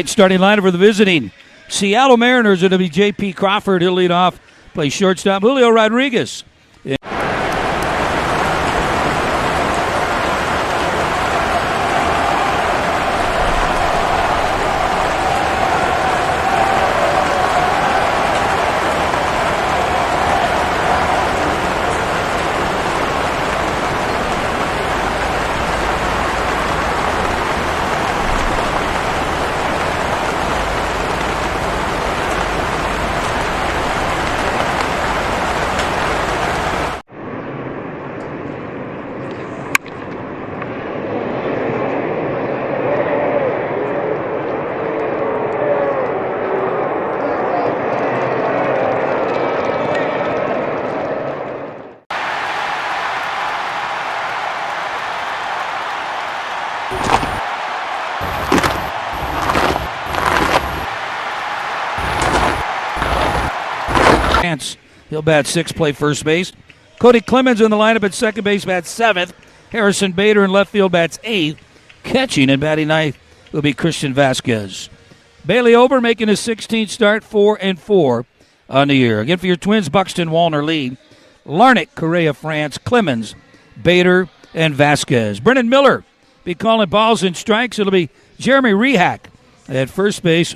Starting lineup for the visiting Seattle Mariners. It'll be J.P. Crawford. He'll lead off. Play shortstop. Julio Rodriguez. He'll bat sixth, play first base. Cody Clemens in the lineup at second base, bats seventh. Harrison Bader in left field bats eighth. Catching and batting ninth will be Christian Vasquez. Bailey Ober making his 16th start, 4-4 on the year. Again for your Twins, Buxton, Wallner lead. Larnach, Correa, France, Clemens, Bader, and Vasquez. Brennan Miller be calling balls and strikes. It'll be Jeremy Rehack at first base.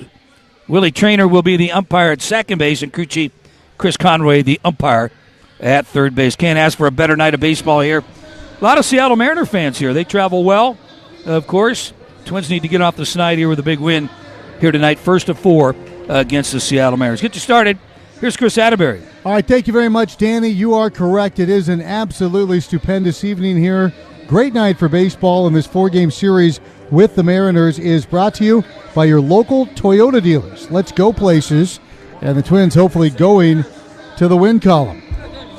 Willie Traynor will be the umpire at second base, and crew chief Chris Conway, the umpire, at third base. Can't ask for a better night of baseball here. A lot of Seattle Mariner fans here. They travel well, of course. Twins need to get off the snide here with a big win here tonight, first of four against the Seattle Mariners. Get you started. Here's Chris Atterbury. All right, thank you very much, Danny. You are correct. It is an absolutely stupendous evening here. Great night for baseball, and this four-game series with the Mariners is brought to you by your local Toyota dealers. Let's go places. And the Twins hopefully going to the win column.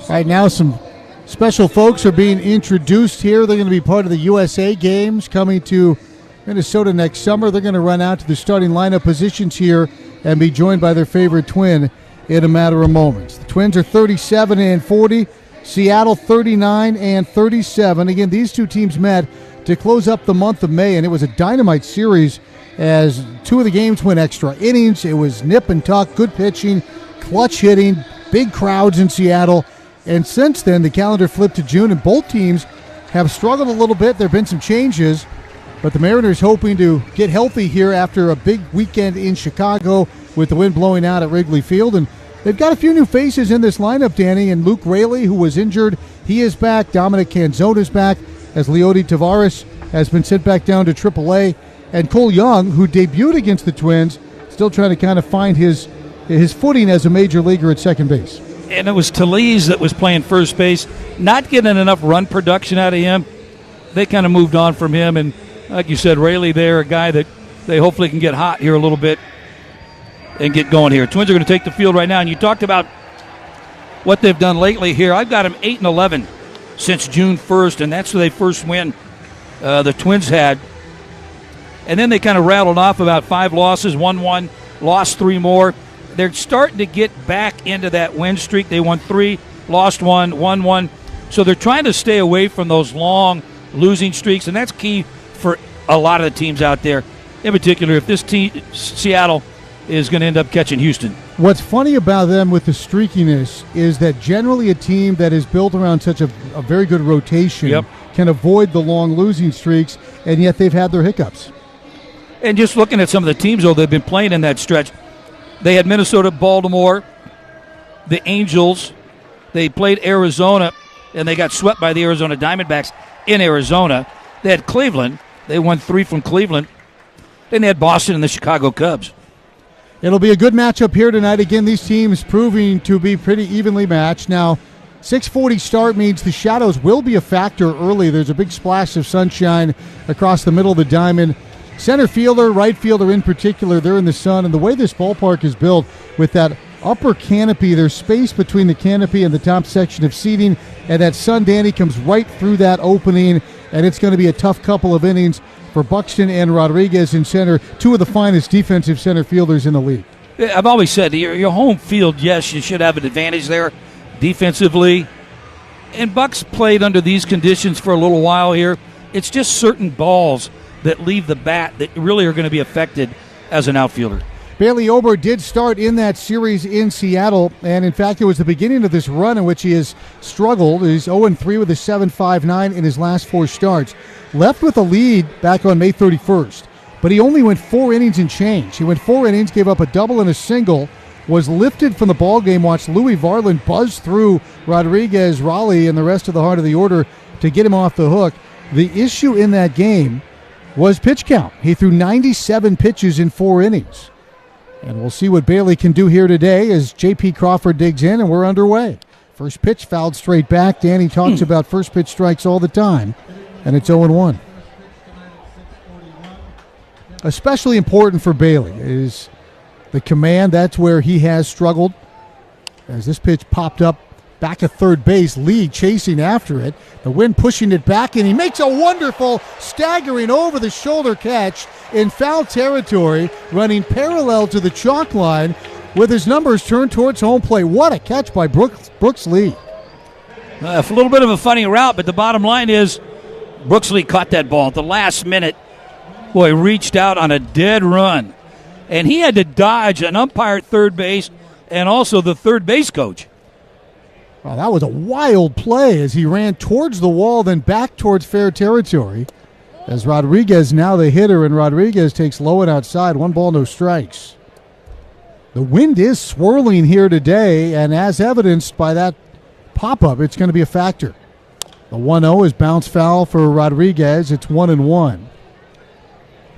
Right now, some special folks are being introduced here. They're going to be part of the USA Games coming to Minnesota next summer. They're going to run out to the starting lineup positions here and be joined by their favorite Twin in a matter of moments. The Twins are 37-40, Seattle 39-37. Again, these two teams met to close up the month of May, and it was a dynamite series as two of the games went extra innings. It was nip and tuck, good pitching, clutch hitting, big crowds in Seattle. And since then, the calendar flipped to June, and both teams have struggled a little bit. There have been some changes, but the Mariners hoping to get healthy here after a big weekend in Chicago with the wind blowing out at Wrigley Field. And they've got a few new faces in this lineup, Danny, and Luke Raley, who was injured, he is back. Dominic Canzone is back, as Leody Taveras has been sent back down to AAA. And Cole Young, who debuted against the Twins, still trying to kind of find his footing as a major leaguer at second base. And it was Talese that was playing first base, not getting enough run production out of him. They kind of moved on from him. And like you said, Raley there, a guy that they hopefully can get hot here a little bit and get going here. Twins are going to take the field right now. And you talked about what they've done lately here. I've got them 8-11 since June 1st, and that's their first win the Twins had. And then they kind of rattled off about 5 losses, 1-1, lost 3 more. They're starting to get back into that win streak. They won 3, lost 1, 1-1. So they're trying to stay away from those long losing streaks, and that's key for a lot of the teams out there. In particular, if this team, Seattle, is going to end up catching Houston. What's funny about them with the streakiness is that generally a team that is built around such a very good rotation can avoid the long losing streaks, and yet they've had their hiccups. And just looking at some of the teams, though, they've been playing in that stretch. They had Minnesota, Baltimore, the Angels. They played Arizona, and they got swept by the Arizona Diamondbacks in Arizona. They had Cleveland. They won 3 from Cleveland. Then they had Boston and the Chicago Cubs. It'll be a good matchup here tonight. Again, these teams proving to be pretty evenly matched. Now, 6:40 start means the shadows will be a factor early. There's a big splash of sunshine across the middle of the diamond. Center fielder, right fielder in particular, they're in the sun. And the way this ballpark is built with that upper canopy, there's space between the canopy and the top section of seating. And that sun, Danny, comes right through that opening. And it's going to be a tough couple of innings for Buxton and Rodriguez in center, two of the finest defensive center fielders in the league. I've always said, your home field, yes, you should have an advantage there defensively. And Bucks played under these conditions for a little while here. It's just certain balls that leave the bat that really are going to be affected as an outfielder. Bailey Ober did start in that series in Seattle, and in fact, it was the beginning of this run in which he has struggled. He's 0-3 with a 7.59 in his last 4 starts. Left with a lead back on May 31st, but he only went 4 innings and change. He went 4 innings, gave up a double and a single, was lifted from the ballgame, watched Louis Varland buzz through Rodriguez, Raleigh, and the rest of the heart of the order to get him off the hook. The issue in that game was pitch count. He threw 97 pitches in 4 innings. And we'll see what Bailey can do here today as J.P. Crawford digs in, and we're underway. First pitch fouled straight back. Danny talks about first pitch strikes all the time, and it's 0-1. Especially important for Bailey is the command. That's where he has struggled. As this pitch popped up back at third base, Lee chasing after it. The wind pushing it back, and he makes a wonderful staggering over-the-shoulder catch in foul territory, running parallel to the chalk line with his numbers turned towards home plate. What a catch by Brooks Lee. A little bit of a funny route, but the bottom line is Brooks Lee caught that ball at the last minute. Boy, reached out on a dead run. And he had to dodge an umpire at third base and also the third base coach. Well, that was a wild play as he ran towards the wall, then back towards fair territory. As Rodriguez now the hitter, and Rodriguez takes low and outside. 1 ball, no strikes. The wind is swirling here today, and as evidenced by that pop-up, it's going to be a factor. The 1-0 is bounce foul for Rodriguez. It's 1-1.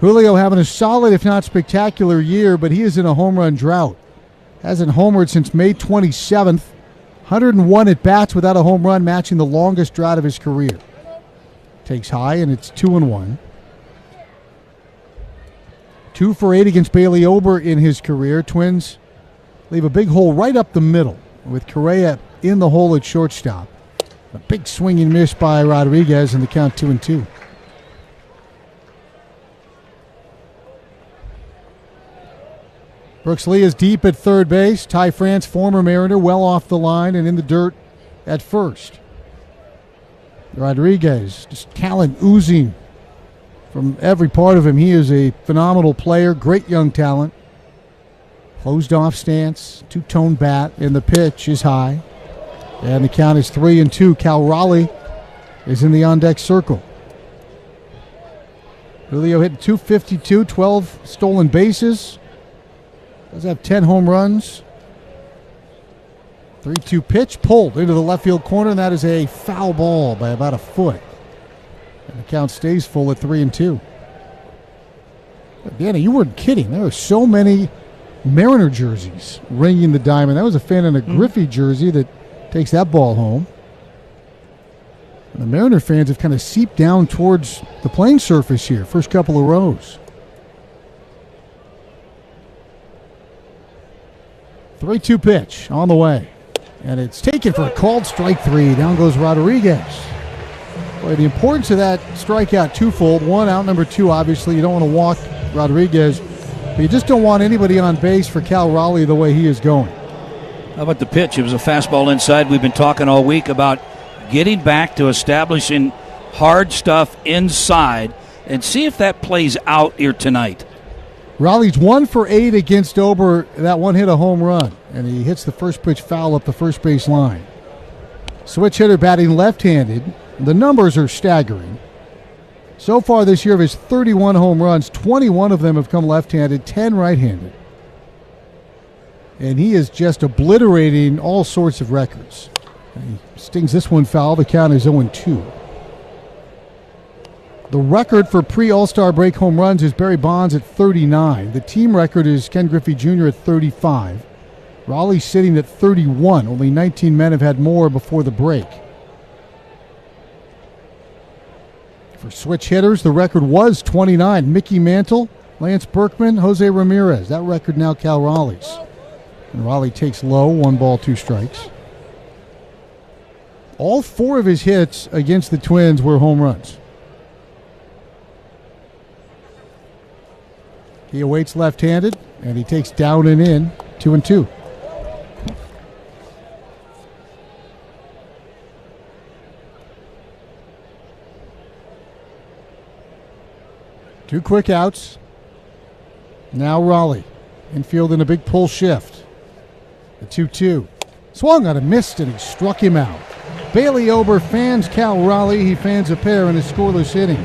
Julio having a solid, if not spectacular, year, but he is in a home run drought. Hasn't homered since May 27th. 101 at-bats without a home run, matching the longest drought of his career. Takes high, and it's 2-1. 2 for 8 against Bailey Ober in his career. Twins leave a big hole right up the middle with Correa in the hole at shortstop. A big swinging miss by Rodriguez, and the count 2-2. Brooks Lee is deep at third base. Ty France, former Mariner, well off the line and in the dirt at first. Rodriguez, just talent oozing from every part of him. He is a phenomenal player, great young talent. Closed off stance, 2-tone bat, and the pitch is high. And the count is 3-2. Cal Raleigh is in the on-deck circle. Julio hit .252, 12 stolen bases. Does have 10 home runs. 3-2 pitch pulled into the left field corner, and that is a foul ball by about a foot. And the count stays full at 3-2. But Danny, you weren't kidding. There are so many Mariner jerseys ringing the diamond. That was a fan in a Griffey jersey that takes that ball home. And the Mariner fans have kind of seeped down towards the playing surface here, first couple of rows. 3-2 pitch on the way. And it's taken for a called strike 3. Down goes Rodriguez. Boy, the importance of that strikeout twofold. 1, out number 2, obviously. You don't want to walk Rodriguez, but you just don't want anybody on base for Cal Raleigh the way he is going. How about the pitch? It was a fastball inside. We've been talking all week about getting back to establishing hard stuff inside and see if that plays out here tonight. Raleigh's 1 for 8 against Ober. That one hit a home run, and he hits the first pitch foul up the first base line. Switch hitter batting left-handed. The numbers are staggering. So far this year, of his 31 home runs, 21 of them have come left-handed, 10 right-handed. And he is just obliterating all sorts of records. And he stings this one foul. The count is 0-2. The record for pre-All-Star break home runs is Barry Bonds at 39. The team record is Ken Griffey Jr. at 35. Raleigh's sitting at 31. Only 19 men have had more before the break. For switch hitters, the record was 29. Mickey Mantle, Lance Berkman, Jose Ramirez. That record now Cal Raleigh's. And Raleigh takes low, 1 ball, 2 strikes. All 4 of his hits against the Twins were home runs. He awaits left-handed, and he takes down and in, 2-2. Two quick outs. Now Raleigh. Infield in a big pull shift. The 2-2. Swung on a missed and he struck him out. Bailey Ober fans Cal Raleigh. He fans a pair in a scoreless inning.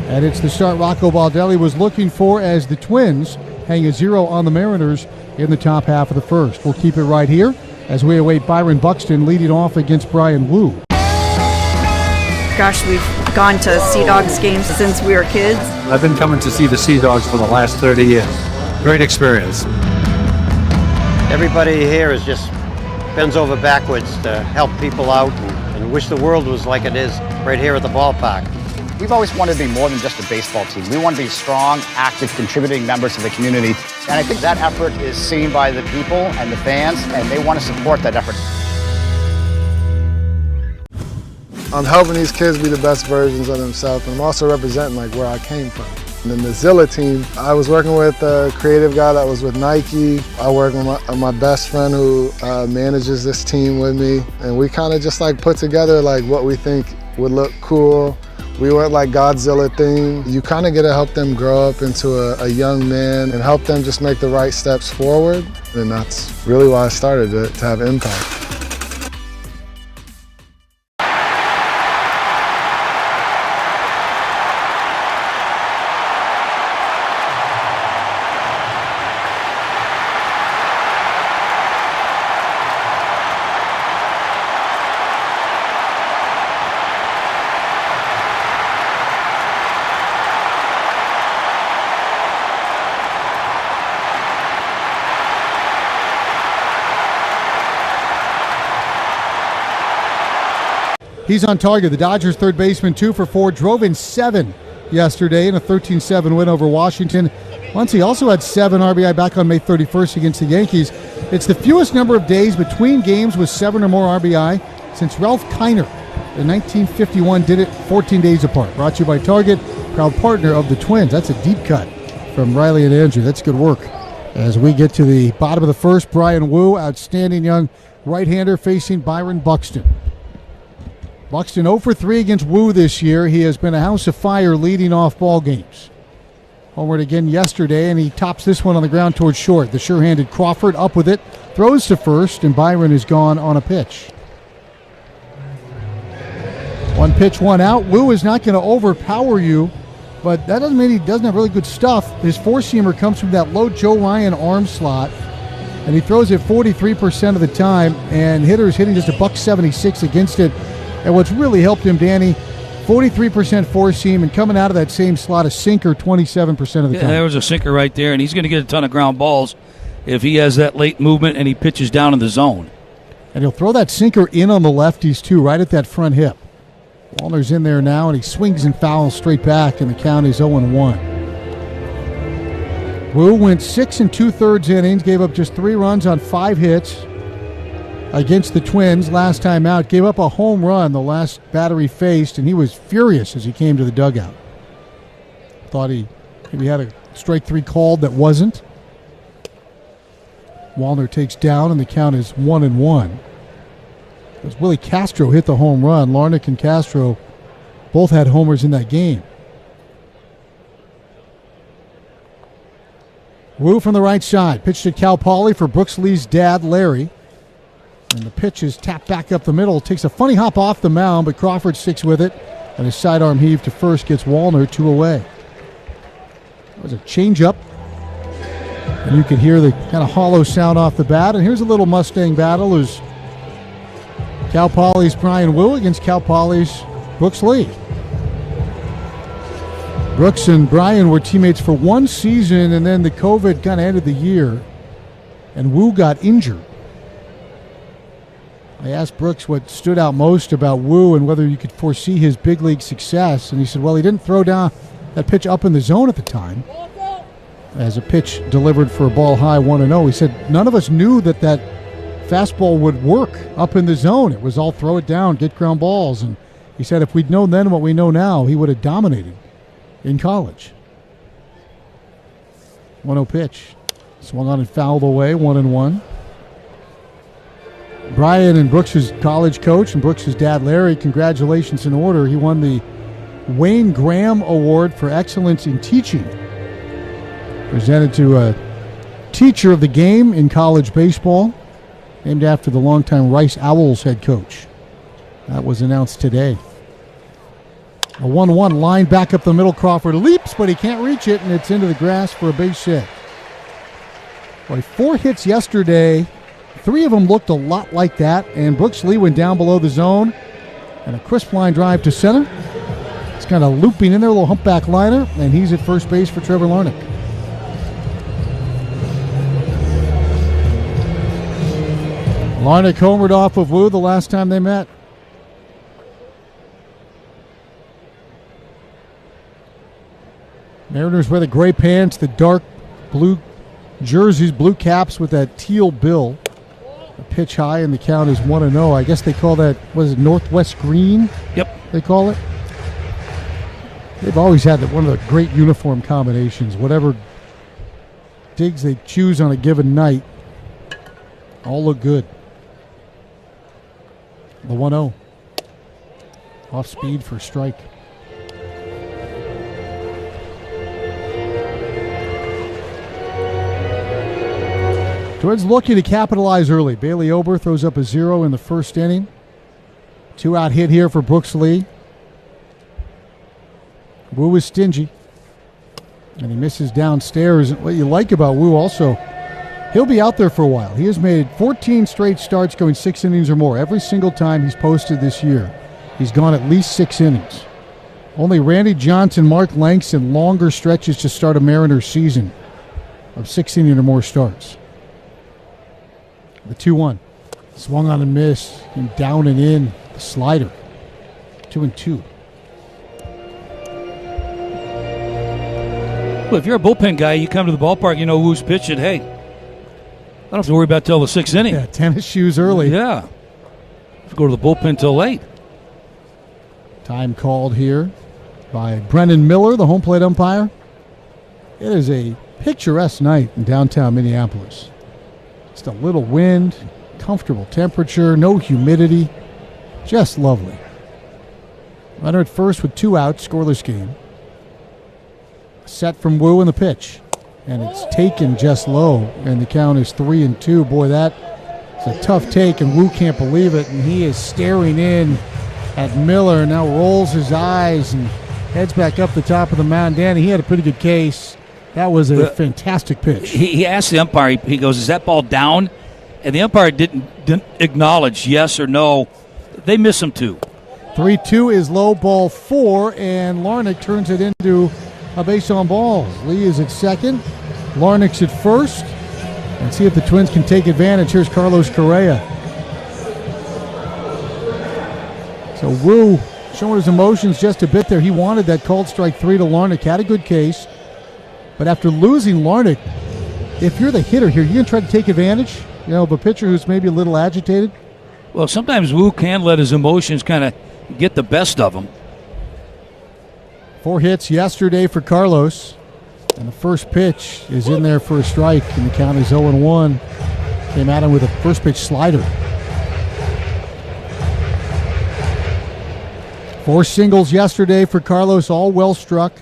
And it's the start Rocco Baldelli was looking for as the Twins hang a 0 on the Mariners in the top half of the first. We'll keep it right here as we await Byron Buxton leading off against Brian Wu. Gosh, we've gone to Sea Dogs games since we were kids. I've been coming to see the Sea Dogs for the last 30 years. Great experience. Everybody here is just bends over backwards to help people out and wish the world was like it is right here at the ballpark. We've always wanted to be more than just a baseball team. We want to be strong, active, contributing members of the community. And I think that effort is seen by the people and the fans, and they want to support that effort. I'm helping these kids be the best versions of themselves, and I'm also representing like where I came from. And then the Zilla team, I was working with a creative guy that was with Nike. I work with my best friend who manages this team with me, and we kind of just like put together like what we think would look cool. We went like Godzilla theme. You kind of get to help them grow up into a young man and help them just make the right steps forward. And that's really why I started to have impact. He's on target. The Dodgers third baseman 2 for 4, drove in 7 yesterday in a 13-7 win over Washington. Once he also had 7 RBI back on May 31st against the Yankees. It's the fewest number of days between games with 7 or more RBI since Ralph Kiner in 1951 did it 14 days apart. Brought to you by Target, proud partner of the Twins. That's a deep cut from Riley and Andrew. That's good work. As we get to the bottom of the first, Brian Wu, outstanding young right-hander facing Byron Buxton. Buxton 0 for 3 against Wu this year. He has been a house of fire leading off ball games. Homeward again yesterday, and he tops this one on the ground towards short. The sure-handed Crawford up with it, throws to first, and Byron is gone on a pitch. 1 pitch, 1 out. Wu is not going to overpower you, but that doesn't mean he doesn't have really good stuff. His four-seamer comes from that low Joe Ryan arm slot, and he throws it 43% of the time, and hitters hitting just $176 against it. And what's really helped him, Danny, 43% four-seam, and coming out of that same slot, a sinker 27% of the time. There was a sinker right there, and he's going to get a ton of ground balls if he has that late movement and he pitches down in the zone. And he'll throw that sinker in on the lefties, too, right at that front hip. Wallner's in there now, and he swings and fouls straight back, and the count is 0-1. Wu went 6 2/3 innings, gave up just 3 runs on 5 hits against the Twins last time out. Gave up a home run the last batter he faced, and he was furious as he came to the dugout. Thought he maybe had a strike 3 called that wasn't. Wallner takes down, and the count is 1-1. As Willie Castro hit the home run, Larnach and Castro both had homers in that game. Wu from the right side, pitched to Cal Poly for Brooks Lee's dad, Larry. And the pitch is tapped back up the middle. Takes a funny hop off the mound, but Crawford sticks with it. And his sidearm heave to first gets Wallner 2 away. That was a changeup. And you could hear the kind of hollow sound off the bat. And here's a little Mustang battle as Cal Poly's Brian Wu against Cal Poly's Brooks Lee. Brooks and Brian were teammates for 1 season, and then the COVID kind of ended the year. And Wu got injured. I asked Brooks what stood out most about Wu and whether you could foresee his big league success. And he said, well, he didn't throw down that pitch up in the zone at the time. As a pitch delivered for a ball high 1-0. He said, none of us knew that fastball would work up in the zone. It was all throw it down, get ground balls. And he said if we'd known then what we know now, he would have dominated in college. 1-0 pitch. Swung on and fouled away, 1-1. Brian and Brooks' college coach and Brooks' dad, Larry, congratulations in order. He won the Wayne Graham Award for Excellence in Teaching Presented to a teacher of the game in college baseball, named after the longtime Rice Owls head coach. That was announced today. A 1-1 line back up the middle. Crawford leaps, but he can't reach it, and it's into the grass for a base hit. Boy, 4 hits yesterday. 3 of them looked a lot like that, and Brooks Lee went down below the zone, and a crisp line drive to center. It's kind of looping in there, a little humpback liner, and he's at first base for Trevor Larnach. Larnach homered off of Wu the last time they met. Mariners wear the gray pants, the dark blue jerseys, blue caps with that teal bill. The pitch high and the count is 1-0. I guess they call that, what is it, Northwest Green? Yep. They call it. They've always had one of the great uniform combinations. Whatever digs they choose on a given night, all look good. The 1-0. Off speed for strike. Twins looking to capitalize early. Bailey Ober throws up a 0 in the first inning. 2-out hit here for Brooks Lee. Wu is stingy, and he misses downstairs. What you like about Wu also, he'll be out there for a while. He has made 14 straight starts going 6 innings or more. Every single time he's posted this year, he's gone at least 6 innings. Only Randy Johnson, Mark Langston, longer stretches to start a Mariners season of 6 inning or more starts. The 2-1. Swung on and missed, and down and in. The slider. 2-2. Well, if you're a bullpen guy, you come to the ballpark, you know who's pitching. Hey, I don't have to worry about till the 6th inning. Yeah, tennis shoes early. Yeah. Go to the bullpen till late. Time called here by Brennan Miller, the home plate umpire. It is a picturesque night in downtown Minneapolis. Just a little wind, comfortable temperature, no humidity. Just lovely. Runner at first with 2 outs, scoreless game. Set from Wu in the pitch. And it's taken just low, and the count is 3-2. Boy, that's a tough take, and Wu can't believe it, and he is staring in at Miller, now rolls his eyes and heads back up the top of the mound. Danny, he had a pretty good case. That was a fantastic pitch. He asked the umpire, he goes, is that ball down? And the umpire didn't acknowledge yes or no. They miss him too. 3-2 is low, ball 4, and Larnach turns it into a base on balls. Lee is at second. Larnach's at first. And see if the Twins can take advantage. Here's Carlos Correa. So Wu showing his emotions just a bit there. He wanted that called strike 3 to Larnach. Had a good case. But after losing Larnach, if you're the hitter here, you're going to try to take advantage, of a pitcher who's maybe a little agitated? Well, sometimes Wu can let his emotions kind of get the best of him. 4 hits yesterday for Carlos. And the first pitch is in there for a strike, and the count is 0-1. Came at him with a first pitch slider. 4 singles yesterday for Carlos, all well struck.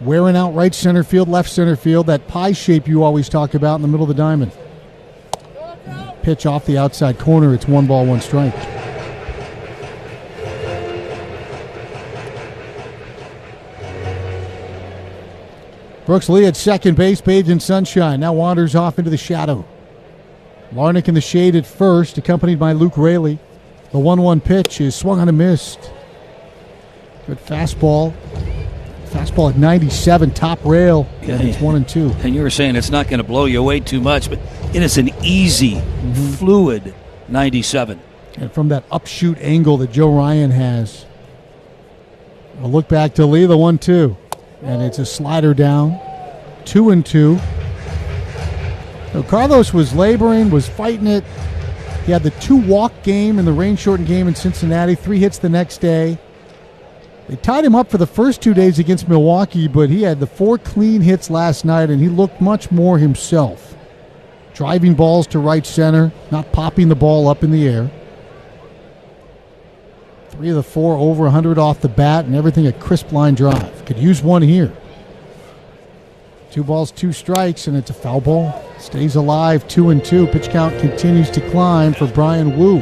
Wearing out right center field, left center field, that pie shape you always talk about in the middle of the diamond. Pitch off the outside corner, it's 1 ball, 1 strike. Brooks Lee at second base, bathed in sunshine, now wanders off into the shadow. Larnach in the shade at first, accompanied by Luke Raley. The 1-1 pitch is swung on and missed. Good fastball. Fastball at 97, top rail. And it's 1-2. And you were saying it's not going to blow you away too much, but it is an easy, fluid 97. And from that upshoot angle that Joe Ryan has. A look back to Lee, the 1-2. And it's a slider down. 2-2. So Carlos was laboring, was fighting it. He had the 2-walk game in the rain-shortened game in Cincinnati. 3 hits the next day. They tied him up for the first 2 days against Milwaukee, but he had the 4 clean hits last night, and he looked much more himself. Driving balls to right center, not popping the ball up in the air. 3 of the 4 over 100 off the bat, and everything a crisp line drive. Could use one here. 2 balls, 2 strikes, and it's a foul ball. Stays alive, 2-2. Pitch count continues to climb for Brian Wu.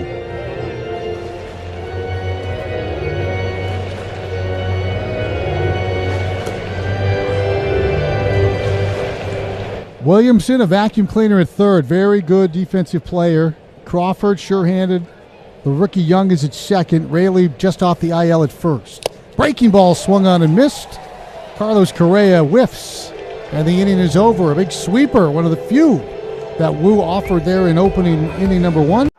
Williamson, a vacuum cleaner at third. Very good defensive player. Crawford, sure-handed. The rookie Young is at second. Rayleigh just off the IL at first. Breaking ball swung on and missed. Carlos Correa whiffs. And the inning is over. A big sweeper, one of the few that Wu offered there in opening inning number 1.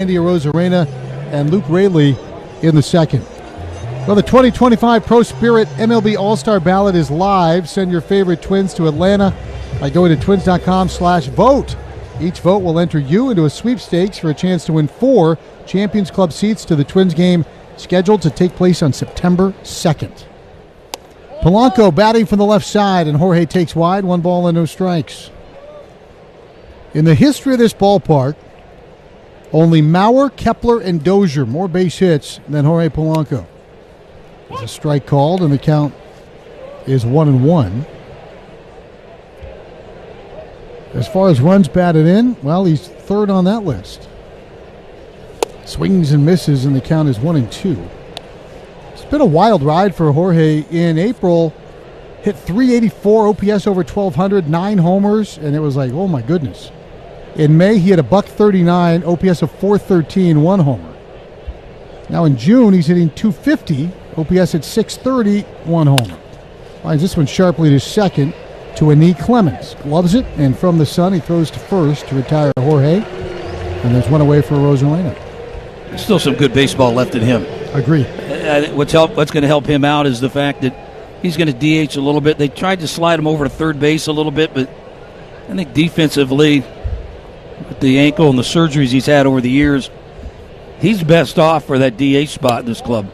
Andy Arozarena and Luke Rayleigh in the second. Well, the 2025 Pro Spirit MLB All-Star Ballot is live. Send your favorite Twins to Atlanta by going to twins.com/vote. Each vote will enter you into a sweepstakes for a chance to win 4 Champions Club seats to the Twins game scheduled to take place on September 2nd. Polanco batting from the left side, and Jorge takes wide, 1 ball and no strikes. In the history of this ballpark, only Mauer, Kepler, and Dozier more base hits than Jorge Polanco. There's a strike called, and the count is 1-1. As far as runs batted in, well, he's third on that list. Swings and misses, and the count is 1-2. It's been a wild ride for Jorge. In April, hit .384, OPS over 1,200, 9 homers, and it was like, oh my goodness. In May, he had a .139, OPS of .413, 1 homer. Now in June, he's hitting .250, OPS at .630, 1 homer. Lines this one sharply to second to Anee Clemens. Loves it, and from the sun, he throws to first to retire Jorge. And there's 1 away for Arozarena. There's still some good baseball left in him. Agree. What's going to help him out is the fact that he's going to DH a little bit. They tried to slide him over to third base a little bit, but I think defensively, with the ankle and the surgeries he's had over the years, he's best off for that DH spot in this club.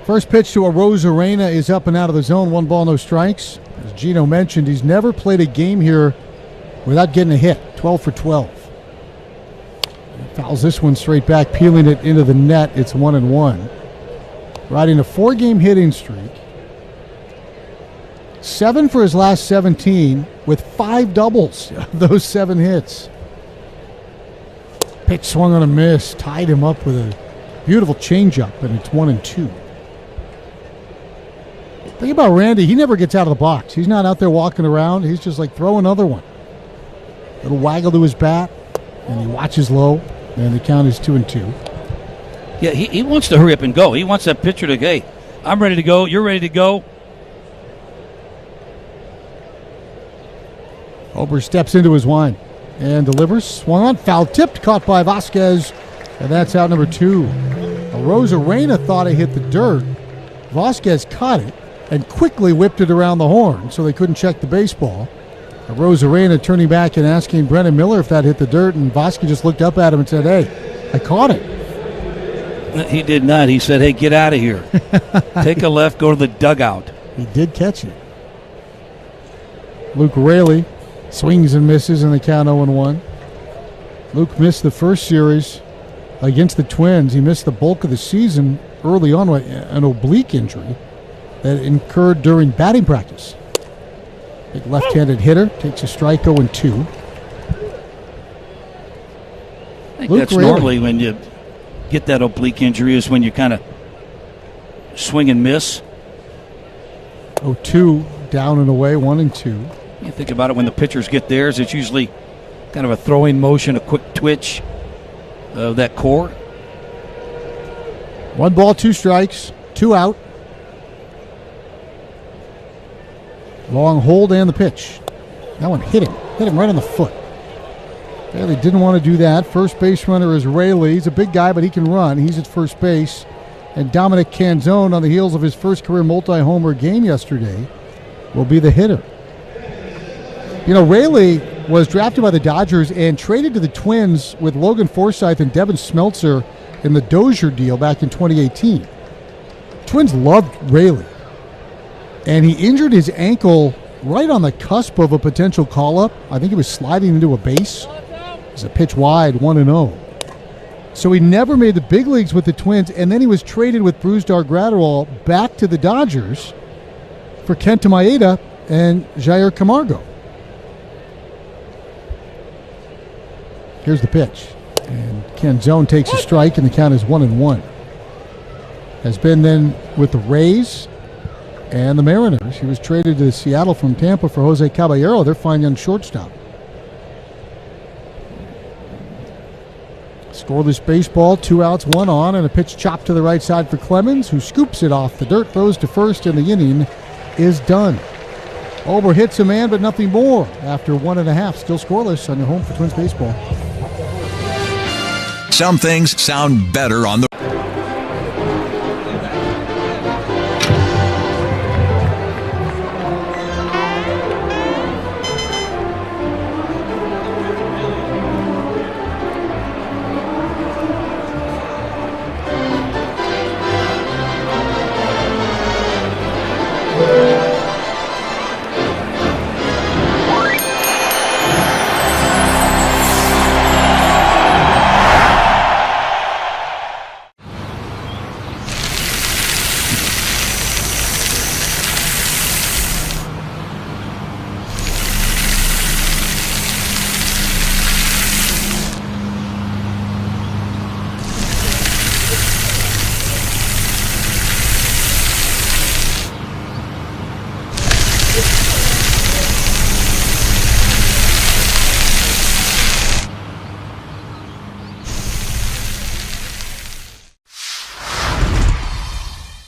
First pitch to Arozarena is up and out of the zone. 1 ball, no strikes. As Gino mentioned, he's never played a game here without getting a hit. 12 for 12. He fouls this one straight back, peeling it into the net. It's 1-1. Riding a 4-game hitting streak. 7 for his last 17 with 5 doubles of those 7 hits. Pitch swung on a miss, tied him up with a beautiful changeup, and it's 1-2. Think about Randy. He never gets out of the box. He's not out there walking around. He's just like, throw another one. Little waggle to his bat, and he watches low, and the count is 2-2. Yeah, he wants to hurry up and go. He wants that pitcher to, hey, I'm ready to go. You're ready to go. Ober steps into his line and delivers. Swung on, foul tipped, caught by Vasquez, and that's out number 2. Arozarena thought it hit the dirt. Vasquez caught it and quickly whipped it around the horn, so they couldn't check the baseball. Arozarena turning back and asking Brennan Miller if that hit the dirt, and Vasquez just looked up at him and said, hey, I caught it. He did not. He said, hey, get out of here. Take a left, go to the dugout. He did catch it. Luke Rayleigh swings and misses in the count 0-1. Luke missed the first series against the Twins. He missed the bulk of the season early on with an oblique injury that incurred during batting practice. Big left-handed hitter, takes a strike 0-2. I think that's normally when you get that oblique injury is when you kind of swing and miss. 0-2, down and away, 1-2. You think about it when the pitchers get theirs, it's usually kind of a throwing motion, a quick twitch of that core. 1 ball, 2 strikes, 2 out. Long hold and the pitch. That one hit him right on the foot. Bailey didn't want to do that. First base runner is Rayleigh. He's a big guy, but he can run. He's at first base. And Dominic Canzone, on the heels of his first career multi-homer game yesterday, will be the hitter. You know, Rayleigh was drafted by the Dodgers and traded to the Twins with Logan Forsythe and Devin Smeltzer in the Dozier deal back in 2018. Twins loved Rayleigh. And he injured his ankle right on the cusp of a potential call-up. I think he was sliding into a base. It was a pitch wide, 1-0. So he never made the big leagues with the Twins, and then he was traded with Brusdar Graterol back to the Dodgers for Kenta Maeda and Jair Camargo. Here's the pitch. And Canzone takes a strike, and the count is 1-1. Has been then with the Rays and the Mariners. He was traded to Seattle from Tampa for Jose Caballero. They're fine young shortstop. Scoreless baseball, 2 outs, 1 on, and a pitch chopped to the right side for Clemens, who scoops it off the dirt, throws to first, and the inning is done. Ober hits a man, but nothing more after 1.5. Still scoreless on your home for Twins baseball. Some things sound better on the...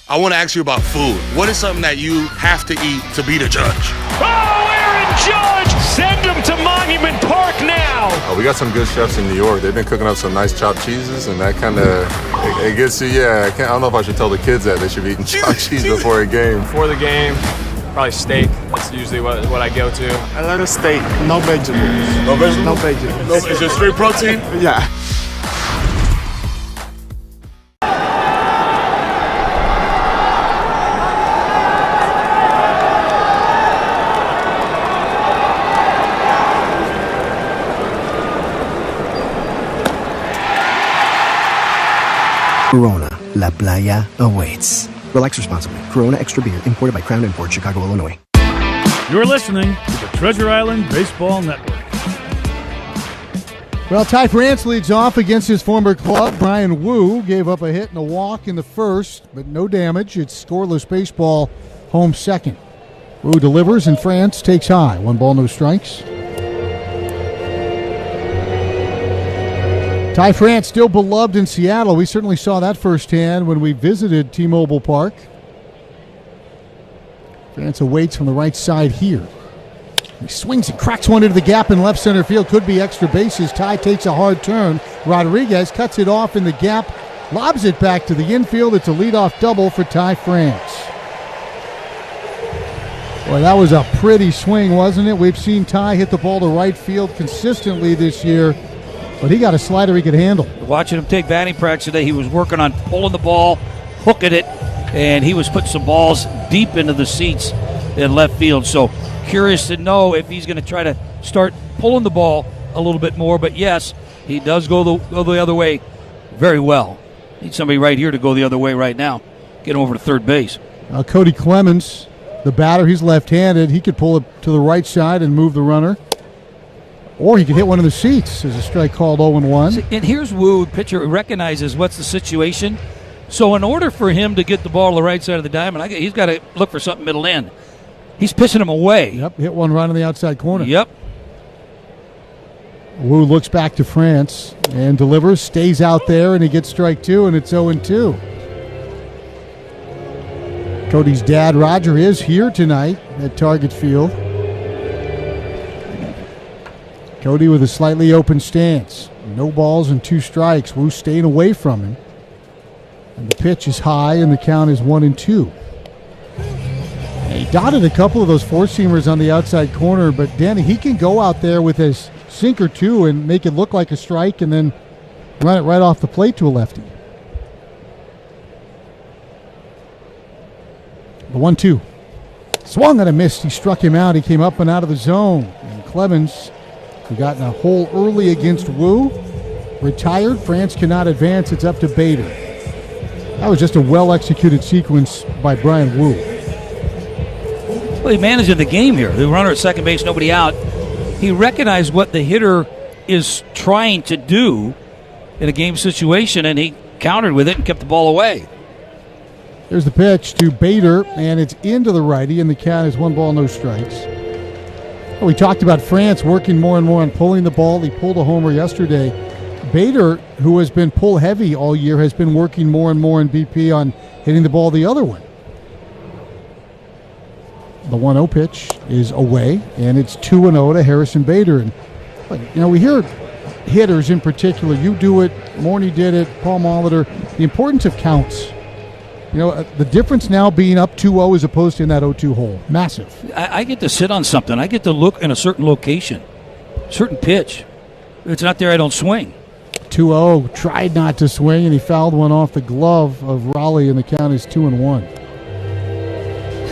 I want to ask you about food. What is something that you have to eat to be the judge? Oh, Aaron Judge! Send him to Monument Park now! We got some good chefs in New York. They've been cooking up some nice chopped cheeses, and that kind of, it gets you, I don't know if I should tell the kids that they should be eating chopped cheese before a game. Before the game, probably steak. That's usually what I go to. I like a steak, no vegetables. No vegetables? No vegetables. Is it straight protein? Yeah. Corona, La Playa awaits. Relax responsibly. Corona Extra Beer, imported by Crown Imports, Chicago, Illinois. You're listening to the Treasure Island Baseball Network. Well, Ty France leads off against his former club. Brian Wu gave up a hit and a walk in the first, but no damage. It's scoreless baseball, home second. Wu delivers and France takes high. 1 ball, no strikes. Ty France still beloved in Seattle. We certainly saw that firsthand when we visited T-Mobile Park. France awaits from the right side here. He swings and cracks one into the gap in left center field. Could be extra bases. Ty takes a hard turn. Rodriguez cuts it off in the gap, lobs it back to the infield. It's a leadoff double for Ty France. Boy, that was a pretty swing, wasn't it? We've seen Ty hit the ball to right field consistently this year, but he got a slider he could handle. Watching him take batting practice today, he was working on pulling the ball, hooking it, and he was putting some balls deep into the seats in left field. So curious to know if he's going to try to start pulling the ball a little bit more. But yes, he does go the other way very well. Need somebody right here to go the other way right now. Get over to third base. Cody Clemens, the batter, he's left-handed. He could pull it to the right side and move the runner. Or he could hit one of the seats. There's a strike called 0-1. And here's Wu, pitcher recognizes what's the situation. So in order for him to get the ball to the right side of the diamond, he's got to look for something middle end. He's pitching him away. Yep, hit one right on the outside corner. Yep. Wu looks back to France and delivers, stays out there, and he gets strike 2, and it's 0-2. Cody's dad, Roger, is here tonight at Target Field. Cody with a slightly open stance. No balls and 2 strikes. Wu staying away from him. And the pitch is high, and the count is 1-2. He dotted a couple of those four-seamers on the outside corner, but Danny, he can go out there with his sinker too and make it look like a strike and then run it right off the plate to a lefty. The 1-2. Swung and a miss. He struck him out. He came up and out of the zone. And Clemens, who got in a hole early against Wu, retired. France cannot advance. It's up to Bader. That was just a well-executed sequence by Brian Wu. Well, he managed the game here. The runner at second base, nobody out. He recognized what the hitter is trying to do in a game situation, and he countered with it and kept the ball away. There's the pitch to Bader, and it's into the righty, and the count is 1 ball, no strikes. Well, we talked about France working more and more on pulling the ball. He pulled a homer yesterday. Bader, who has been pull heavy all year, has been working more and more in BP on hitting the ball the other way. The 1-0 pitch is away, and it's 2-0 to Harrison Bader. And we hear hitters in particular. You do it. Morney did it. Paul Molitor. The importance of counts. The difference now being up 2-0 as opposed to in that 0-2 hole. Massive. I get to sit on something. I get to look in a certain location, certain pitch. If it's not there, I don't swing. 2-0, tried not to swing, and he fouled one off the glove of Raleigh, and the count is 2-1.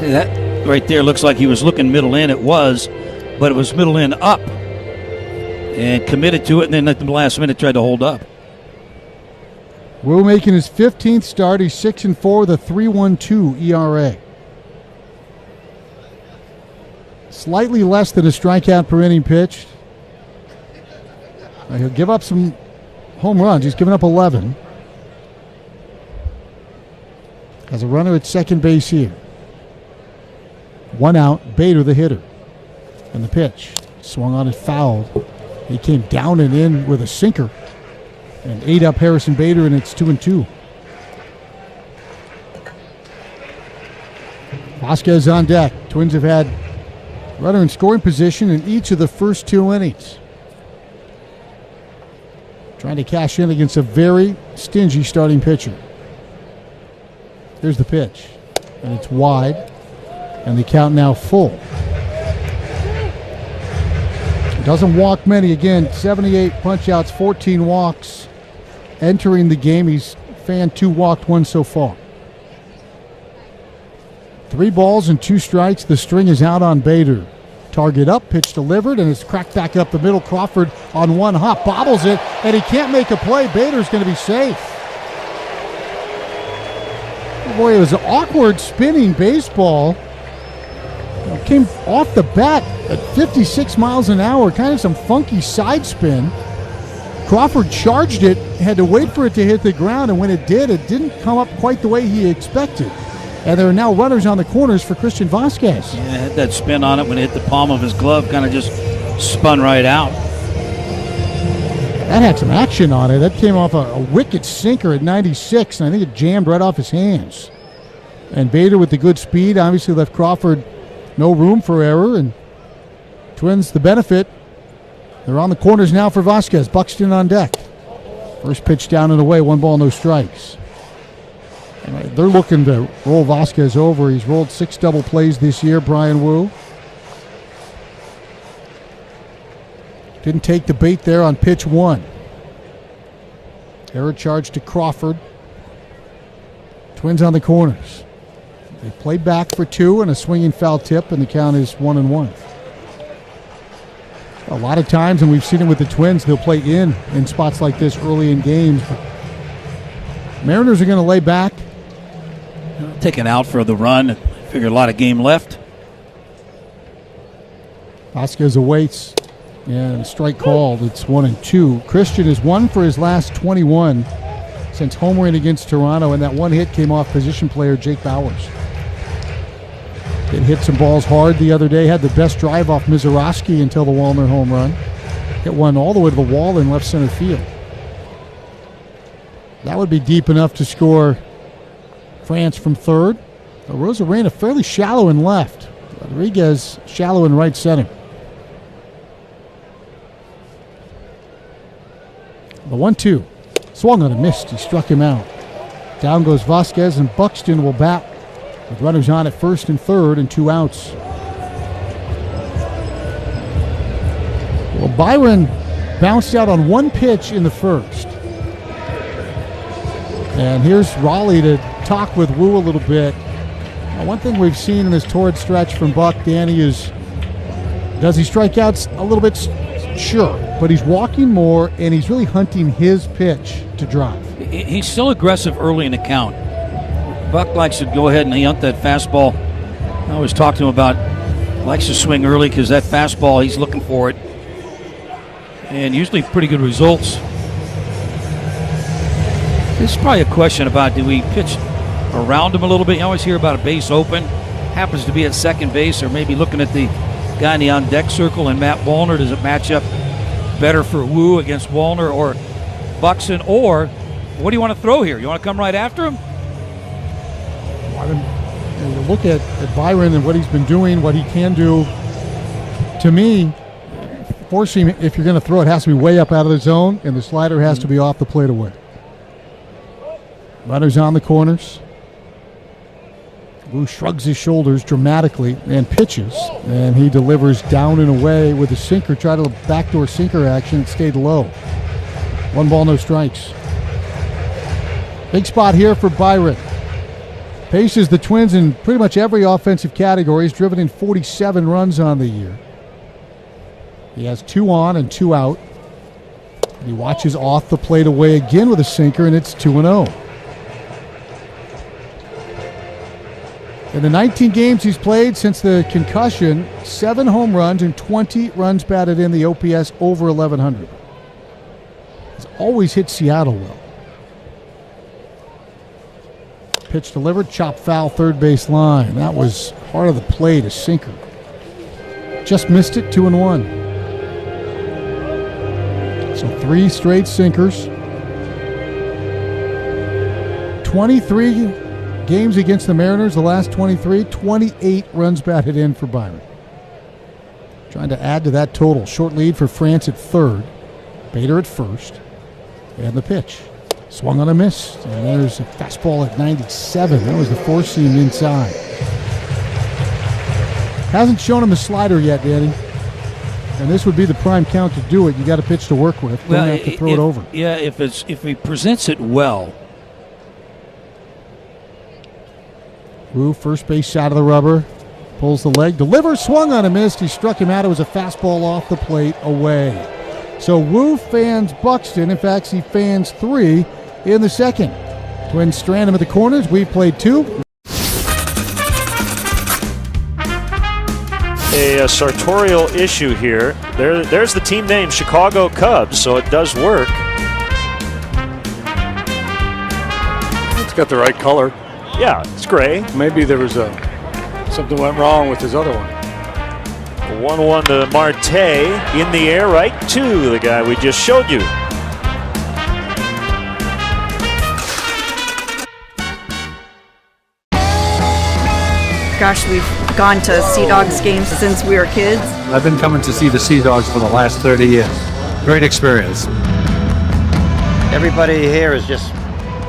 See, that right there looks like he was looking middle in. It was, but it was middle in up. And committed to it, and then at the last minute tried to hold up. Wu making his 15th start. He's 6-4 with a 3.12 ERA. Slightly less than a strikeout per inning pitched. He'll give up some home runs. He's given up 11. Has a runner at second base here. 1 out. Bader, the hitter. And the pitch. Swung on it, fouled. He came down and in with a sinker. And 8 up Harrison Bader, and it's 2-2. Vasquez on deck. Twins have had runner in scoring position in each of the first 2 innings. Trying to cash in against a very stingy starting pitcher. There's the pitch. And it's wide. And the count now full. Doesn't walk many. Again, 78 punch-outs, 14 walks. Entering the game, he's fanned 2 walked, 1 so far. 3 balls and 2 strikes. The string is out on Bader. Target up, pitch delivered, and it's cracked back up the middle. Crawford on 1 hop, bobbles it, and he can't make a play. Bader's going to be safe. Boy, it was an awkward spinning baseball. Came off the bat at 56 miles an hour, kind of some funky side spin. Crawford charged it, had to wait for it to hit the ground, and when it did, it didn't come up quite the way he expected. And there are now runners on the corners for Christian Vasquez. Yeah, it had that spin on it when it hit the palm of his glove, kind of just spun right out. That had some action on it. That came off a wicked sinker at 96, and I think it jammed right off his hands. And Bader with the good speed obviously left Crawford no room for error, and Twins the benefit. They're on the corners now for Vasquez. Buxton on deck. First pitch down and away, 1 ball, no strikes. And they're looking to roll Vasquez over. He's rolled 6 double plays this year, Brian Wu. Didn't take the bait there on pitch 1. Error charge to Crawford. Twins on the corners. They play back for 2 and a swinging foul tip, and the count is 1-1. A lot of times, and we've seen it with the Twins, they'll play in spots like this early in games. But Mariners are going to lay back. Taken out for the run. Figure a lot of game left. Vasquez awaits. And strike called. It's 1-2. Christian is 1 for his last 21 since homering against Toronto, and that 1 hit came off position player Jake Bowers. It hit some balls hard the other day. Had the best drive off Mizorowski until the Wallner home run. Hit one all the way to the wall in left center field. That would be deep enough to score France from third. Rosarena fairly shallow in left. Rodriguez shallow in right center. The 1-2. Swung on a missed. He struck him out. Down goes Vasquez, and Buxton will bat with runners on at first and third and 2 outs. Well, Byron bounced out on 1 pitch in the first. And here's Raleigh to talk with Wu a little bit. Now, one thing we've seen in this torrid stretch from Buck, Danny, is does he strike out a little bit? Sure. But he's walking more, and he's really hunting his pitch to drive. He's still aggressive early in the count. Buck likes to go ahead and hunt that fastball. I always talk to him about likes to swing early because that fastball, he's looking for it. And usually pretty good results. This is probably a question about do we pitch around him a little bit? You always hear about a base open. Happens to be at second base, or maybe looking at the guy in the on-deck circle and Matt Wallner. Does it match up better for Wu against Wallner or Buxton? Or what do you want to throw here? You want to come right after him? You look at Byron and what he's been doing, what he can do. To me, forcing, if you're going to throw it, has to be way up out of the zone, and the slider has to be off the plate away. Runners on the corners. Wu shrugs his shoulders dramatically and pitches, and he delivers down and away with a sinker. Tried a backdoor sinker action. It stayed low. 1 ball, no strikes. Big spot here for Byron. Paces the Twins in pretty much every offensive category. He's driven in 47 runs on the year. He has 2 on and 2 out. He watches off the plate away again with a sinker, and it's 2-0. In the 19 games he's played since the concussion, 7 home runs and 20 runs batted in, the OPS over 1,100. He's always hit Seattle well. Pitch delivered, chop foul, third base line. That was part of the plate, a sinker. Just missed it, 2-1. So 3 straight sinkers. 23 games against the Mariners, the last 23, 28 runs batted in for Byron. Trying to add to that total. Short lead for France at third. Bader at first. And the pitch. Swung on a miss. And there's a fastball at 97. That was the 4-seam inside. Hasn't shown him a slider yet, Danny. And this would be the prime count to do it. You got a pitch to work with. Don't have to throw it over. Yeah, if he presents it well. Wu, first base shot of the rubber. Pulls the leg. Delivers, swung on a miss. He struck him out. It was a fastball off the plate away. So Wu fans Buxton. In fact, he fans 3 in the second. Twins strand him at the corners. We played 2. A sartorial issue here. There's the team name, Chicago Cubs, so it does work. It's got the right color. Yeah, it's gray. Maybe there was something went wrong with his other one. 1-1 to Marte. In the air, right to the guy we just showed you. Gosh, we've gone to Sea Dogs games since we were kids. I've been coming to see the Sea Dogs for the last 30 years. Great experience. Everybody here is just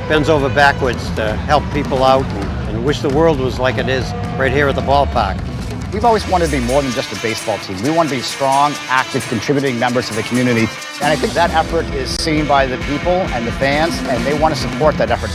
bends over backwards to help people out and wish the world was like it is right here at the ballpark. We've always wanted to be more than just a baseball team. We want to be strong, active, contributing members of the community. And I think that effort is seen by the people and the fans, and they want to support that effort.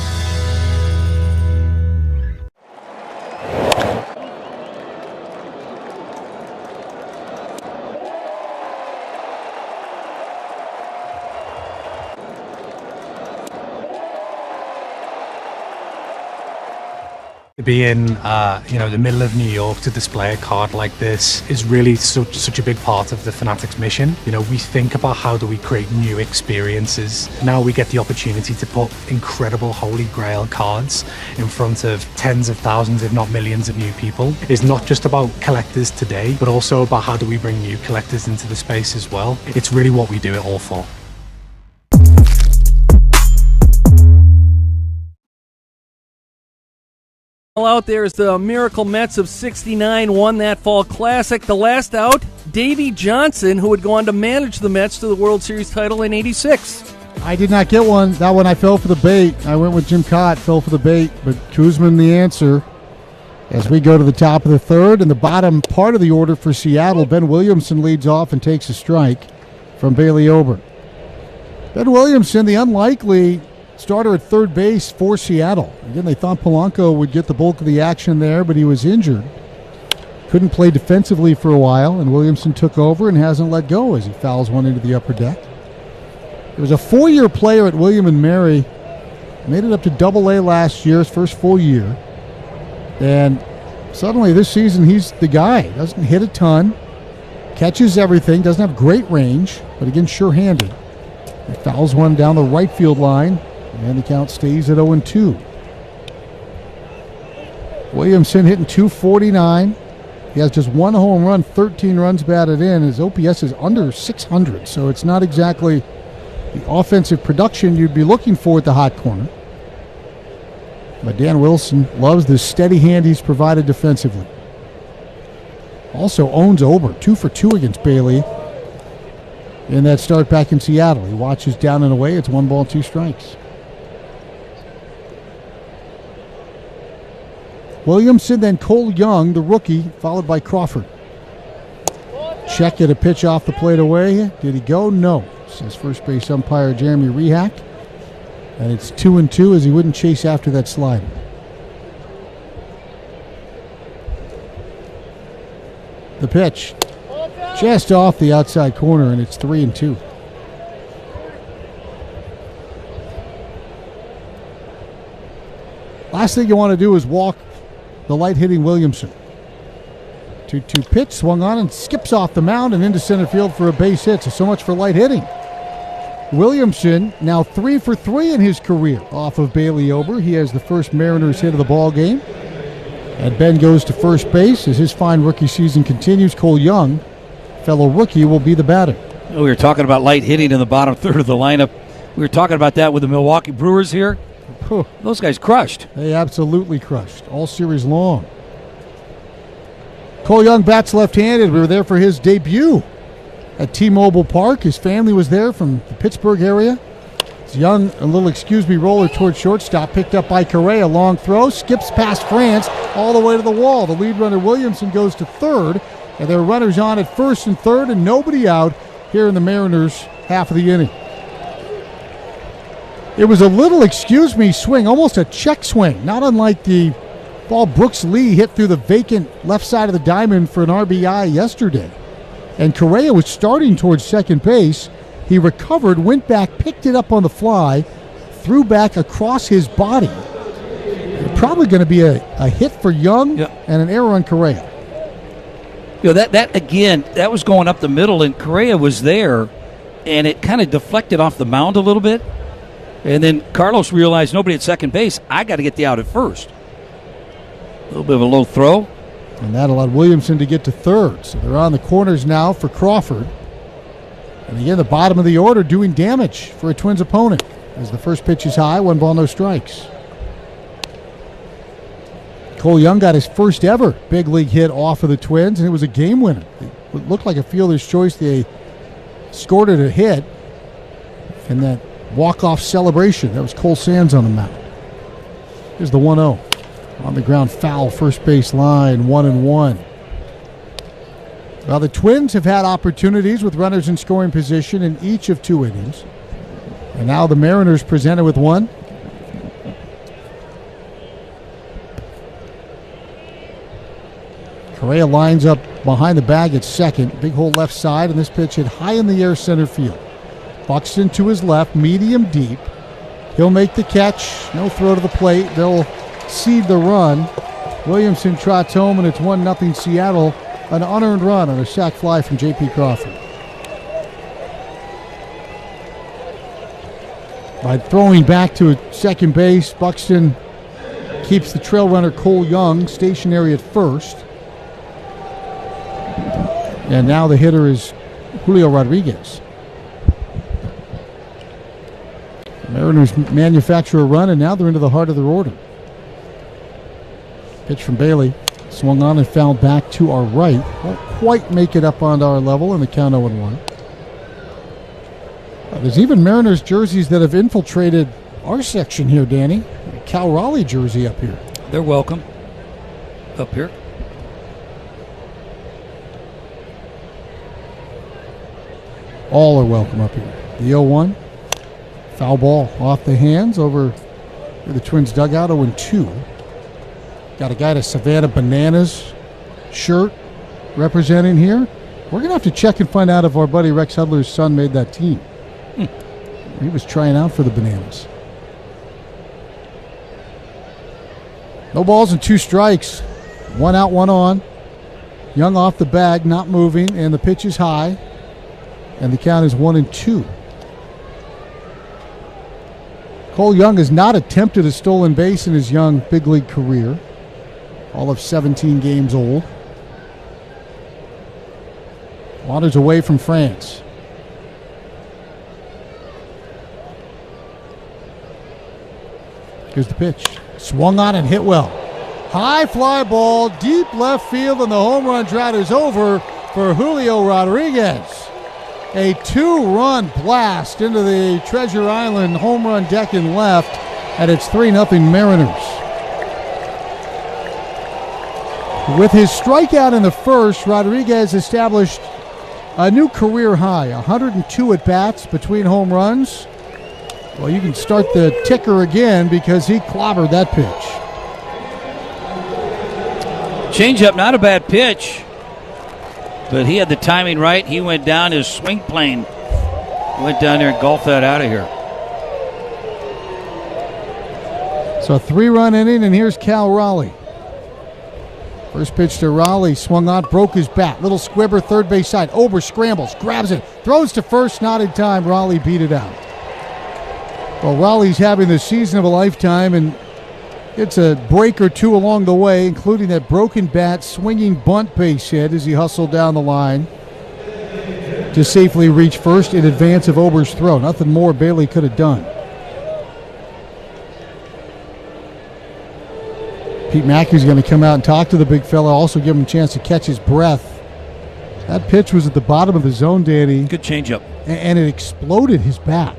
To be in, the middle of New York to display a card like this is really such a big part of the Fanatics mission. We think about how do we create new experiences. Now we get the opportunity to put incredible Holy Grail cards in front of tens of thousands, if not millions of new people. It's not just about collectors today, but also about how do we bring new collectors into the space as well. It's really what we do it all for. Out there is the Miracle Mets of '69 won that Fall Classic. The last out, Davey Johnson, who would go on to manage the Mets to the World Series title in '86. I did not get one. That one I fell for the bait. I went with Jim Cott, fell for the bait, but Kuzman the answer. As we go to the top of the third, in the bottom part of the order for Seattle, Ben Williamson leads off and takes a strike from Bailey Ober. Ben Williamson, the unlikely starter at third base for Seattle. Again, they thought Polanco would get the bulk of the action there, but he was injured. Couldn't play defensively for a while, and Williamson took over and hasn't let go as he fouls one into the upper deck. He was a 4-year player at William & Mary. Made it up to Double-A last year, his first full year. And suddenly this season he's the guy. Doesn't hit a ton, catches everything, doesn't have great range, but again, sure-handed. He fouls one down the right field line, and the count stays at 0-2. Williamson hitting .249. He has just one home run, 13 runs batted in. His OPS is under 600, so it's not exactly the offensive production you'd be looking for at the hot corner. But Dan Wilson loves the steady hand he's provided defensively. Also owns Ober, 2 for 2 against Bailey in that start back in Seattle. He watches down and away. It's 1 ball, 2 strikes. Williamson, then Cole Young, the rookie, followed by Crawford. Check at a pitch off the plate away. Did he go? No, says first base umpire Jeremy Rehack. And it's 2-2 as he wouldn't chase after that slider. The pitch just off the outside corner, and it's 3-2. Last thing you want to do is walk the light-hitting Williamson. 2-2 pitch, swung on and skips off the mound and into center field for a base hit. So much for light hitting. Williamson now 3 for 3 in his career off of Bailey Ober. He has the first Mariners hit of the ball game. And Ben goes to first base as his fine rookie season continues. Cole Young, fellow rookie, will be the batter. We were talking about light hitting in the bottom third of the lineup. We were talking about that with the Milwaukee Brewers here. Those guys crushed. They absolutely crushed all series long. Cole Young bats left-handed. We were there for his debut at T-Mobile Park. His family was there from the Pittsburgh area. It's Young, a little excuse-me roller towards shortstop, picked up by Correa. Long throw, skips past France all the way to the wall. The lead runner Williamson goes to third, and there are runners on at first and third, and nobody out here in the Mariners' half of the inning. It was a little excuse-me swing, almost a check swing, not unlike the ball Brooks Lee hit through the vacant left side of the diamond for an RBI yesterday. And Correa was starting towards second base. He recovered, went back, picked it up on the fly, threw back across his body. Probably going to be a hit for Young and an error on Correa. You know, that again, that was going up the middle, and Correa was there, and it kind of deflected off the mound a little bit. And then Carlos realized nobody at second base. I got to get the out at first. A little bit of a low throw. And that allowed Williamson to get to third. So they're on the corners now for Crawford. And again, the bottom of the order doing damage for a Twins opponent. As the first pitch is high, 1 ball, no strikes. Cole Young got his first ever big league hit off of the Twins, and it was a game winner. It looked like a fielder's choice. They scored it a hit. And that walk-off celebration, that was Cole Sands on the mound. Here's the 1-0. On the ground foul, first base line, 1-1. Well, the Twins have had opportunities with runners in scoring position in each of 2 innings. And now the Mariners presented with one. Correa lines up behind the bag at second. Big hole left side, and this pitch hit high in the air center field. Buxton to his left, medium deep. He'll make the catch. No throw to the plate. They'll seed the run. Williamson trots home, and it's 1-0 Seattle. An unearned run on a sac fly from J.P. Crawford. By throwing back to second base, Buxton keeps the trail runner Cole Young stationary at first. And now the hitter is Julio Rodriguez. The Mariners manufacture a run, and now they're into the heart of their order. Pitch from Bailey. Swung on and fouled back to our right. Won't quite make it up onto our level in the count 0-1. There's even Mariners jerseys that have infiltrated our section here, Danny. Cal Raleigh jersey up here. They're welcome up here. All are welcome up here. The 0-1. Foul ball off the hands over the Twins dugout, 0-2. Got a guy to Savannah Bananas shirt representing here. We're going to have to check and find out if our buddy Rex Hudler's son made that team. He was trying out for the Bananas. No balls and 2 strikes. 1 out, 1 on. Young off the bag, not moving, and the pitch is high. And the count is 1-2. Cole Young has not attempted a stolen base in his young big league career. All of 17 games old. Wanders away from France. Here's the pitch. Swung on and hit well. High fly ball, deep left field, and the home run drought is over for Julio Rodriguez. A 2-run blast into the Treasure Island home run deck in left, and it's 3-0 Mariners. With his strikeout in the first, Rodriguez established a new career high, 102 at-bats between home runs. Well, you can start the ticker again because he clobbered that pitch. Changeup, not a bad pitch, but he had the timing right. He went down his swing plane. Went down there and golfed that out of here. So a 3-run inning, and here's Cal Raleigh. First pitch to Raleigh, swung on, broke his bat. Little squibber, third base side. Ober scrambles, grabs it, throws to first, not in time. Raleigh beat it out. Well, Raleigh's having the season of a lifetime, and it's a break or two along the way, including that broken bat, swinging bunt base hit as he hustled down the line to safely reach first in advance of Ober's throw. Nothing more Bailey could have done. Pete Mackey's going to come out and talk to the big fella, also give him a chance to catch his breath. That pitch was at the bottom of the zone, Danny. Good changeup. And it exploded his bat.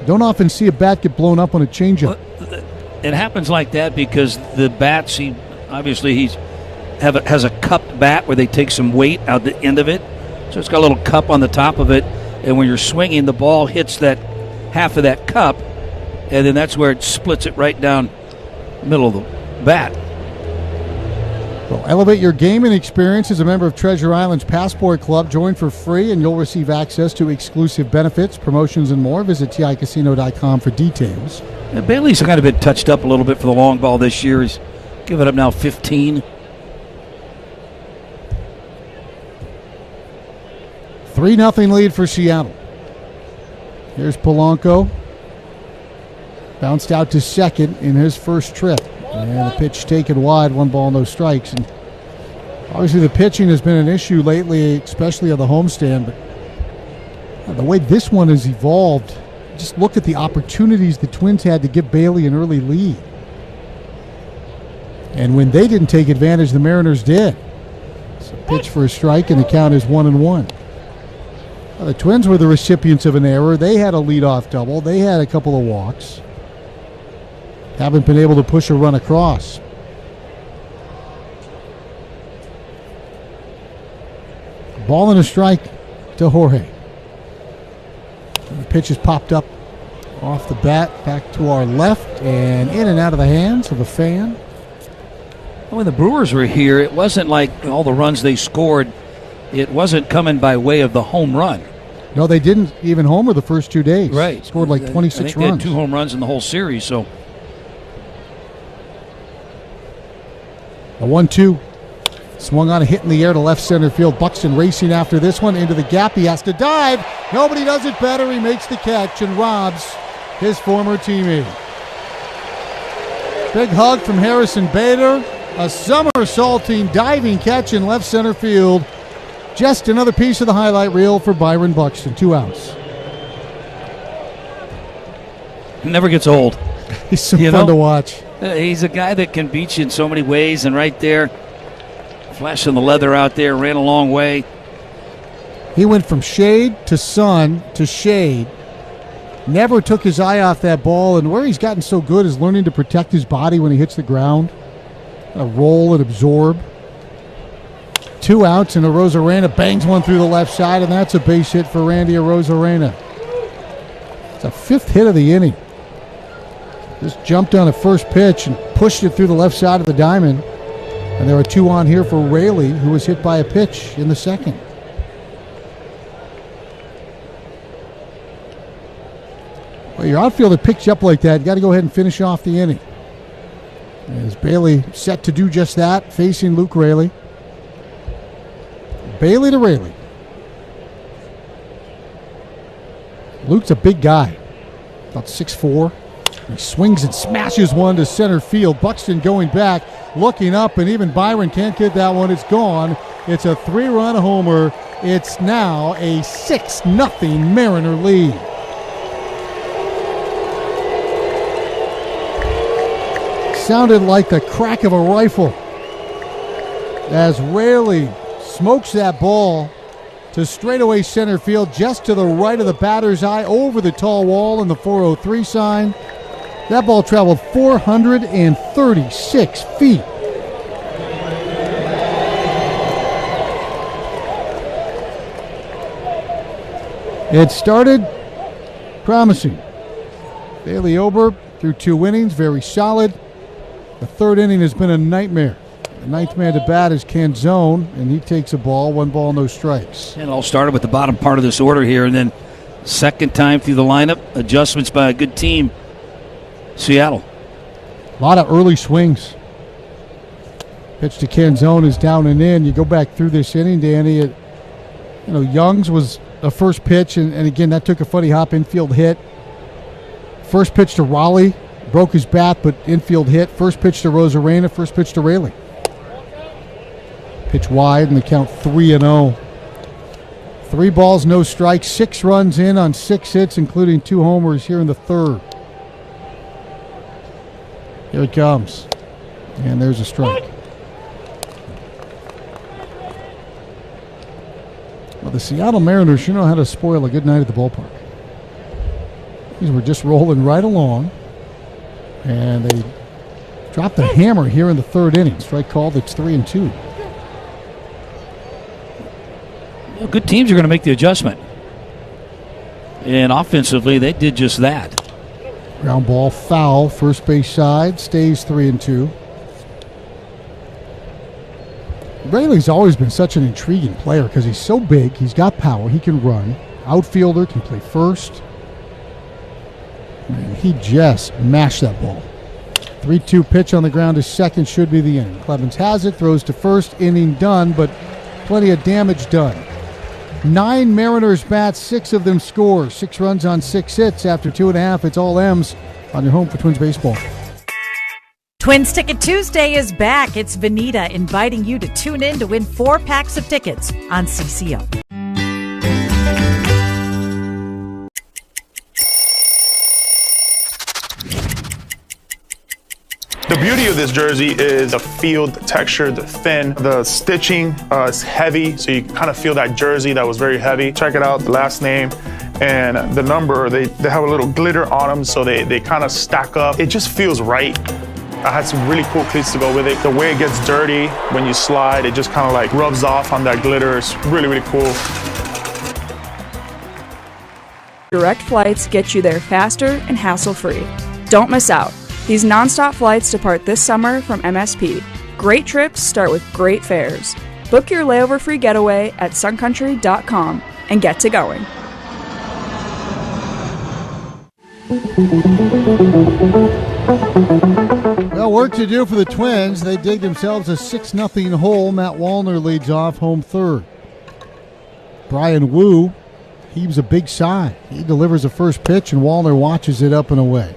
Don't often see a bat get blown up on a changeup. It happens like that because the bats, he has a cupped bat where they take some weight out the end of it. So it's got a little cup on the top of it. And when you're swinging, the ball hits that half of that cup. And then that's where it splits it right down the middle of the bat. Well, elevate your gaming experience as a member of Treasure Island's Passport Club. Join for free and you'll receive access to exclusive benefits, promotions, and more. Visit TICasino.com for details. Bailey's kind of been touched up a little bit for the long ball this year. He's given up now 15. 3-0 lead for Seattle. Here's Polanco. Bounced out to second in his first trip. And the pitch taken wide, 1 ball, no strikes. And obviously the pitching has been an issue lately, especially on the homestand. But the way this one has evolved, just look at the opportunities the Twins had to give Bailey an early lead. And when they didn't take advantage, the Mariners did. So pitch for a strike, and the count is 1-1. The Twins were the recipients of an error. They had a leadoff double. They had a couple of walks. Haven't been able to push a run across. Ball and a strike to Jorge. And the pitch has popped up off the bat, back to our left, and in and out of the hands of a fan. When the Brewers were here, it wasn't like all the runs they scored. It wasn't coming by way of the home run. No, they didn't even homer the first 2 days. Right. Scored like 26 I think runs. They had 2 home runs in the whole series, so. A 1-2. Swung on a hit in the air to left center field. Buxton racing after this one into the gap. He has to dive. Nobody does it better. He makes the catch and robs his former teammate. Big hug from Harrison Bader. A somersaulting diving catch in left center field. Just another piece of the highlight reel for Byron Buxton. 2 outs. It never gets old. He's so fun to watch. He's a guy that can beat you in so many ways, and right there, flashing the leather out there, ran a long way. He went from shade to sun to shade. Never took his eye off that ball, and where he's gotten so good is learning to protect his body when he hits the ground. Roll and absorb. 2 outs, and Arozarena bangs one through the left side, and that's a base hit for Randy Arozarena. It's a 5th hit of the inning. Just jumped on a first pitch and pushed it through the left side of the diamond. And there are 2 on here for Raley, who was hit by a pitch in the second. Well, your outfielder picks you up like that, you got to go ahead and finish off the inning. As Bailey set to do just that, facing Luke Raley. Bailey to Raley. Luke's a big guy, about 6'4". He swings and smashes one to center field. Buxton going back, looking up, and even Byron can't get that one. It's gone. It's a 3-run homer. It's now a 6-0 Mariner lead. Sounded like the crack of a rifle as Raley smokes that ball to straightaway center field, just to the right of the batter's eye, over the tall wall and the 403 sign. That ball traveled 436 feet. It started promising. Bailey Ober through 2 innings, very solid. The 3rd inning has been a nightmare. The 9th man to bat is Canzone, and he takes a ball, 1 ball, no strikes. And it all started with the bottom part of this order here, and then second time through the lineup, adjustments by a good team. Seattle. A lot of early swings. Pitch to Canzone is down and in. You go back through this inning, Danny. Young's was a first pitch, and again, that took a funny hop infield hit. First pitch to Raleigh. Broke his bat, but infield hit. First pitch to Arozarena, first pitch to Raley. Pitch wide, and the count 3-0. 3 balls, no strikes, 6 runs in on 6 hits, including 2 homers here in the 3rd. Here it comes. And there's a strike. Well, the Seattle Mariners sure know how to spoil a good night at the ballpark. These were just rolling right along. And they dropped the hammer here in the 3rd inning. Strike called. It's 3-2. Good teams are going to make the adjustment. And offensively, they did just that. Ground ball foul, first base side, stays 3-2. Raley's always been such an intriguing player because he's so big, he's got power, he can run. Outfielder, can play first. And he just mashed that ball. 3-2 pitch on the ground to second, should be the inning. Clemens has it, throws to first, inning done, but plenty of damage done. 9 Mariners bats, 6 of them score. 6 runs on 6 hits. After 2.5, it's all M's on your home for Twins baseball. Twins Ticket Tuesday is back. It's Veneta inviting you to tune in to win 4 packs of tickets on CCO. The beauty of this jersey is the field, the texture, the thin, the stitching is heavy, so you kind of feel that jersey that was very heavy. Check it out, the last name and the number, they have a little glitter on them, so they kind of stack up. It just feels right. I had some really cool cleats to go with it. The way it gets dirty when you slide, it just kind of like rubs off on that glitter. It's really, really cool. Direct flights get you there faster and hassle-free. Don't miss out. These nonstop flights depart this summer from MSP. Great trips start with great fares. Book your layover-free getaway at suncountry.com and get to going. Well, work to do for the Twins. They dig themselves a 6-0 hole. Matt Wallner leads off, home third. Brian Wu heaves a big sigh. He delivers a first pitch, and Wallner watches it up and away.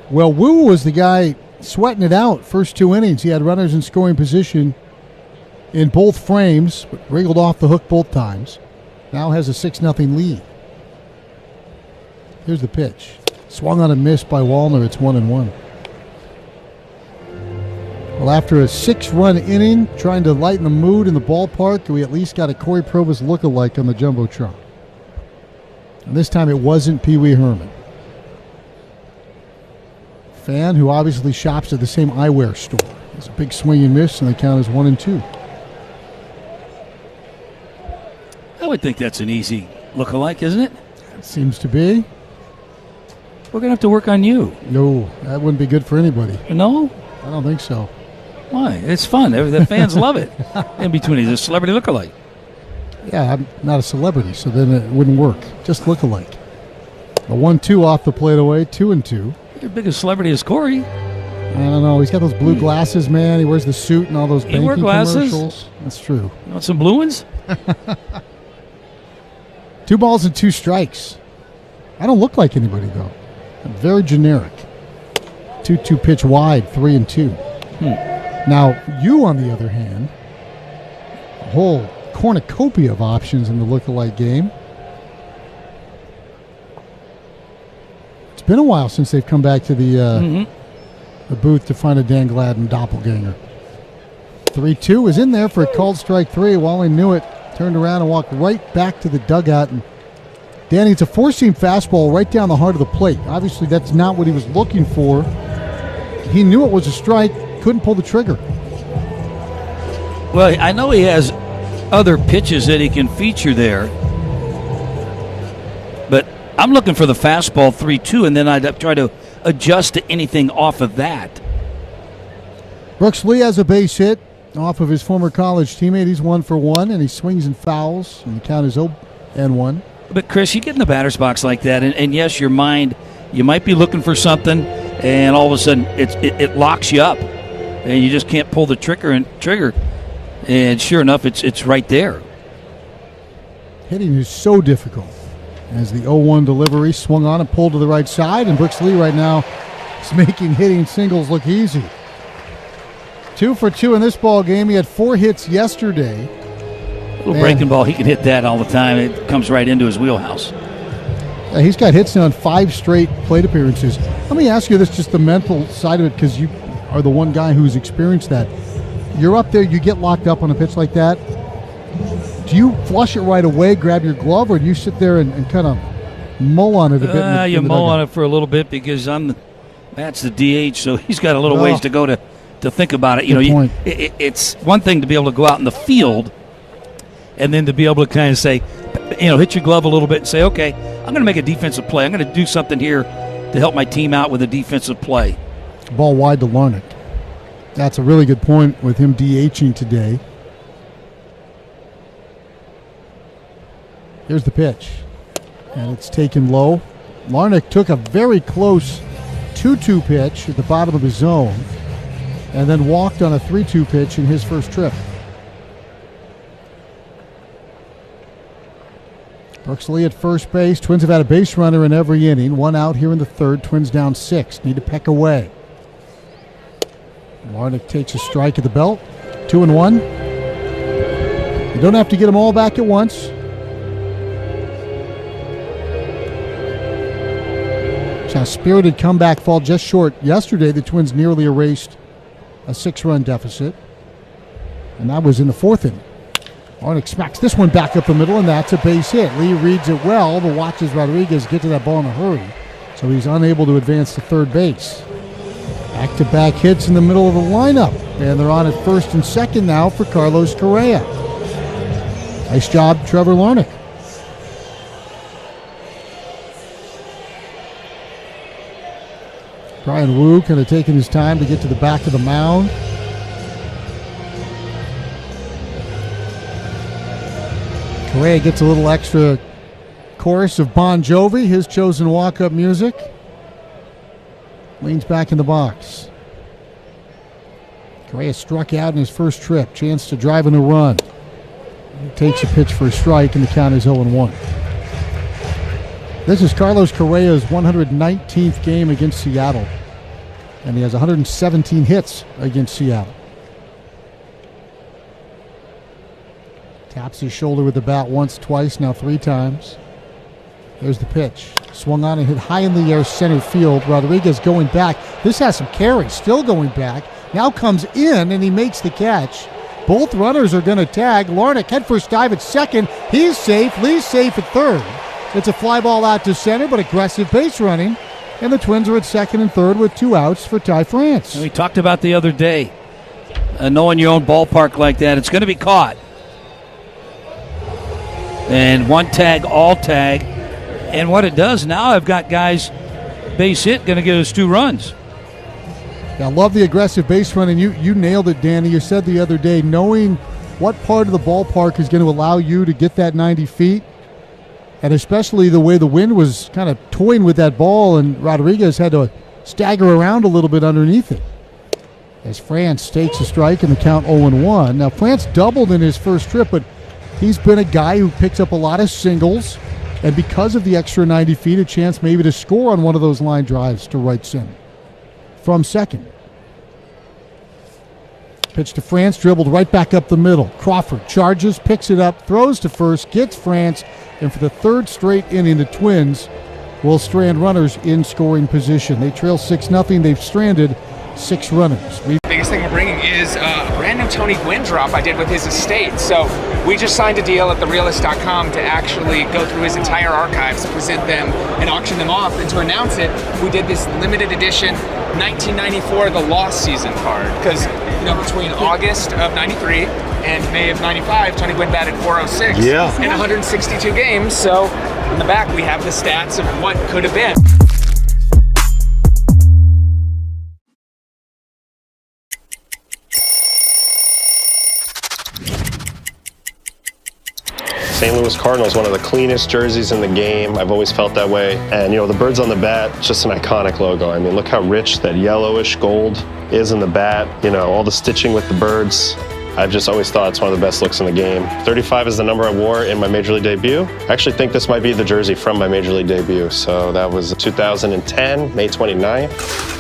Well, Wu was the guy sweating it out first 2 innings. He had runners in scoring position in both frames, but wriggled off the hook both times. Now has a 6-0 lead. Here's the pitch. Swung on and missed by Wallner. It's 1-1. Well, after a 6-run inning, trying to lighten the mood in the ballpark, we at least got a Corey Provis lookalike on the Jumbotron. And this time it wasn't Pee Wee Herman. Fan who obviously shops at the same eyewear store. It's a big swing and miss, and the count is 1-2. I would think that's an easy lookalike, isn't it? It seems to be. We're going to have to work on you. No, that wouldn't be good for anybody. No? I don't think so. Why? It's fun. The fans love it. In between, he's a celebrity lookalike. Yeah, I'm not a celebrity, so then it wouldn't work. Just lookalike. A 1-2 off the plate away, 2-2. Your biggest celebrity is Corey. I don't know. He's got those blue glasses, man. He wears the suit and all those banking commercials. That's true. You want some blue ones? 2 balls and 2 strikes. I don't look like anybody, though. I'm very generic. 2-2 pitch wide, 3-2. Now, you, on the other hand, a whole cornucopia of options in the lookalike game. It's been a while since they've come back to the booth to find a Dan Gladden doppelganger. 3-2 is in there for a called strike 3. Wally knew it, turned around and walked right back to the dugout. And Danny, it's a 4-seam fastball right down the heart of the plate. Obviously, that's not what he was looking for. He knew it was a strike, couldn't pull the trigger. Well, I know he has other pitches that he can feature there, but I'm looking for the fastball 3-2, and then I'd try to adjust to anything off of that. Brooks Lee has a base hit off of his former college teammate. He's 1 for 1, and he swings and fouls, and the count is 0-1. But, Chris, you get in the batter's box like that, and yes, your mind, you might be looking for something, and all of a sudden it locks you up, and you just can't pull the trigger. And sure enough, it's right there. Hitting is so difficult. As the 0-1 delivery swung on and pulled to the right side, and Brooks Lee right now is making hitting singles look easy. 2 for 2 in this ball game. He had 4 hits yesterday. Little breaking ball, he can hit that all the time. It comes right into his wheelhouse. He's got hits now in 5 straight plate appearances. Let me ask you this, just the mental side of it, because you are the one guy who's experienced that. You're up there, you get locked up on a pitch like that. Do you flush it right away, grab your glove, or do you sit there and kind of mull on it a bit? You mull on it for a little bit because Matt's the DH, so he's got a little ways to go to think about it. Good point. It's one thing to be able to go out in the field and then to be able to kind of say, hit your glove a little bit and say, okay, I'm going to make a defensive play. I'm going to do something here to help my team out with a defensive play. Ball wide to Larnach. That's a really good point with him DHing today. Here's the pitch. And it's taken low. Larnach took a very close 2-2 pitch at the bottom of the zone and then walked on a 3-2 pitch in his first trip. Brooks Lee at first base. Twins have had a base runner in every inning. 1 out here in the third. Twins down 6. Need to peck away. Larnach takes a strike at the belt. 2-1. You don't have to get them all back at once. A spirited comeback fall just short. Yesterday, the Twins nearly erased a 6-run deficit, and that was in the 4th inning. Larnach smacks this one back up the middle, and that's a base hit. Lee reads it well, but watches Rodriguez get to that ball in a hurry, so he's unable to advance to third base. Back-to-back hits in the middle of the lineup, and they're on at first and second now for Carlos Correa. Nice job, Trevor Larnach. Brian Wu kind of taking his time to get to the back of the mound. Correa gets a little extra chorus of Bon Jovi, his chosen walk-up music. Leans back in the box. Correa struck out in his first trip. Chance to drive in a run. He takes a pitch for a strike, and the count is 0-1. This is Carlos Correa's 119th game against Seattle, and he has 117 hits against Seattle. Taps his shoulder with the bat once, twice, now 3 times. There's the pitch. Swung on and hit high in the air center field. Rodriguez going back. This has some carry, still going back. now comes in, and he makes the catch. Both runners are going to tag. Larnach head first dive at second. He's safe. Lee's safe at third. It's a fly ball out to center, but aggressive base running. And the Twins are at second and third with 2 outs for Ty France. And we talked about the other day, knowing your own ballpark like that, it's going to be caught. And one tag, all tag. And what it does now, I've got guys base hit, going to get us 2 runs. I love the aggressive base running. You nailed it, Danny. You said the other day, knowing what part of the ballpark is going to allow you to get that 90 feet, and especially the way the wind was kind of toying with that ball, and Rodriguez had to stagger around a little bit underneath it. As France takes a strike in the count 0-1. Now, France doubled in his first trip, but he's been a guy who picks up a lot of singles, and because of the extra 90 feet, a chance maybe to score on one of those line drives to right center. From second. Pitch to France, dribbled right back up the middle. Crawford charges, picks it up, throws to first, gets France, and for the third straight inning, the Twins will strand runners in scoring position. They trail 6-0. They've stranded 6 runners. The biggest thing we're bringing is a brand new Tony Gwynn drop I did with his estate. So we just signed a deal at therealist.com to actually go through his entire archives, present them, and auction them off. And to announce it, we did this limited edition 1994 The Lost Season card. Because, between August of 93 and May of 95, Tony Gwynn batted .406 in 162 games. So in the back, we have the stats of what could have been. St. Louis Cardinals, one of the cleanest jerseys in the game. I've always felt that way. And, the birds on the bat, just an iconic logo. I mean, look how rich that yellowish gold is in the bat. All the stitching with the birds. I've just always thought it's one of the best looks in the game. 35 is the number I wore in my Major League debut. I actually think this might be the jersey from my Major League debut. So that was 2010, May 29th.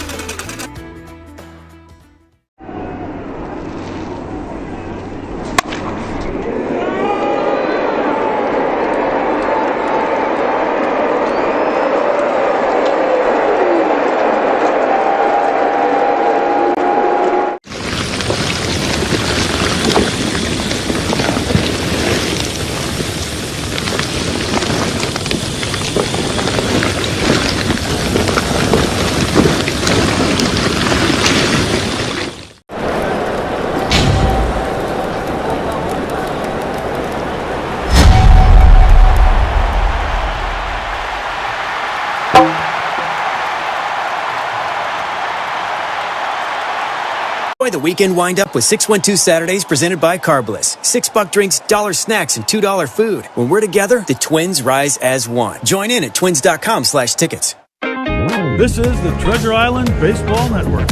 The weekend wind up with 612 Saturdays presented by Carbliss. $6 drinks, $1 snacks, and $2 food. When we're together, the Twins rise as one. Join in at twins.com/tickets. This is the Treasure Island Baseball Network.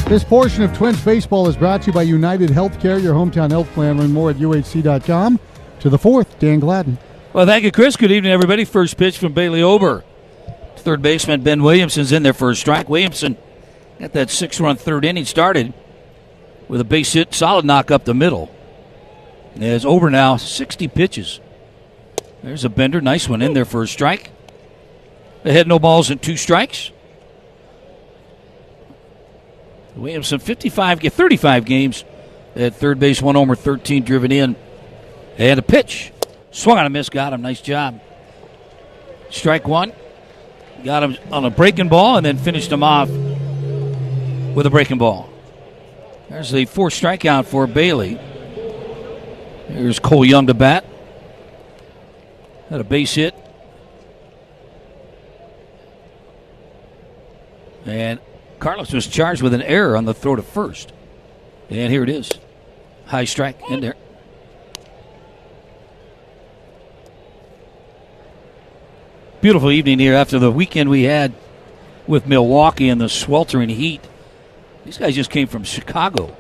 This portion of Twins Baseball is brought to you by United Healthcare, your hometown health plan. Learn more at uhc.com. To the fourth, Dan Gladden. Well, thank you, Chris. Good evening, everybody. First pitch from Bailey Ober. Third baseman Ben Williamson's in there for a strike. Williamson got that 6-run third inning started with a base hit, solid knock up the middle. It's over now, 60 pitches. There's a bender, nice one in there for a strike. Ahead, no balls and 2 strikes. Williamson, 35 games at third base, 1 homer, 13 driven in. And a pitch. Swung on a miss, got him, nice job. Strike 1. Got him on a breaking ball and then finished him off with a breaking ball. There's the 4th strikeout for Bailey. Here's Cole Young to bat. Had a base hit. And Carlos was charged with an error on the throw to first. And here it is. High strike in there. Beautiful evening here after the weekend we had with Milwaukee and the sweltering heat. These guys just came from Chicago,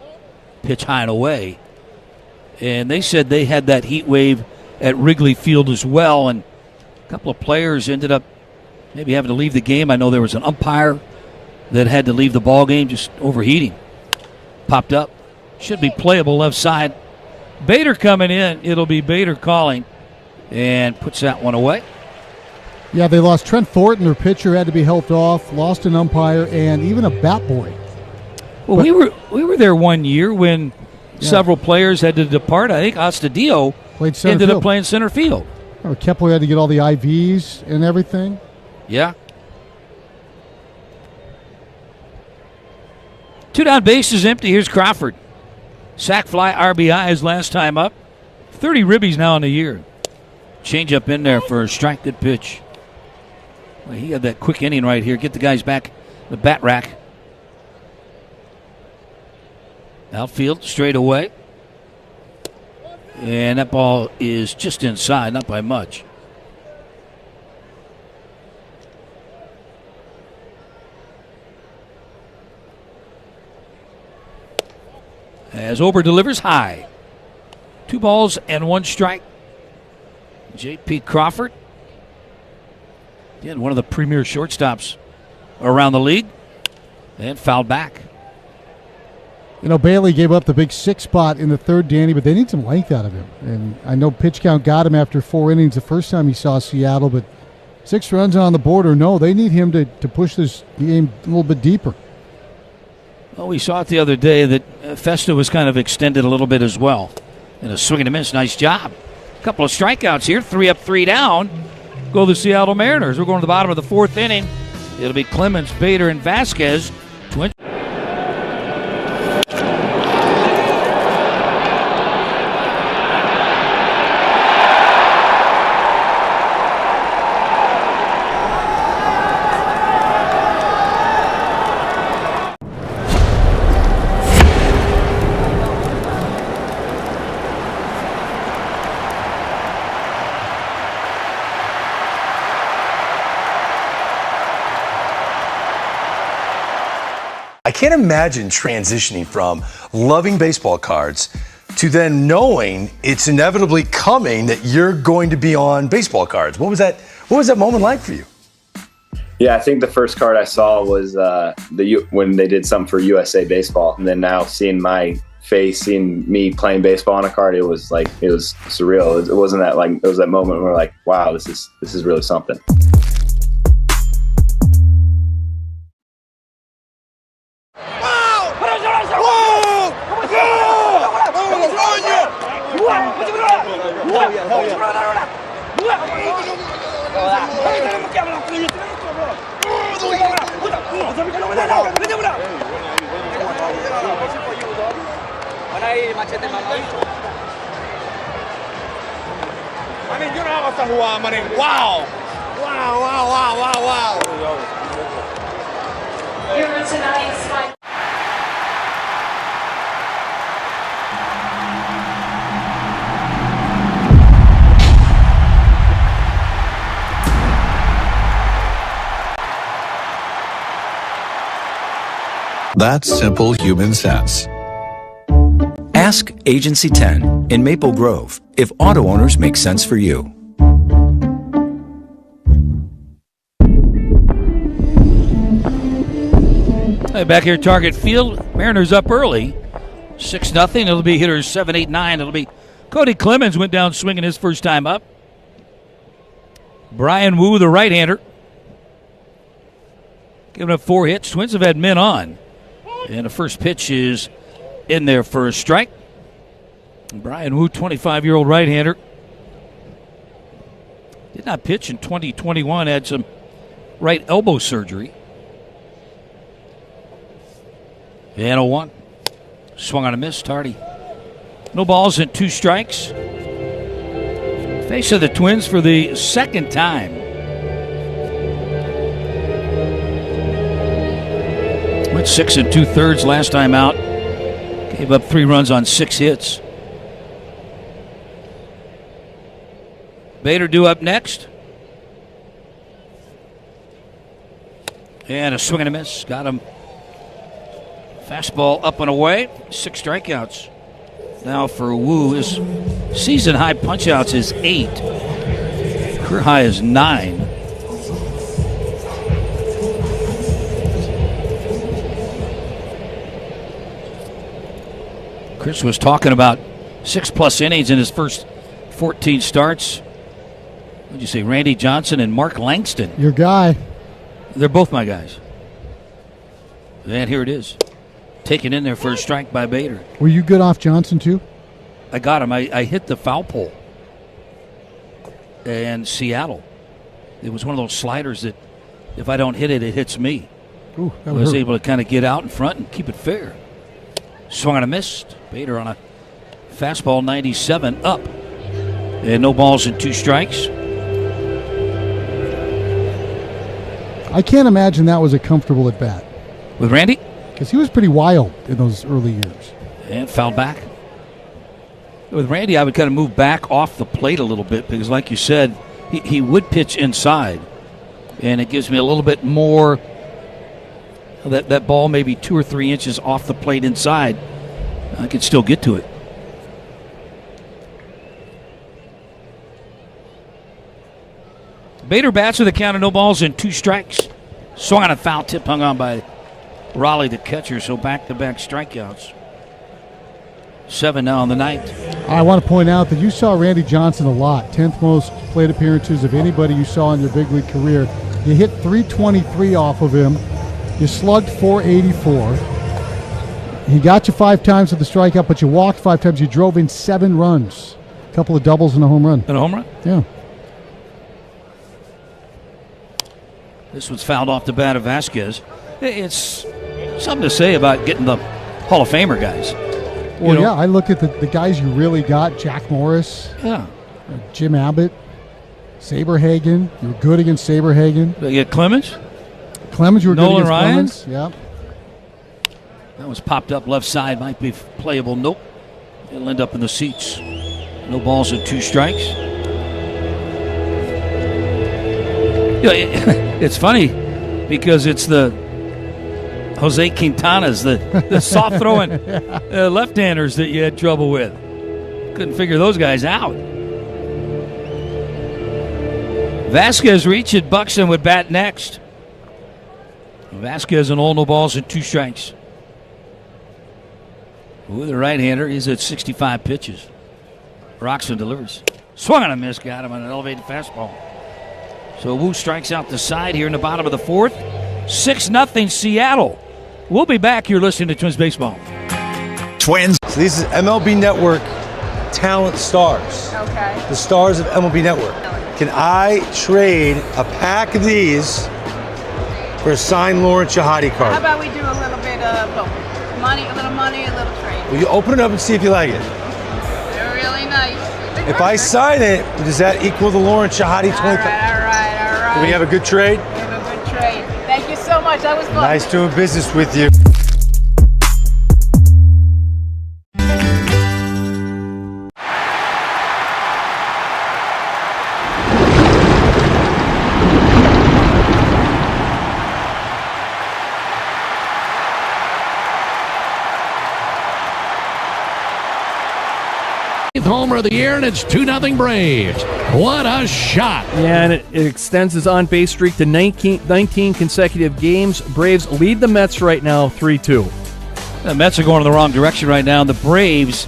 pitch high and away. And they said they had that heat wave at Wrigley Field as well. And a couple of players ended up maybe having to leave the game. I know there was an umpire that had to leave the ball game, just overheating. Popped up. Should be playable left side. Bader coming in. It'll be Bader calling. And puts that one away. Yeah, they lost Trent Thornton, their pitcher, had to be helped off. Lost an umpire and even a bat boy. Well, we were there one year when several players had to depart. I think Astudillo ended up playing center field. Oh, Kepler had to get all the IVs and everything. Yeah. 2 down, base is empty. Here's Crawford. Sack fly, RBI his last time up. 30 ribbies now in the year. Change up in there for a strike. Good pitch. Well, he had that quick inning right here. Get the guys back the bat rack. Outfield straight away. And that ball is just inside, not by much. As Ober delivers high. 2 balls and 1 strike. J.P. Crawford. Again, one of the premier shortstops around the league. And fouled back. You know, Bailey gave up the big 6 spot in the third, Danny, but they need some length out of him. And I know pitch count got him after 4 innings the first time he saw Seattle, but 6 runs on the board or no, they need him to push this game a little bit deeper. Well, we saw it the other day that Festa was kind of extended a little bit as well. And a swing and a miss. Nice job. A couple of strikeouts here. 3 up, 3 down. Go the Seattle Mariners. We're going to the bottom of the 4th inning. It'll be Clemens, Bader, and Vasquez. I can't imagine transitioning from loving baseball cards to then knowing it's inevitably coming that you're going to be on baseball cards. What was that moment like for you? Yeah, I think the first card I saw was when they did something for USA Baseball, and then now seeing my face, seeing me playing baseball on a card, it was surreal. It wasn't that it was that moment where like, wow, this is really something. That's simple human sense. Ask Agency 10 in Maple Grove if auto owners make sense for you. Hey, back here at Target Field, Mariners up early, 6-0. It'll be hitters 7, 8, 9. It'll be Cody Clemens went down swinging his first time up. Brian Wu, the right-hander, giving up 4 hits. Twins have had men on. And the first pitch is in there for a strike. Brian Wu, 25-year-old right-hander. Did not pitch in 2021, had some right elbow surgery. And 0-1. Swung on a miss, Tardy. No balls and 2 strikes. Face of the Twins for the second time. Went 6 2/3 last time out. Gave up 3 runs on 6 hits. Bader due up next. And a swing and a miss. Got him. Fastball up and away. 6 strikeouts. Now for Wu, his season high punch-outs is 8. Career high is 9. Chris was talking about 6+ innings in his first 14 starts. What did you say, Randy Johnson and Mark Langston? Your guy. They're both my guys. And here it is. Taken in there for a strike by Bader. Were you good off Johnson, too? I got him. I hit the foul pole. And Seattle. It was one of those sliders that if I don't hit it, it hits me. Ooh, I was able to kind of get out in front and keep it fair. Swung and a missed. Bader on a fastball 97 up. And no balls and 2 strikes. I can't imagine that was a comfortable at bat. With Randy? Because he was pretty wild in those early years. And fouled back. With Randy, I would kind of move back off the plate a little bit because, like you said, he would pitch inside. And it gives me a little bit more, that ball maybe 2 or 3 inches off the plate inside. I could still get to it. Bader bats with a count of no balls and 2 strikes. Swung on a foul tip, hung on by Raleigh, the catcher, so back-to-back strikeouts. 7 now on the night. I want to point out that you saw Randy Johnson a lot. 10th most plate appearances of anybody you saw in your big league career. You hit 323 off of him. You slugged 484. He got you 5 times with the strikeout, but you walked 5 times. You drove in 7 runs. A couple of doubles and a home run. And a home run? Yeah. This was fouled off the bat of Vasquez. It's something to say about getting the Hall of Famer guys. Well, yeah, I look at the guys you really got. Jack Morris. Yeah. Jim Abbott. Saberhagen. You were good against Saberhagen. They get Clemens? Clemens, you were Nolan good against Ryan? Clemens. Yeah. That was popped up left side. Might be playable. Nope. It'll end up in the seats. No balls and 2 strikes. It's funny because it's the Jose Quintanas, the soft throwing left-handers that you had trouble with. Couldn't figure those guys out. Vasquez reached. Buxton would bat next. Vasquez and all no balls and 2 strikes. With a right-hander, he's at 65 pitches. Roxon delivers. Swung on a miss, got him on an elevated fastball. So Wu strikes out the side here in the bottom of the 4th. 6-0 Seattle. We'll be back. You're listening to Twins Baseball. Twins. So these is MLB Network talent stars. Okay. The stars of MLB Network. Can I trade a pack of these for a signed Lawrence Shahadi card? How about we do a little bit of both? Money, a little trade. Will you open it up and see if you like it? They're really nice. If I sign it, does that equal the Lawrence Shahadi 20? All right. Do we have a good trade? We have a good trade. Thank you so much. That was fun. Nice doing business with you. Homer of the year, and it's 2-0 Braves. What a shot! Yeah, and it extends his on-base streak to 19 consecutive games. Braves lead the Mets right now 3-2. The Mets are going in the wrong direction right now, and the Braves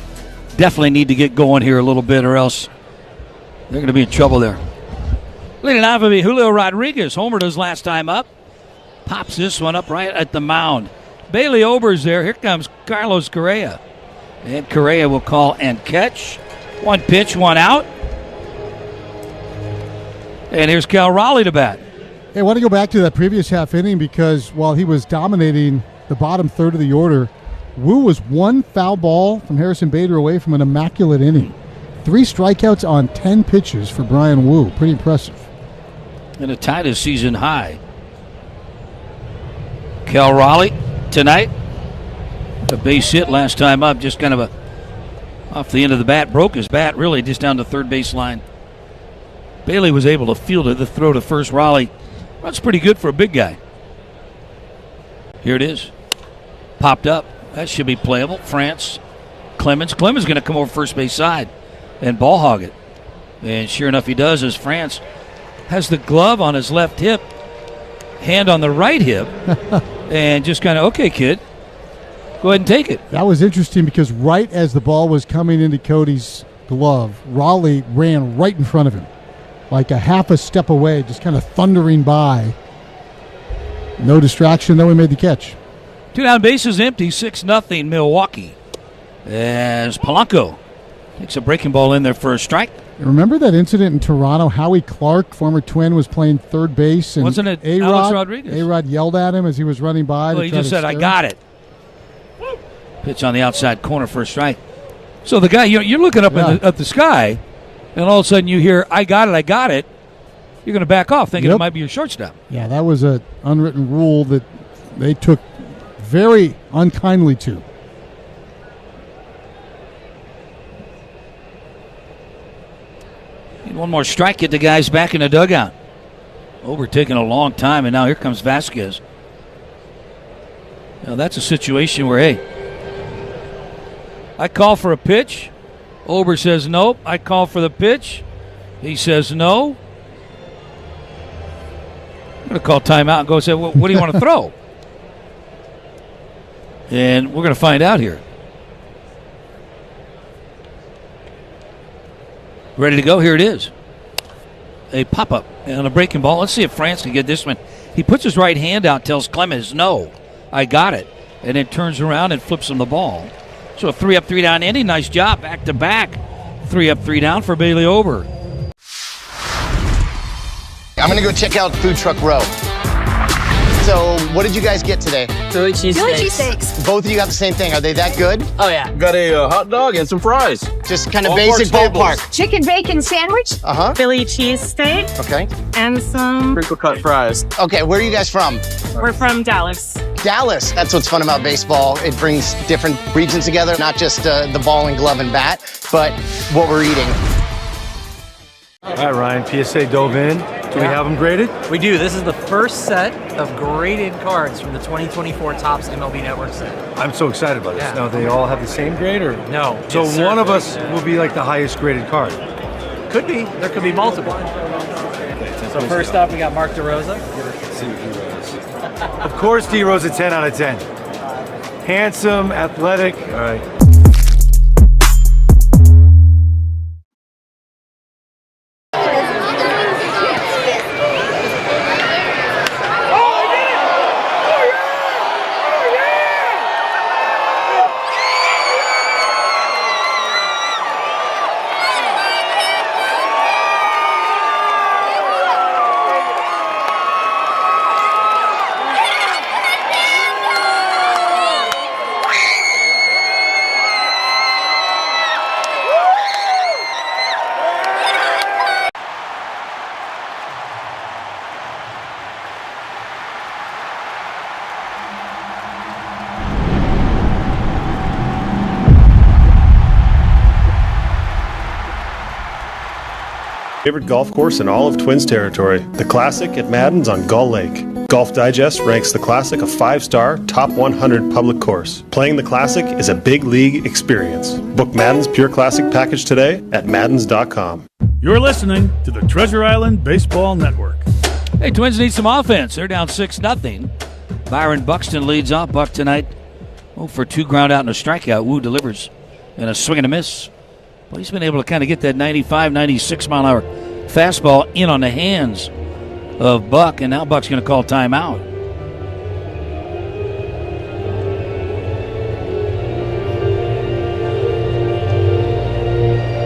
definitely need to get going here a little bit, or else they're going to be in trouble there. Leading off will be Julio Rodriguez. Homered his last time up. Pops this one up right at the mound. Bailey Ober's there. Here comes Carlos Correa. And Correa will call and catch. 1 pitch, 1 out. And here's Cal Raleigh to bat. Hey, I want to go back to that previous half inning because while he was dominating the bottom third of the order, Wu was 1 foul ball from Harrison Bader away from an immaculate inning. 3 strikeouts on 10 pitches for Brian Wu. Pretty impressive. And a tied his season high. Cal Raleigh tonight. A base hit last time up, just kind of off the end of the bat. Broke his bat really just down the third base line. Bailey was able to field it. The throw to first. Raleigh, that's pretty good for a big guy. Here it is. Popped up. That should be playable. France. Clemens going to come over first base side and ball hog it. And sure enough he does, as France has the glove on his left hip, hand on the right hip, and just kind of, okay, kid. Go ahead and take it. That was interesting because right as the ball was coming into Cody's glove, Raleigh ran right in front of him, like a half a step away, just kind of thundering by. No distraction, though he made the catch. Two down, bases empty, 6-0 Milwaukee. As Polanco takes a breaking ball in there for a strike. Remember that incident in Toronto? Howie Clark, former Twin, was playing third base. And wasn't it Alex Rodriguez? A-Rod yelled at him as he was running by. Well, he just said, I got it. Pitch on the outside corner for a strike. So the guy, you're looking up at the sky, and all of a sudden you hear, I got it. You're going to back off thinking it might be your shortstop. Yeah, that was an unwritten rule that they took very unkindly to. Need one more strike, get the guys back in the dugout. Over taking a long time, and now here comes Vasquez. Now that's a situation where, hey, I call for a pitch. Ober says nope. I call for the pitch. He says no. I'm going to call timeout and go say, well, what do you want to throw? And we're going to find out here. Ready to go? Here it is. A pop-up and a breaking ball. Let's see if France can get this one. He puts his right hand out, tells Clemens, no, I got it. And then turns around and flips him the ball. So a 3-up, 3-down inning. Nice job. Back-to-back. 3-up, 3-down for Bailey Ober. I'm going to go check out Food Truck Row. So, what did you guys get today? Philly cheesesteaks. Both of you got the same thing. Are they that good? Oh, yeah. Got a hot dog and some fries. Just kind of basic ballpark. Chicken bacon sandwich. Uh-huh. Philly cheesesteak. Okay. And some Crinkle cut fries. Okay, where are you guys from? We're from Dallas. Dallas. That's what's fun about baseball. It brings different regions together, not just the ball and glove and bat, but what we're eating. All right, Ryan, PSA dove in. Do we have them graded? We do. This is the first set of graded cards from the 2024 Topps MLB Network set. I'm so excited about this. Yeah. Now, they all have the same grade, or? No. So one of us will be like the highest graded card. Could be. There could be multiple. So first up, we got Mark DeRosa. See what he wrote. Of course, D-Rose a 10 out of 10. Handsome, athletic. All right. Favorite golf course in all of Twins territory. The Classic at Madden's on Gull Lake. Golf Digest ranks the Classic a 5-star, top 100 public course. Playing the Classic is a big league experience. Book Madden's Pure Classic package today at maddens.com. You're listening to the Treasure Island Baseball Network. Hey, Twins need some offense. They're down 6-0. Byron Buxton leads off. Buck tonight, for 2 ground out and a strikeout. Wu delivers and a swing and a miss. Well, he's been able to kind of get that 95, 96 mile an hour fastball in on the hands of Buck, and now Buck's going to call timeout.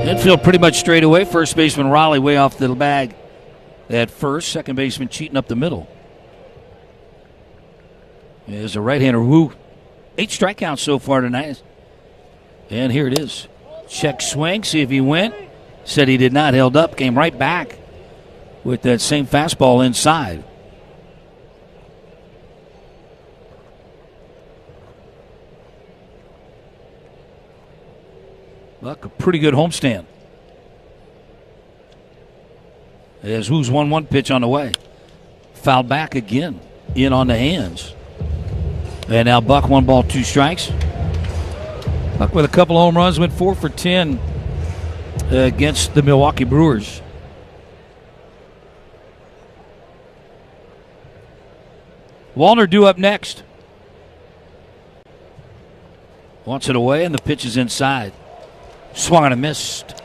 Infield pretty much straight away. First baseman Raleigh way off the bag at first. Second baseman cheating up the middle. There's a right-hander Wu. 8 strikeouts so far tonight. And here it is. Check swing, see if he went. Said he did not, held up, came right back with that same fastball inside. Buck, a pretty good homestand. As Wu's 1-1 pitch on the way. Fouled back again, in on the hands. And now Buck, 1 ball, 2 strikes. Buck with a couple home runs, went 4 for 10 against the Milwaukee Brewers. Wallner due up next. Wants it away, and the pitch is inside. Swung and a missed.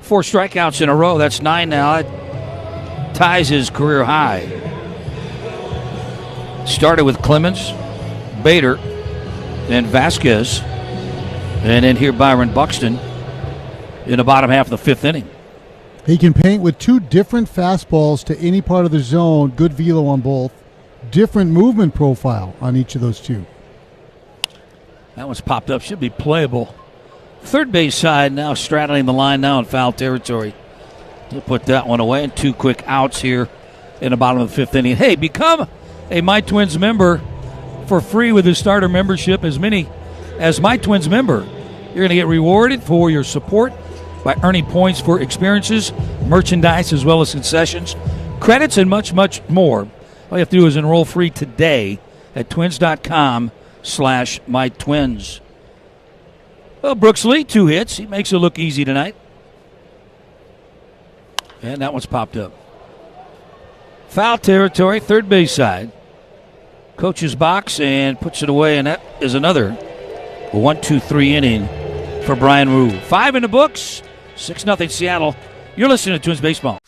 4 strikeouts in a row. That's 9 now. That ties his career high. Started with Clemens, Bader, then Vasquez, and then here Byron Buxton in the bottom half of the fifth inning. He can paint with two different fastballs to any part of the zone. Good velo on both. Different movement profile on each of those two. That one's popped up. Should be playable. Third base side now straddling the line now in foul territory. He'll put that one away, and 2 quick outs here in the bottom of the fifth inning. Hey, become a My Twins member for free with a starter membership. As many as My Twins member, you're going to get rewarded for your support by earning points for experiences, merchandise, as well as concessions, credits, and much, much more. All you have to do is enroll free today at twins.com/mytwins. Well, Brooks Lee, 2 hits. He makes it look easy tonight. And that one's popped up. Foul territory, third base side. Coach's box and puts it away, and that is another 1-2-3 inning for Brian Rue. 5 in the books, 6-0 Seattle. You're listening to Twins Baseball.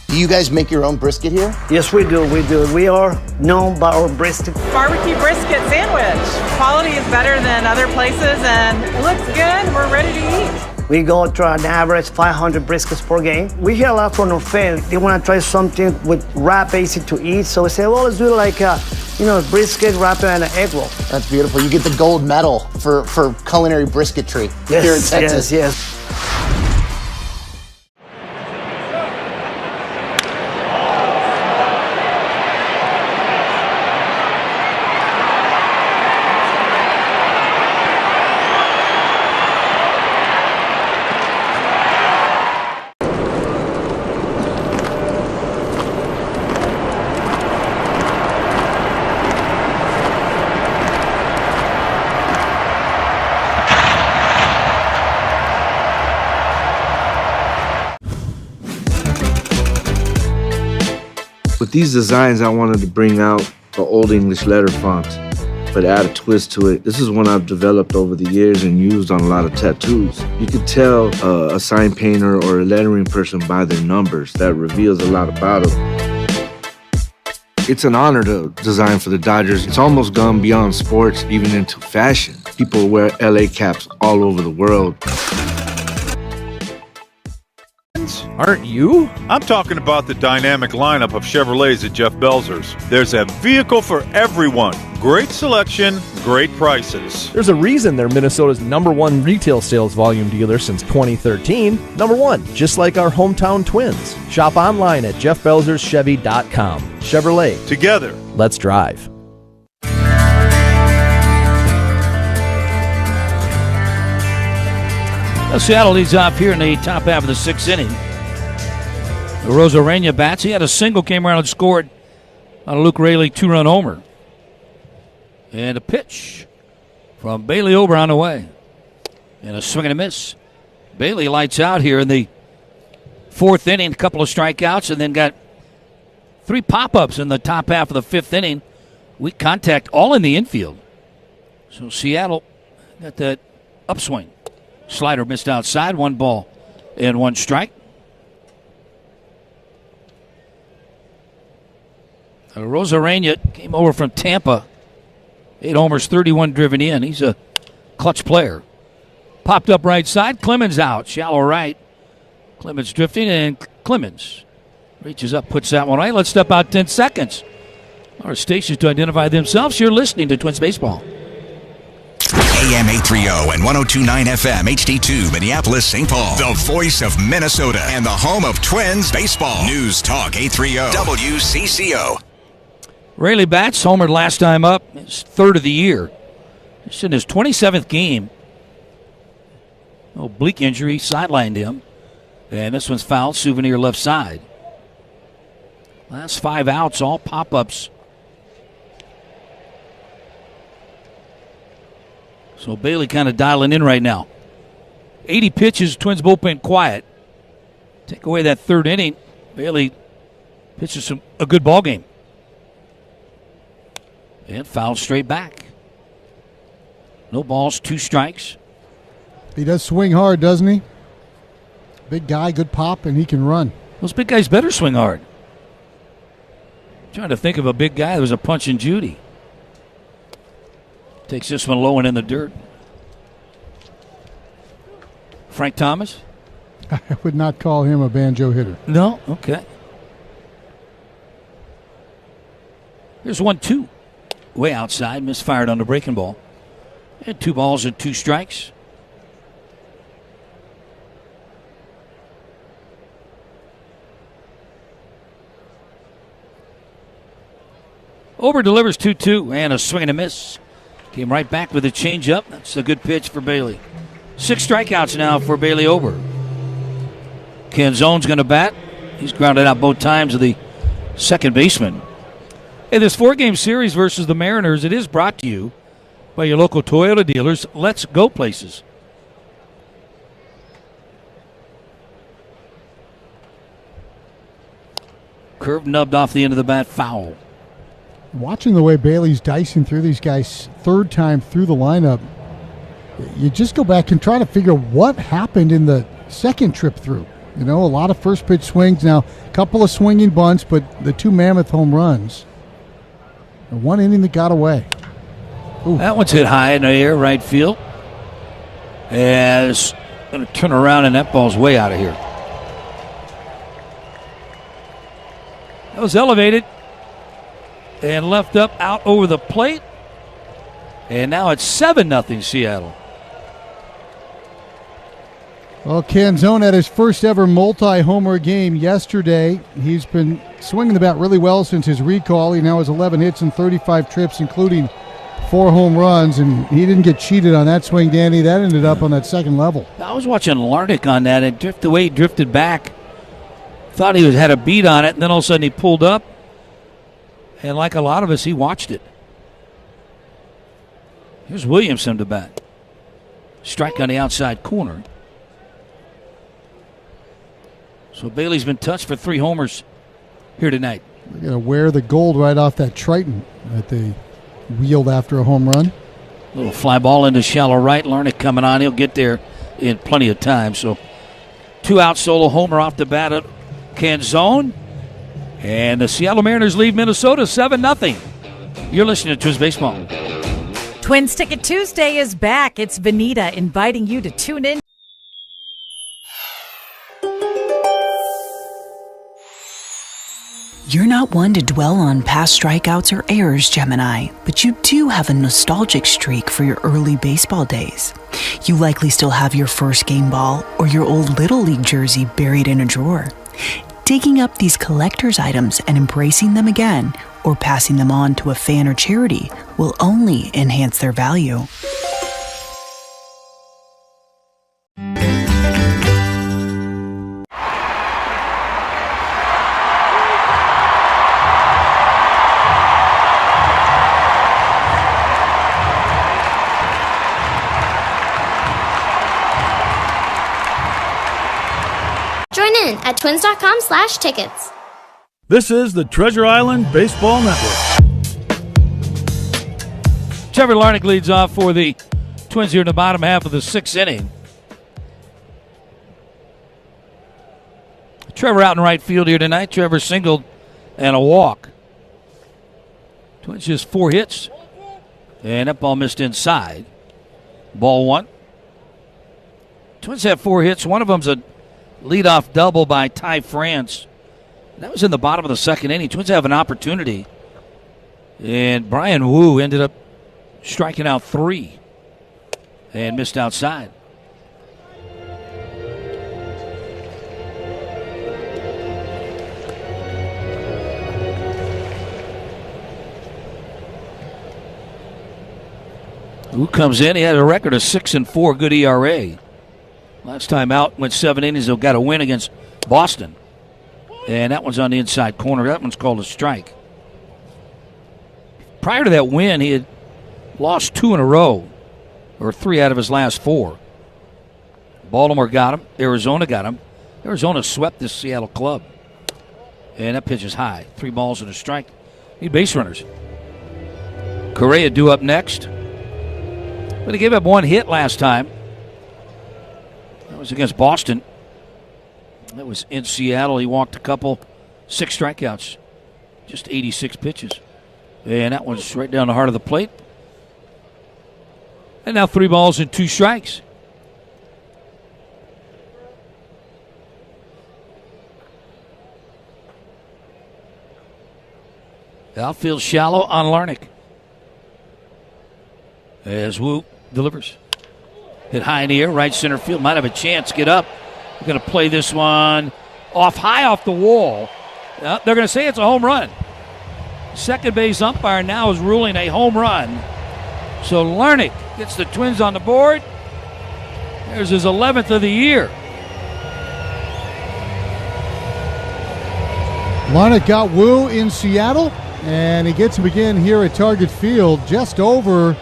Do you guys make your own brisket here? Yes, we do. We are known by our brisket. Barbecue brisket sandwich. Quality is better than other places, and it looks good. We're ready to eat. We go to an average 500 briskets per game. We hear a lot from our fans. They want to try something with wrap, easy to eat. So we say, well, let's do like a, brisket, wrap, and an egg roll. That's beautiful. You get the gold medal for culinary brisketry here in Texas. Yes. With these designs, I wanted to bring out the Old English letter font, but add a twist to it. This is one I've developed over the years and used on a lot of tattoos. You could tell a sign painter or a lettering person by their numbers. That reveals a lot about them. It's an honor to design for the Dodgers. It's almost gone beyond sports, even into fashion. People wear LA caps all over the world. Aren't you? I'm talking about the dynamic lineup of Chevrolets at Jeff Belzer's. There's a vehicle for everyone. Great selection, great prices. There's a reason they're Minnesota's #1 retail sales volume dealer since 2013. #1, just like our hometown Twins. Shop online at jeffbelzerschevy.com. Chevrolet. Together. Let's drive. Well, Seattle leads off here in the top half of the 6th inning. Rosarena bats. He had a single, came around and scored on a Luke Raley 2-run homer. And a pitch from Bailey Ober on the way. And a swing and a miss. Bailey lights out here in the 4th inning. A couple of strikeouts, and then got 3 pop-ups in the top half of the 5th inning. Weak contact all in the infield. So Seattle got that upswing. Slider missed outside. 1 ball and 1 strike. Rosarena came over from Tampa. 8 homers, 31 driven in. He's a clutch player. Popped up right side. Clemens out. Shallow right. Clemens drifting, and Clemens reaches up, puts that one away. Let's step out 10 seconds. Our stations to identify themselves. You're listening to Twins Baseball. AM 830 and 102.9 FM HD2 Minneapolis, St. Paul. The voice of Minnesota and the home of Twins Baseball. News Talk 830 WCCO. Raley bats, homered last time up, his 3rd of the year. It's in his 27th game. Oblique injury sidelined him. And this one's fouled, souvenir left side. Last 5 outs, all pop-ups. So Bailey kind of dialing in right now. 80 pitches, Twins bullpen quiet. Take away that 3rd inning, Bailey pitches a good ball game. And foul straight back. No balls, 2 strikes. He does swing hard, doesn't he? Big guy, good pop, and he can run. Those big guys better swing hard. Trying to think of a big guy that was a Punch and Judy. Takes this one low and in the dirt. Frank Thomas? I would not call him a banjo hitter. No? Okay. Here's 1-2. Way outside. Misfired on the breaking ball. And 2 balls and 2 strikes. Over delivers 2-2 and a swing and a miss. Came right back with a changeup. That's a good pitch for Bailey. 6 strikeouts now for Bailey Ober. Canzone's going to bat. He's grounded out both times of the second baseman. In this 4-game series versus the Mariners, it is brought to you by your local Toyota dealers. Let's go places. Curve nubbed off the end of the bat, foul. Watching the way Bailey's dicing through these guys 3rd time through the lineup, you just go back and try to figure what happened in the second trip through. You know, a lot of first pitch swings. Now, a couple of swinging bunts, but the 2 mammoth home runs. The 1 inning that got away. Ooh. That one's hit high in the air, right field. As going to turn around, and that ball's way out of here. That was elevated and left up out over the plate. And now it's 7-0 Seattle. Well, Canzone had his first ever multi-homer game yesterday. He's been swinging the bat really well since his recall. He now has 11 hits and 35 trips, including 4 home runs, and he didn't get cheated on that swing, Danny. That ended up on that second level. I was watching Larnick on that, and the way he drifted back, thought he had a beat on it, and then all of a sudden he pulled up, and like a lot of us, he watched it. Here's Williamson to bat. Strike on the outside corner. So Bailey's been touched for 3 homers here tonight. They're going to wear the gold right off that Triton that they wheeled after a home run. Little fly ball into shallow right. Larnick coming on. He'll get there in plenty of time. So 2-out solo homer off the bat of Canzone. And the Seattle Mariners lead Minnesota 7-0. You're listening to Twins Baseball. Twins Ticket Tuesday is back. It's Vanita inviting you to tune in. You're not one to dwell on past strikeouts or errors, Gemini, but you do have a nostalgic streak for your early baseball days. You likely still have your first game ball or your old Little League jersey buried in a drawer. Digging up these collector's items and embracing them again, or passing them on to a fan or charity, will only enhance their value. At twins.com/tickets. This is the Treasure Island Baseball Network. Trevor Larnick leads off for the Twins here in the bottom half of the 6th inning. Trevor out in right field here tonight. Trevor singled and a walk. Twins just 4 hits. And that ball missed inside. Ball 1. Twins have 4 hits. One of them's a leadoff double by Ty France. That was in the bottom of the 2nd inning. Twins have an opportunity. And Brian Wu ended up striking out 3 and missed outside. Wu comes in. He had a record of 6-4, good ERA. Last time out, went 7 innings. They got a win against Boston. And that one's on the inside corner. That one's called a strike. Prior to that win, he had lost 2 in a row, or 3 out of his last 4. Baltimore got him. Arizona got him. Arizona swept this Seattle club. And that pitch is high. 3 balls and a strike. Need base runners. Correa due up next. But he gave up 1 hit last time. That was against Boston. That was in Seattle. He walked a couple, 6 strikeouts. Just 86 pitches. And that one's right down the heart of the plate. And now 3 balls and 2 strikes. Outfield shallow on Larnick. As Wu delivers. Hit high in the air, right center field. Might have a chance. Get up. We're going to play this one high off the wall. They're going to say it's a home run. Second base umpire now is ruling a home run. So Larnick gets the Twins on the board. There's his 11th of the year. Larnick got Wu in Seattle, and he gets him again here at Target Field, just over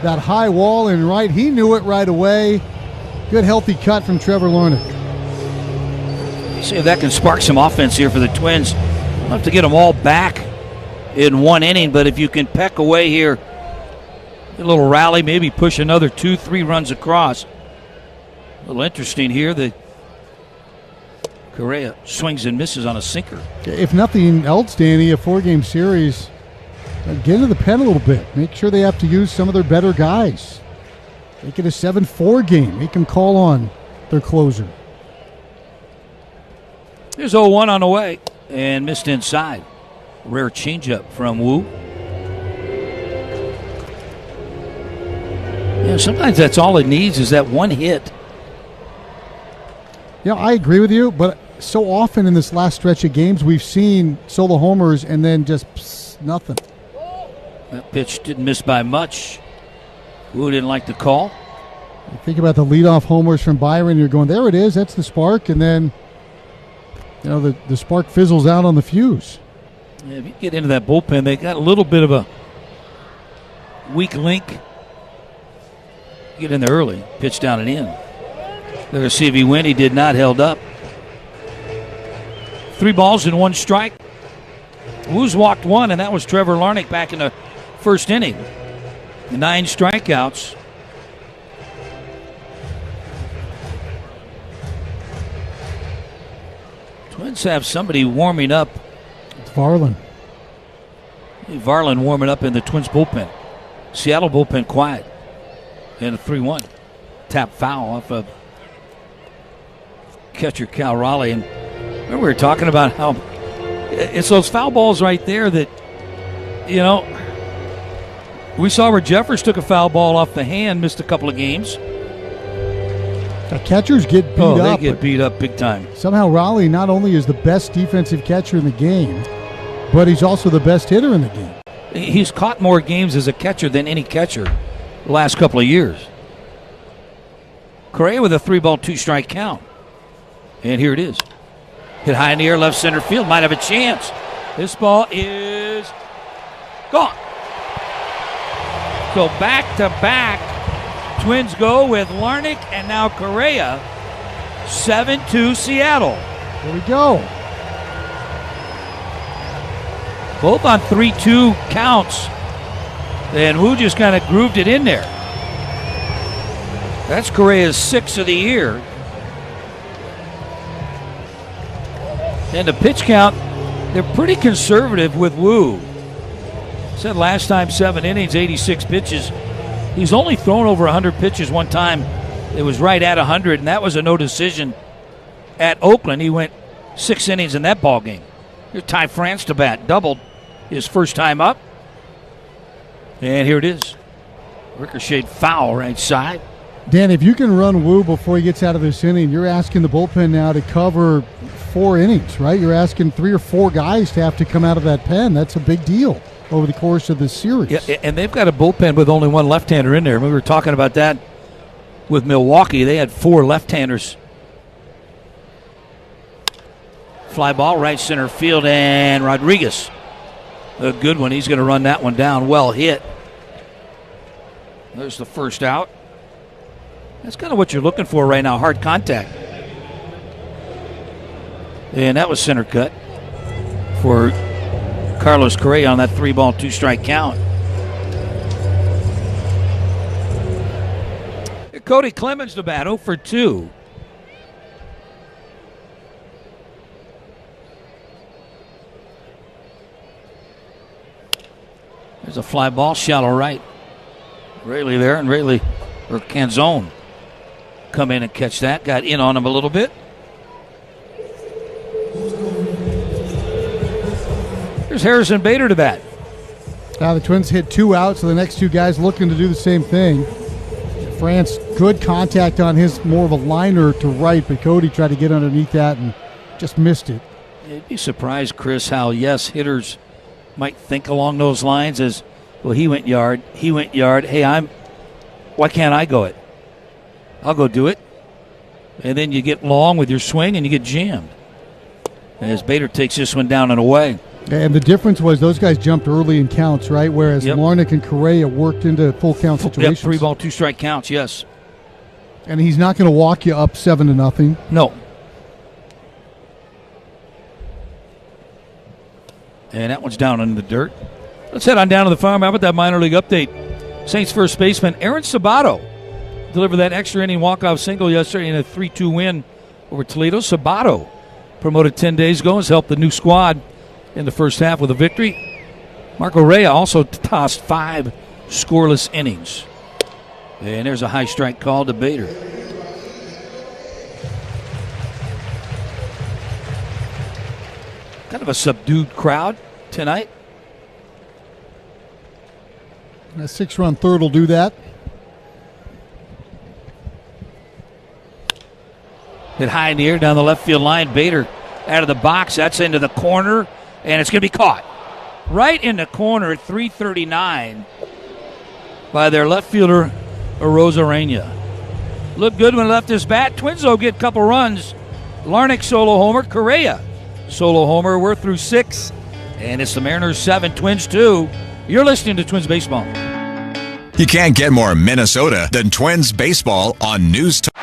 that high wall in right. He knew it right away. Good healthy cut from Trevor Larnick. See if that can spark some offense here for the Twins. We'll have to get them all back in 1 inning, but if you can peck away here, a little rally, maybe push another 2-3 runs across. A little interesting here. The Correa swings and misses on a sinker. If nothing else, Danny, a 4-game series, get into the pen a little bit. Make sure they have to use some of their better guys. Make it a 7-4 game. Make them call on their closer. Here's 0-1 on the way and missed inside. Rare changeup from Wu. Yeah, sometimes that's all it needs is that one hit. Yeah, I agree with you, but so often in this last stretch of games, we've seen solo homers and then just nothing. That pitch didn't miss by much. Wu didn't like the call. You think about the leadoff homers from Byron, you're going, there it is, that's the spark, and then the spark fizzles out on the fuse. Yeah, if you get into that bullpen, they got a little bit of a weak link. Get in there early, pitch down and in. They're going to see if he win. He did not, held up. 3 balls and 1 strike. Wu's walked 1, and that was Trevor Larnick back in the first inning. 9 strikeouts. Twins have somebody warming up. It's Varlin. Varlin warming up in the Twins bullpen. Seattle bullpen quiet. And a 3-1. Tap foul off of catcher Cal Raleigh. And remember we were talking about how it's those foul balls right there that, we saw where Jeffers took a foul ball off the hand, missed a couple of games. Catchers get beat up. They get beat up big time. Somehow Raleigh not only is the best defensive catcher in the game, but he's also the best hitter in the game. He's caught more games as a catcher than any catcher the last couple of years. Correa with a 3-ball, 2-strike count. And here it is. Hit high in the air, left center field. Might have a chance. This ball is gone. So back to back. Twins go with Larnick and now Correa. 7-2 Seattle. Here we go. Both on 3-2 counts. And Wu just kind of grooved it in there. That's Correa's 6th of the year. And the pitch count, they're pretty conservative with Wu. Said last time 7 innings, 86 pitches. He's only thrown over 100 pitches one time. It was right at 100, and that was a no decision at Oakland. He went 6 innings in that ball game. Here's Ty France to bat, doubled his first time up. And here it is. Ricocheted foul right side. Dan, if you can run Wu before he gets out of this inning, you're asking the bullpen now to cover 4 innings, right? You're asking 3 or 4 guys to have to come out of that pen. That's a big deal over the course of this series. Yeah, and they've got a bullpen with only 1 left-hander in there. We were talking about that with Milwaukee. They had 4 left-handers. Fly ball, right center field, and Rodriguez. A good one. He's going to run that one down. Well hit. There's the first out. That's kind of what you're looking for right now, hard contact. And that was center cut for Carlos Correa on that 3-ball, 2-strike count. Cody Clemens to bat, 0 for 2. There's a fly ball, shallow right. Rayleigh there, and Rayleigh, or Canzone, come in and catch that. Got in on him a little bit. Here's Harrison Bader to bat. Now the Twins hit 2 out, so the next 2 guys looking to do the same thing. France, good contact on his, more of a liner to right, but Cody tried to get underneath that and just missed it. You'd be surprised, Chris, how, yes, hitters might think along those lines as, well, he went yard. Hey, why can't I go it? I'll go do it. And then you get long with your swing and you get jammed. As Bader takes this one down and away. And the difference was those guys jumped early in counts, right? Whereas Larnach and Correa worked into full count situations. 3 ball, 2 strike counts, yes. And he's not going to walk you up 7-0. No. And that one's down in the dirt. Let's head on down to the farm. How about that minor league update? Saints first baseman Aaron Sabato delivered that extra inning walk-off single yesterday in a 3-2 win over Toledo. Sabato, promoted 10 days ago, has helped the new squad in the first half with a victory. Marco Rea also tossed 5 scoreless innings. And there's a high strike call to Bader. Kind of a subdued crowd tonight. A 6-run third will do that. Hit high in the air down the left field line. Bader out of the box. That's into the corner. And it's going to be caught. Right in the corner at 339 by their left fielder, Arozarena. Looked good when he left his bat. Twins, though, get a couple runs. Larnach solo homer. Correa solo homer. We're through 6. And it's the Mariners 7, Twins 2. You're listening to Twins Baseball. You can't get more Minnesota than Twins Baseball on News Talk.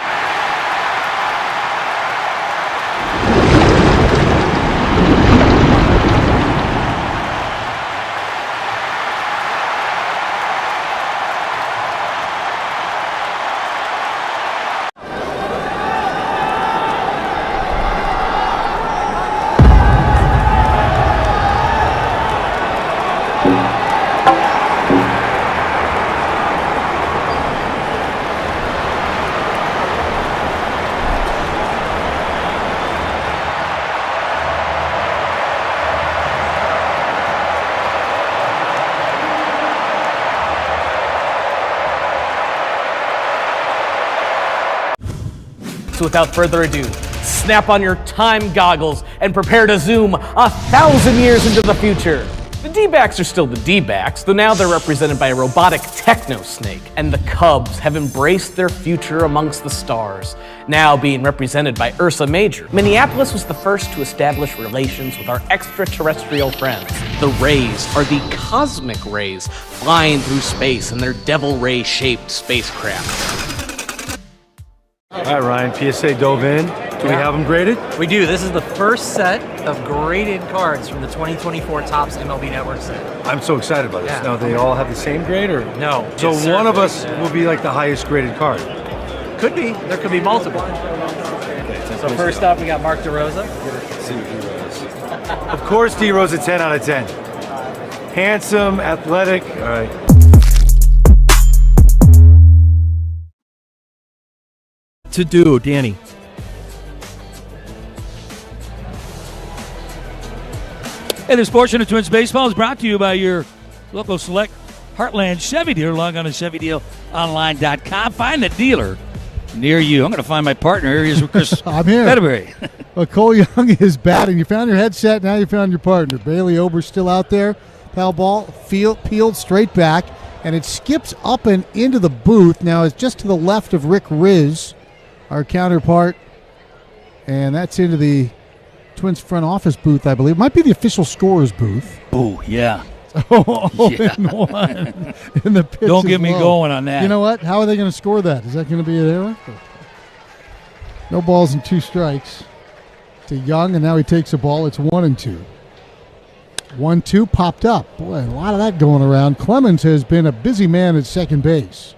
So without further ado, snap on your time goggles and prepare to zoom 1,000 years into the future. The D-backs are still the D-backs, though now they're represented by a robotic techno-snake, and the Cubs have embraced their future amongst the stars, now being represented by Ursa Major. Minneapolis was the first to establish relations with our extraterrestrial friends. The Rays are the cosmic rays flying through space in their devil ray-shaped spacecraft. All right, Ryan, PSA dove in. Do we have them graded? We do. This is the first set of graded cards from the 2024 Topps MLB Network set. I'm so excited about this. Now, they all have the same grade, or? No. So one of us will be like the highest graded card. Could be. There could be multiple. So first up, we got Mark DeRosa. Let's see what D-Rose. Of course, D-Rose a 10 out of 10. Handsome, athletic. All right. To do, Danny. And this portion of Twins Baseball is brought to you by your local select Heartland Chevy dealer. Log on to ChevyDealOnline.com. Find a dealer near you. I'm going to find my partner. Here he is with Chris. I'm here. Fedderberry. Well, Cole Young is batting. You found your headset. Now you found your partner. Bailey Ober's still out there. Foul ball peeled straight back, and it skips up and into the booth. Now it's just to the left of Rick Riz, our counterpart, and that's into the Twins front office booth, I believe. Might be the official scorer's booth. Oh, yeah. Yeah. In one. In the pitch. Don't get me going on that. You know what? How are they going to score that? Is that going to be an error? No balls and 2 strikes to Young, and now he takes a ball. It's 1-2. 1-2 popped up. Boy, a lot of that going around. Clemens has been a busy man at second base.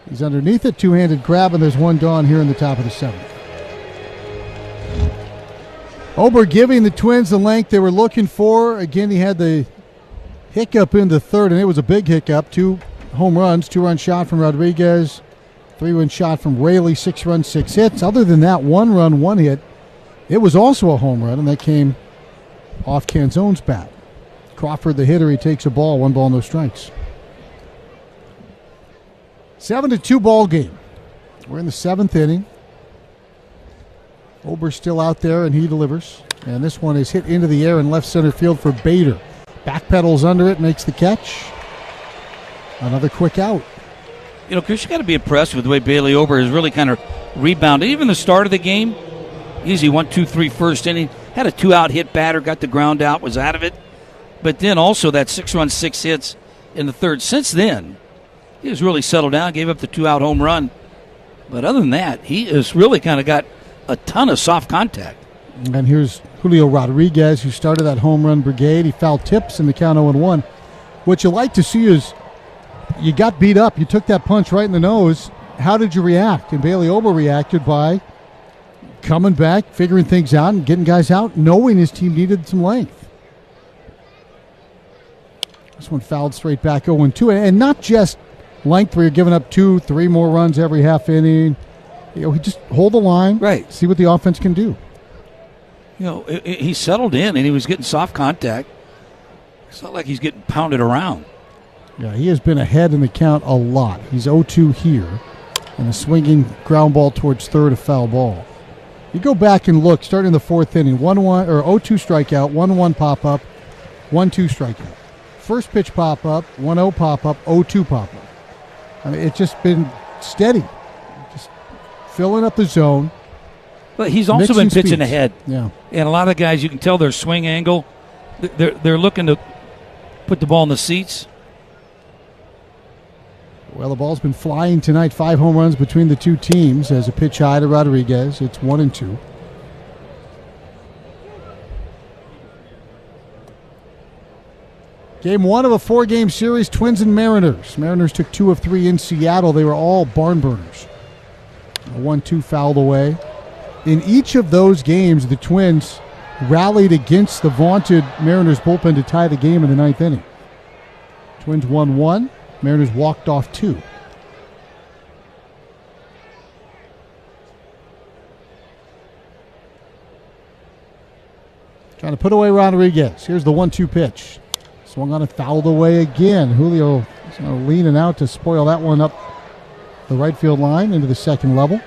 He's underneath it, 2-handed grab, and there's one gone here in the top of the 7th. Ober giving the Twins the length they were looking for. Again, he had the hiccup in the third, and it was a big hiccup. 2 home runs, 2-run shot from Rodriguez, 3-run shot from Raley, 6 runs, 6 hits. Other than that, 1 run, 1 hit. It was also a home run, and that came off Canzone's bat. Crawford, the hitter, he takes a ball, 1 ball, no strikes. 7-2 ball game. We're in the 7th inning. Ober's still out there, and he delivers. And this one is hit into the air in left center field for Bader. Backpedals under it, makes the catch. Another quick out. You know, Chris, you got to be impressed with the way Bailey Ober has really kind of rebounded. Even the start of the game, easy 1-2-3 first inning. Had a 2-out hit batter, got the ground out, was out of it. But then also that 6 runs, 6 hits in the third. Since then, he has really settled down, gave up the 2-out home run. But other than that, he has really kind of got a ton of soft contact. And here's Julio Rodriguez, who started that home run brigade. He fouled tips in the count 0-1. What you like to see is you got beat up. You took that punch right in the nose. How did you react? And Bailey Ober reacted by coming back, figuring things out, and getting guys out, knowing his team needed some length. This one fouled straight back 0-2. And not just length where you're giving up 2-3 more runs every half inning. You know, he just hold the line, right? See what the offense can do. You know, he settled in and he was getting soft contact. It's not like he's getting pounded around. Yeah, he has been ahead in the count a lot. He's 0-2 here, and a swinging ground ball towards third, a foul ball. You go back and look, starting in the 4th inning, 1-1 or 0-2 strikeout, 1-1 pop up, 1-2 strikeout. First pitch pop up, 1-0 pop up, 0-2 pop up. I mean, it's just been steady. Filling up the zone. But he's also been pitching speeds. Ahead. Yeah. And a lot of guys, you can tell their swing angle. They're looking to put the ball in the seats. Well, the ball's been flying tonight. 5 home runs between the two teams as a pitch high to Rodriguez. It's 1-2. Game 1 of a 4-game series, Twins and Mariners. Mariners took 2 of 3 in Seattle. They were all barn burners. A 1-2 fouled away. In each of those games, the Twins rallied against the vaunted Mariners bullpen to tie the game in the 9th inning. Twins won 1. Mariners walked off 2. Trying to put away Rodriguez. Here's the 1-2 pitch. Swung on and fouled away again. Julio is leaning out to spoil that one up the right field line into the second level.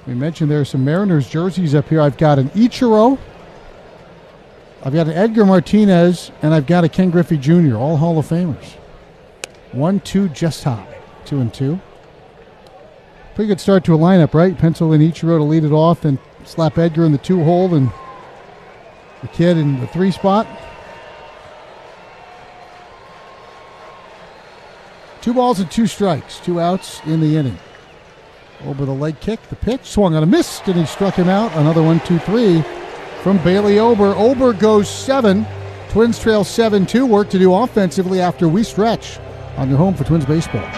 We mentioned there are some Mariners jerseys up here. I've got an Ichiro, I've got an Edgar Martinez, and I've got a Ken Griffey Jr., all Hall of Famers. 1-2 just high. 2-2. Pretty good start to a lineup, right? Pencil in Ichiro to lead it off, and slap Edgar in the 2-hole, and the kid in the 3 spot. 2 balls and 2 strikes, 2 outs in the inning. Over the leg kick, the pitch, swung on a miss, and he struck him out. Another 1-2-3 from Bailey Ober. Ober goes 7. Twins trail 7-2. Work to do offensively after we stretch on your home for Twins baseball.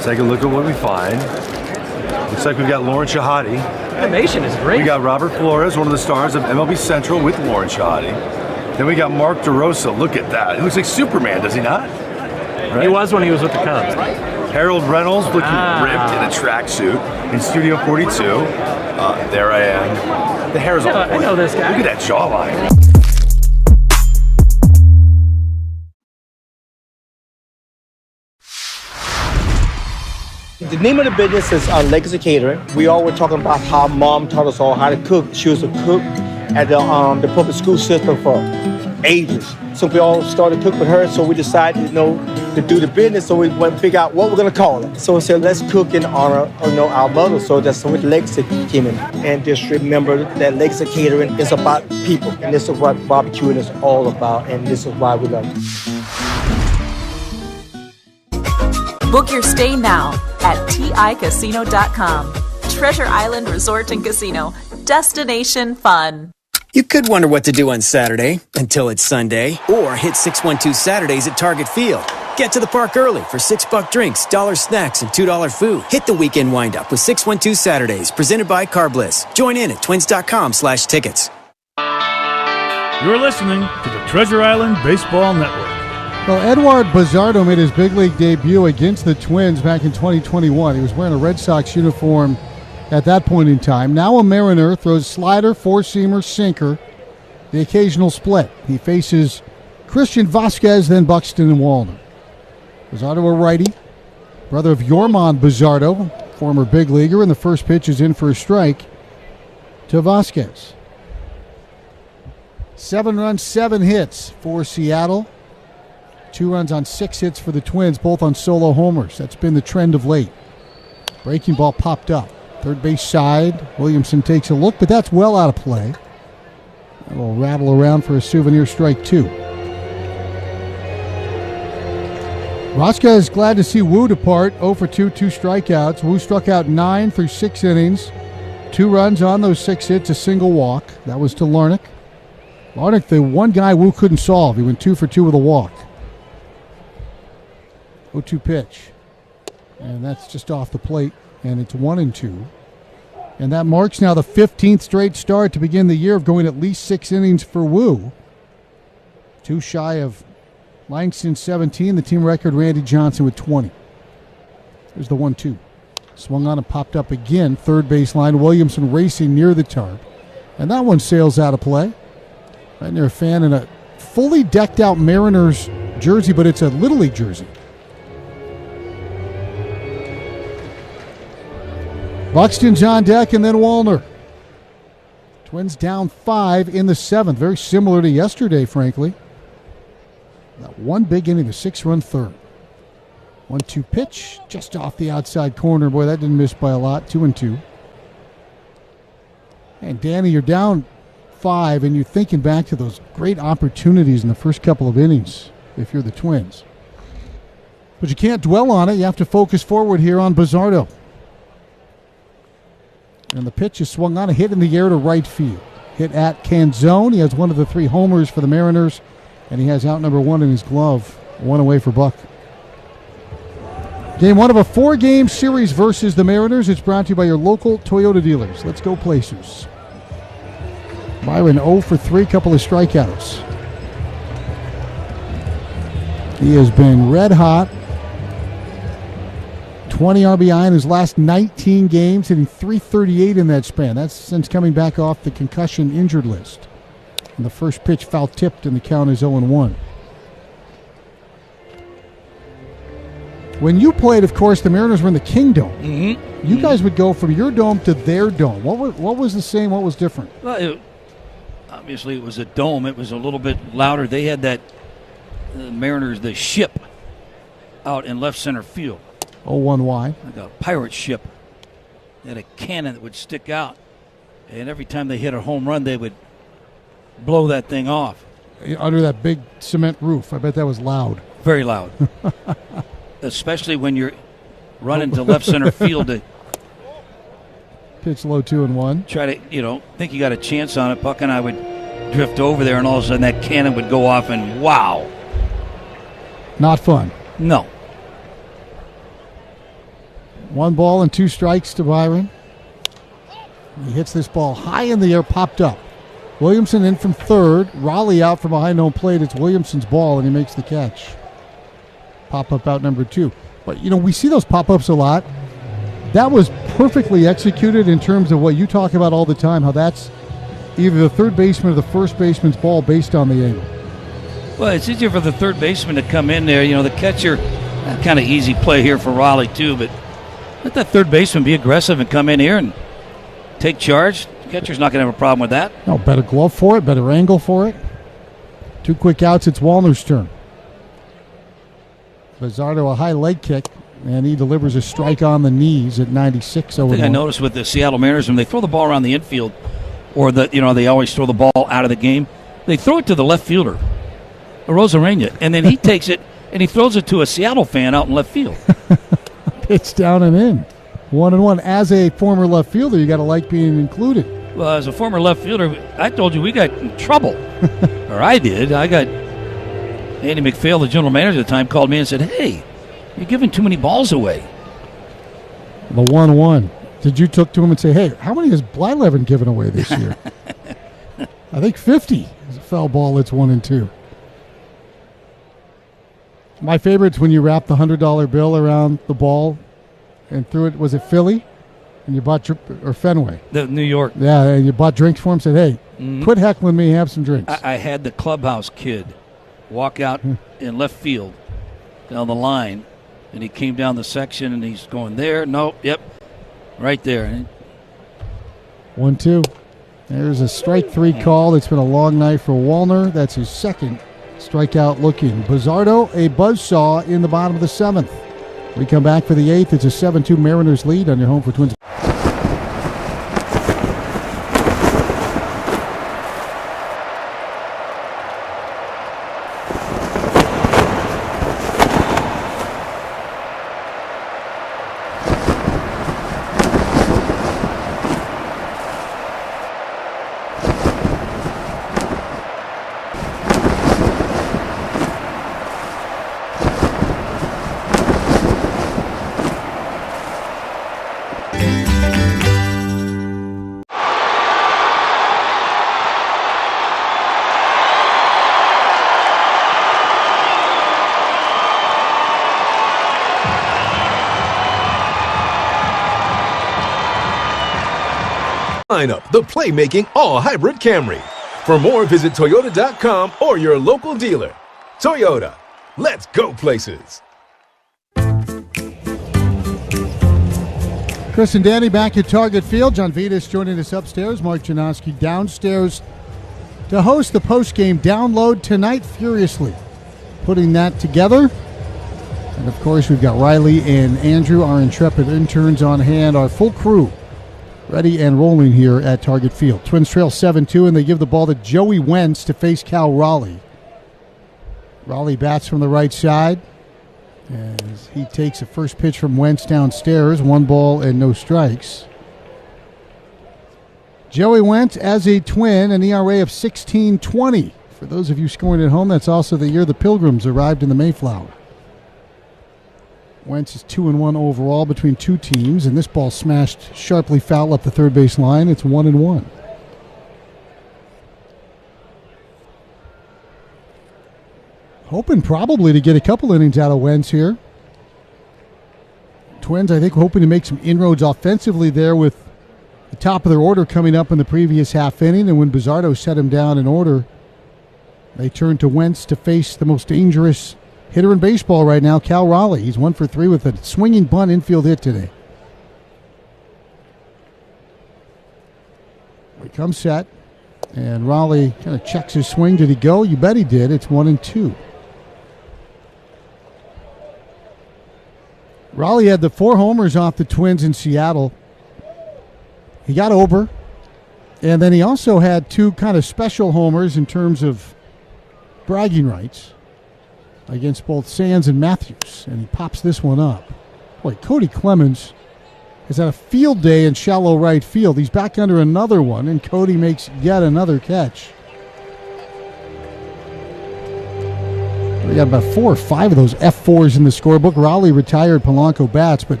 Take a look at what we find. Looks like we've got Lauren Shahadi. Animation is great. We got Robert Flores, one of the stars of MLB Central with Lauren Shahadi. Then we got Mark DeRosa. Look at that. He looks like Superman, does he not? Right? He was when he was with the Cubs. Harold Reynolds looking ripped in a tracksuit in Studio 42. There I am. The hair's on point. I know this guy. Look at that jawline. The name of the business is Legacy Catering. We all were talking about how mom taught us all how to cook. She was a cook at the public school system for ages. So we all started cooking with her, so we decided, to do the business, so we went to figure out what we're going to call it. So we said, let's cook in honor of our mother. So that's when legacy came in. And just remember that legacy catering is about people. And this is what barbecuing is all about. And this is why we love it. Book your stay now at TICasino.com. Treasure Island Resort and Casino. Destination fun. You could wonder what to do on Saturday until it's Sunday, or hit 612 Saturdays at Target Field. Get to the park early for $6 drinks, $1 snacks, and $2 food. Hit the weekend wind-up with 612 Saturdays, presented by Car Bliss. Join in at twins.com/tickets. You're listening to the Treasure Island Baseball Network. Well, Eduard Buzzardo made his big league debut against the Twins back in 2021. He was wearing a Red Sox uniform at that point in time. Now a Mariner, throws slider, four-seamer, sinker, the occasional split. He faces Christian Vasquez, then Buxton and Wallner. Buzzardo, a righty, brother of Yorman Buzzardo, former big leaguer, and the first pitch is in for a strike to Vasquez. 7 runs, 7 hits for Seattle. 2 runs on 6 hits for the Twins, both on solo homers. That's been the trend of late. Breaking ball popped up. Third base side, Williamson takes a look, but that's well out of play. That will rattle around for a souvenir strike 2. Vasquez glad to see Wu depart. 0 for 2, 2 strikeouts. Wu struck out 9 through 6 innings. 2 runs on those 6 hits, a single walk. That was to Larnach. Larnach, the one guy Wu couldn't solve. He went 2 for 2 with a walk. 0-2 pitch. And that's just off the plate. And it's 1-2. And that marks now the 15th straight start to begin the year of going at least 6 innings for Wu. 2 shy of Langston 17. The team record, Randy Johnson with 20. There's the 1-2. Swung on and popped up again. Third base line. Williamson racing near the tarp. And that one sails out of play. Right near a fan in a fully decked out Mariners jersey, but it's a Little League jersey. Buxton's on deck, and then Wallner. Twins down 5 in the 7th. Very similar to yesterday, frankly. That one big inning, the 6-run third. 1-2 pitch, just off the outside corner. Boy, that didn't miss by a lot. 2-2. And Danny, you're down 5, and you're thinking back to those great opportunities in the first couple of innings if you're the Twins. But you can't dwell on it. You have to focus forward here on Buzzardo. And the pitch is swung on, a hit in the air to right field. Hit at Canzone. He has one of the 3 homers for the Mariners, and he has out number 1 in his glove. 1 away for Buck. Game 1 of a 4-game series versus the Mariners. It's brought to you by your local Toyota dealers. Let's go Placers. Byron 0 for 3, couple of strikeouts. He has been red hot. 20 RBI in his last 19 games, hitting .338 in that span. That's since coming back off the concussion injured list. And the first pitch foul tipped, and the count is 0-1. When you played, of course, the Mariners were in the King Dome. Mm-hmm. You guys would go from your dome to their dome. What was the same? What was different? Well, obviously it was a dome. It was a little bit louder. They had that Mariners, the ship, out in left center field. 0-1 like a pirate ship. They had a cannon that would stick out, and every time they hit a home run, they would blow that thing off. Under that big cement roof. I bet that was loud. Very loud. Especially when you're running to left center field to pitch low 2-1. Try to, think you got a chance on it. Buck and I would drift over there, and all of a sudden that cannon would go off, and wow. Not fun. No. 1 ball and 2 strikes to Byron. He hits this ball high in the air, popped up. Williamson in from third. Raleigh out from behind home plate. It's Williamson's ball, and he makes the catch. Pop-up out number 2. But, we see those pop-ups a lot. That was perfectly executed in terms of what you talk about all the time, how that's either the third baseman or the first baseman's ball based on the angle. Well, it's easier for the third baseman to come in there. The catcher, kind of easy play here for Raleigh, too, but let that third baseman be aggressive and come in here and take charge. The catcher's not going to have a problem with that. No, better glove for it, better angle for it. 2 quick outs, it's Wallner's turn. Bizzardo a high leg kick, and he delivers a strike on the knees at 96. I think I noticed with the Seattle Mariners when they throw the ball around the infield, or they always throw the ball out of the game. They throw it to the left fielder, Arozarena, and then he takes it and he throws it to a Seattle fan out in left field. Pitch down and in. 1-1. As a former left fielder, you got to like being included. Well, as a former left fielder, I told you we got in trouble. Or I did. I got Andy McPhail, the general manager at the time, called me and said, "Hey, you're giving too many balls away." The 1-1. Did you talk to him and say, "Hey, how many has Blyleven given away this year?" I think 50 is a foul ball. It's 1-2. My favorite's when you wrap the $100 bill around the ball and threw it. Was it Philly? And you bought or Fenway? New York. Yeah, and you bought drinks for him. Said, "Hey, quit heckling me. Have some drinks." I had the clubhouse kid walk out in left field down the line, and he came down the section, and he's going there. No, yep, right there. 1-2. There's a strike 3 call. It's been a long night for Wallner. That's his second strikeout looking. Bizzardo, a buzzsaw in the bottom of the 7th. We come back for the 8th. It's a 7-2 Mariners lead on your home for Twins. Lineup, the playmaking all-hybrid Camry. For more, visit Toyota.com or your local dealer. Toyota, let's go places. Chris and Danny back at Target Field. John Vitas joining us upstairs. Mark Janoski downstairs to host the post-game download tonight furiously. Putting that together. And, of course, we've got Riley and Andrew, our intrepid interns, on hand. Our full crew ready and rolling here at Target Field. Twins trail 7-2, and they give the ball to Joey Wentz to face Cal Raleigh. Raleigh bats from the right side as he takes a first pitch from Wentz downstairs. 1 ball and no strikes. Joey Wentz as a Twin, an ERA of 16.20. For those of you scoring at home, that's also the year the Pilgrims arrived in the Mayflower. Wentz is 2-1 overall between two teams, and this ball smashed sharply foul up the third base line. It's 1-1. Hoping probably to get a couple innings out of Wentz here. Twins, I think, hoping to make some inroads offensively there with the top of their order coming up in the previous half inning, and when Bizzardo set him down in order, they turned to Wentz to face the most dangerous hitter in baseball right now, Cal Raleigh. He's 1 for 3 with a swinging bunt infield hit today. He comes set, and Raleigh kind of checks his swing. Did he go? You bet he did. It's 1-2. Raleigh had the 4 homers off the Twins in Seattle. He got over, and then he also had 2 kind of special homers in terms of bragging rights against both Sands and Matthews, and he pops this one up. Boy, Cody Clemens has had a field day in shallow right field. He's back under another one, and Cody makes yet another catch. We got about 4 or 5 of those F4s in the scorebook. Raleigh retired, Polanco bats, but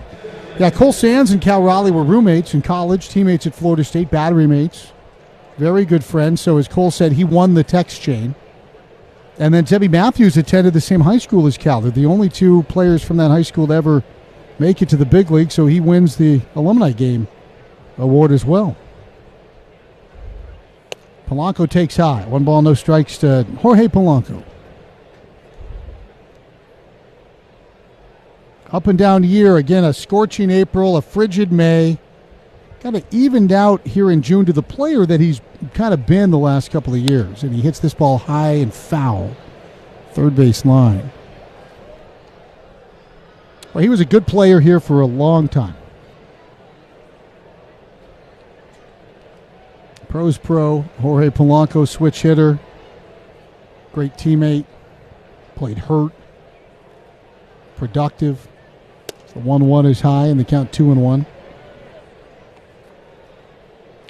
yeah, Cole Sands and Cal Raleigh were roommates in college, teammates at Florida State, battery mates, very good friends. So as Cole said, he won the text chain. And then Debbie Matthews attended the same high school as Cal. They're the only 2 players from that high school to ever make it to the big league, so he wins the alumni game award as well. Polanco takes high. 1 ball, no strikes to Jorge Polanco. Up and down year, again, a scorching April, a frigid May. Kind of evened out here in June to the player that he's kind of been the last couple of years. And he hits this ball high and foul. Third base line. Well, he was a good player here for a long time. Pro's pro, Jorge Polanco, switch hitter. Great teammate. Played hurt. Productive. The 1-1 is high and the count 2-1.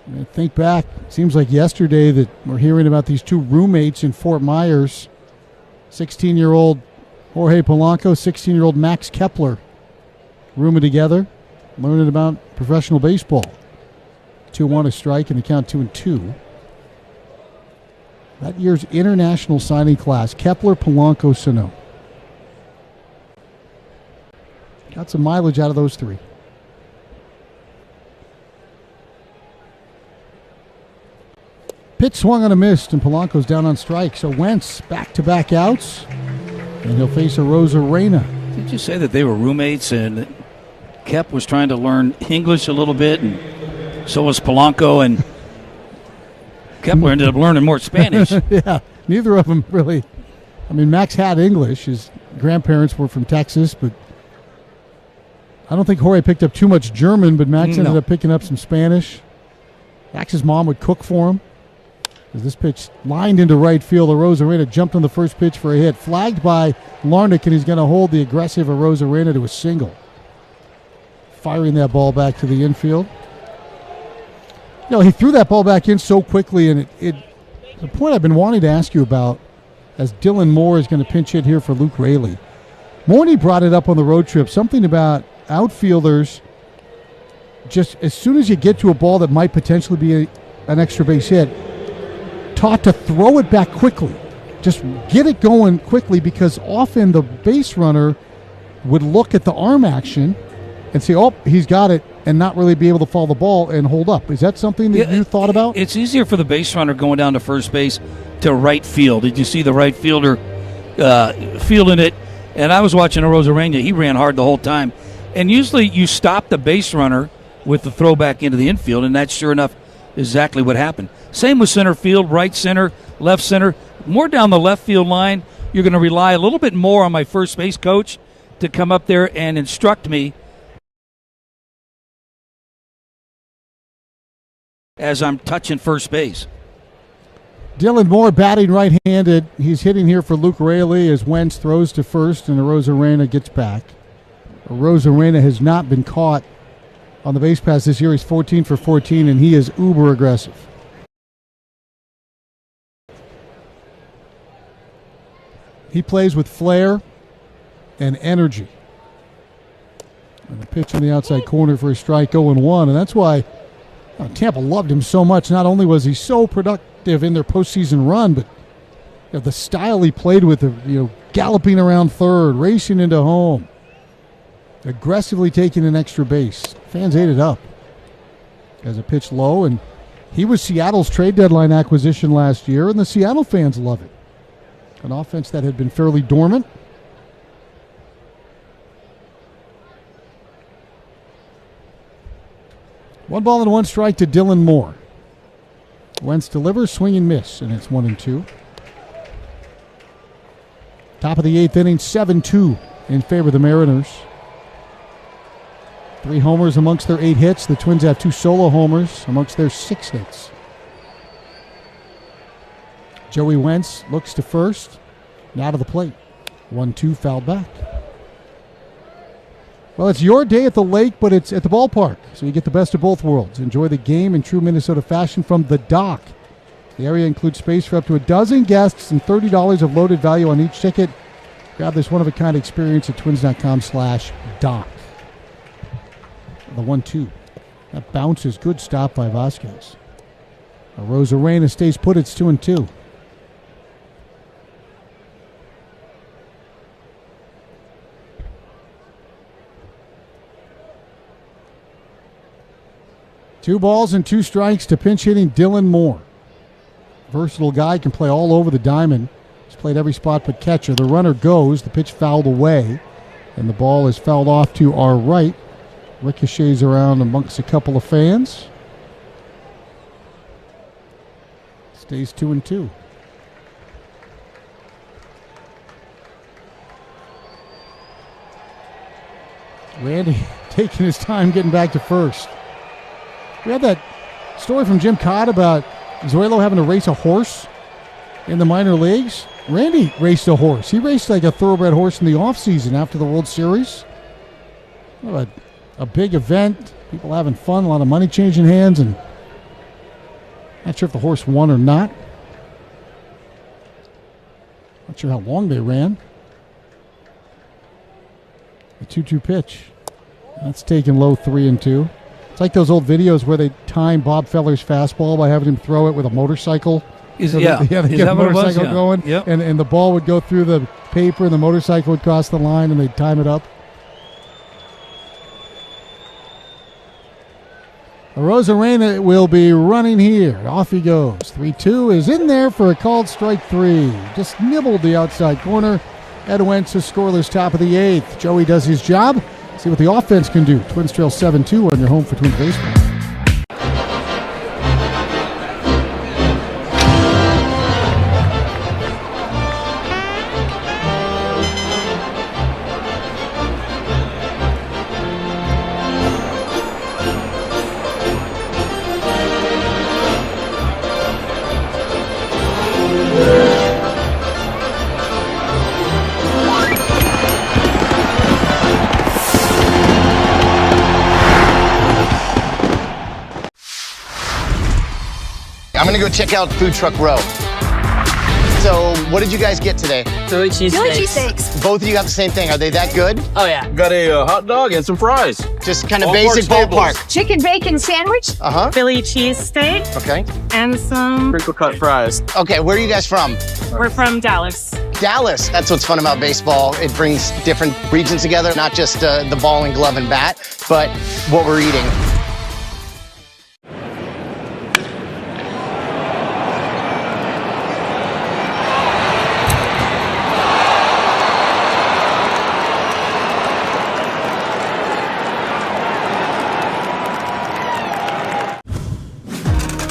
And think back, it seems like yesterday that we're hearing about these two roommates in Fort Myers. 16-year-old Jorge Polanco, 16-year-old Max Kepler. Rooming together, learning about professional baseball. 2-1 a strike and the count 2-2. That year's international signing class, Kepler, Polanco, Sano. Got some mileage out of those three. Pitch swung on a miss, and Polanco's down on strike. So Wentz back-to-back outs, and he'll face a Rosarena. Did you say that they were roommates and Kep was trying to learn English a little bit, and so was Polanco, and Kepler ended up learning more Spanish? Yeah, neither of them really. I mean, Max had English. His grandparents were from Texas, but I don't think Jorge picked up too much German, but Max ended up picking up some Spanish. Max's mom would cook for him. As this pitch lined into right field, Rosarena jumped on the first pitch for a hit. Flagged by Larnach, and he's going to hold the aggressive Rosarena to a single. Firing that ball back to the infield. You know, he threw that ball back in so quickly, and the point I've been wanting to ask you about, as Dylan Moore is going to pinch hit here for Luke Raley. Morney brought it up on the road trip, something about outfielders, just as soon as you get to a ball that might potentially be an extra base hit, taught to throw it back quickly. Just get it going quickly, because often the base runner would look at the arm action and say, oh, he's got it, and not really be able to follow the ball and hold up. Is that something that you thought about? It's easier for the base runner going down to first base to right field. Did you see the right fielder fielding it? And I was watching a Rosarena. He ran hard the whole time. And usually you stop the base runner with the throw back into the infield, and that's sure enough exactly what happened. Same with center field, right center, left center. More down the left field line, you're going to rely a little bit more on my first base coach to come up there and instruct me as I'm touching first base. Dylan Moore batting right-handed. He's hitting here for Luke Raley as Wentz throws to first and Rosarena gets back. Rosarena has not been caught on the base pass this year. He's 14 for 14, and he is uber aggressive. He plays with flair and energy. And the pitch on the outside corner for a strike, 0-1, and that's why Tampa loved him so much. Not only was he so productive in their postseason run, but the style he played with, galloping around third, racing into home, aggressively taking an extra base. Fans ate it up as a pitch low, and he was Seattle's trade deadline acquisition last year, and the Seattle fans love it. An offense that had been fairly dormant. One ball and one strike to Dylan Moore. Wentz delivers, swing and miss, and it's 1-2. Top of the eighth inning, 7-2 in favor of the Mariners. 3 homers amongst their 8 hits. The Twins have 2 solo homers amongst their 6 hits. Joey Wentz looks to first, now to the plate. 1-2, fouled back. Well, it's your day at the lake, but it's at the ballpark, so you get the best of both worlds. Enjoy the game in true Minnesota fashion from The Dock. The area includes space for up to a dozen guests and $30 of loaded value on each ticket. Grab this one-of-a-kind experience at twins.com/dock. The 1-2. That bounces. Good stop by Vasquez. Rosarena stays put. It's 2-2. Two balls and 2 strikes to pinch hitting Dylan Moore. Versatile guy, can play all over the diamond. He's played every spot but catcher. The runner goes. The pitch fouled away, and the ball is fouled off to our right. Ricochets around amongst a couple of fans. Stays 2-2. Randy taking his time getting back to first. We had that story from Jim Cott about Zoilo having to race a horse in the minor leagues. Randy raced a horse. He raced like a thoroughbred horse in the offseason after the World Series. A big event, people having fun, a lot of money changing hands, and not sure if the horse won or not. Not sure how long they ran. A 2-2 pitch. That's taken low 3-2. It's like those old videos where they time Bob Feller's fastball by having him throw it with a motorcycle. They get that a motorcycle going, Yep. and the ball would go through the paper, and the motorcycle would cross the line, and they'd time it up. Rosarena will be running here. Off he goes. 3-2 is in there for a called strike 3. Just nibbled the outside corner. Ed Wentz is scoreless top of the 8th. Joey does his job. See what the offense can do. Twins trail 7-2 on your home for Twins baseball. I'm gonna go check out Food Truck Row. So, what did you guys get today? Philly cheesesteaks. Both of you got the same thing. Are they that good? Oh yeah. Got a hot dog and some fries. Just kind of basic ballpark. Chicken bacon sandwich. Uh-huh. Philly cheesesteak. Okay. And some Crinkle cut fries. Okay, where are you guys from? We're from Dallas. Dallas. That's what's fun about baseball. It brings different regions together, not just the ball and glove and bat, but what we're eating.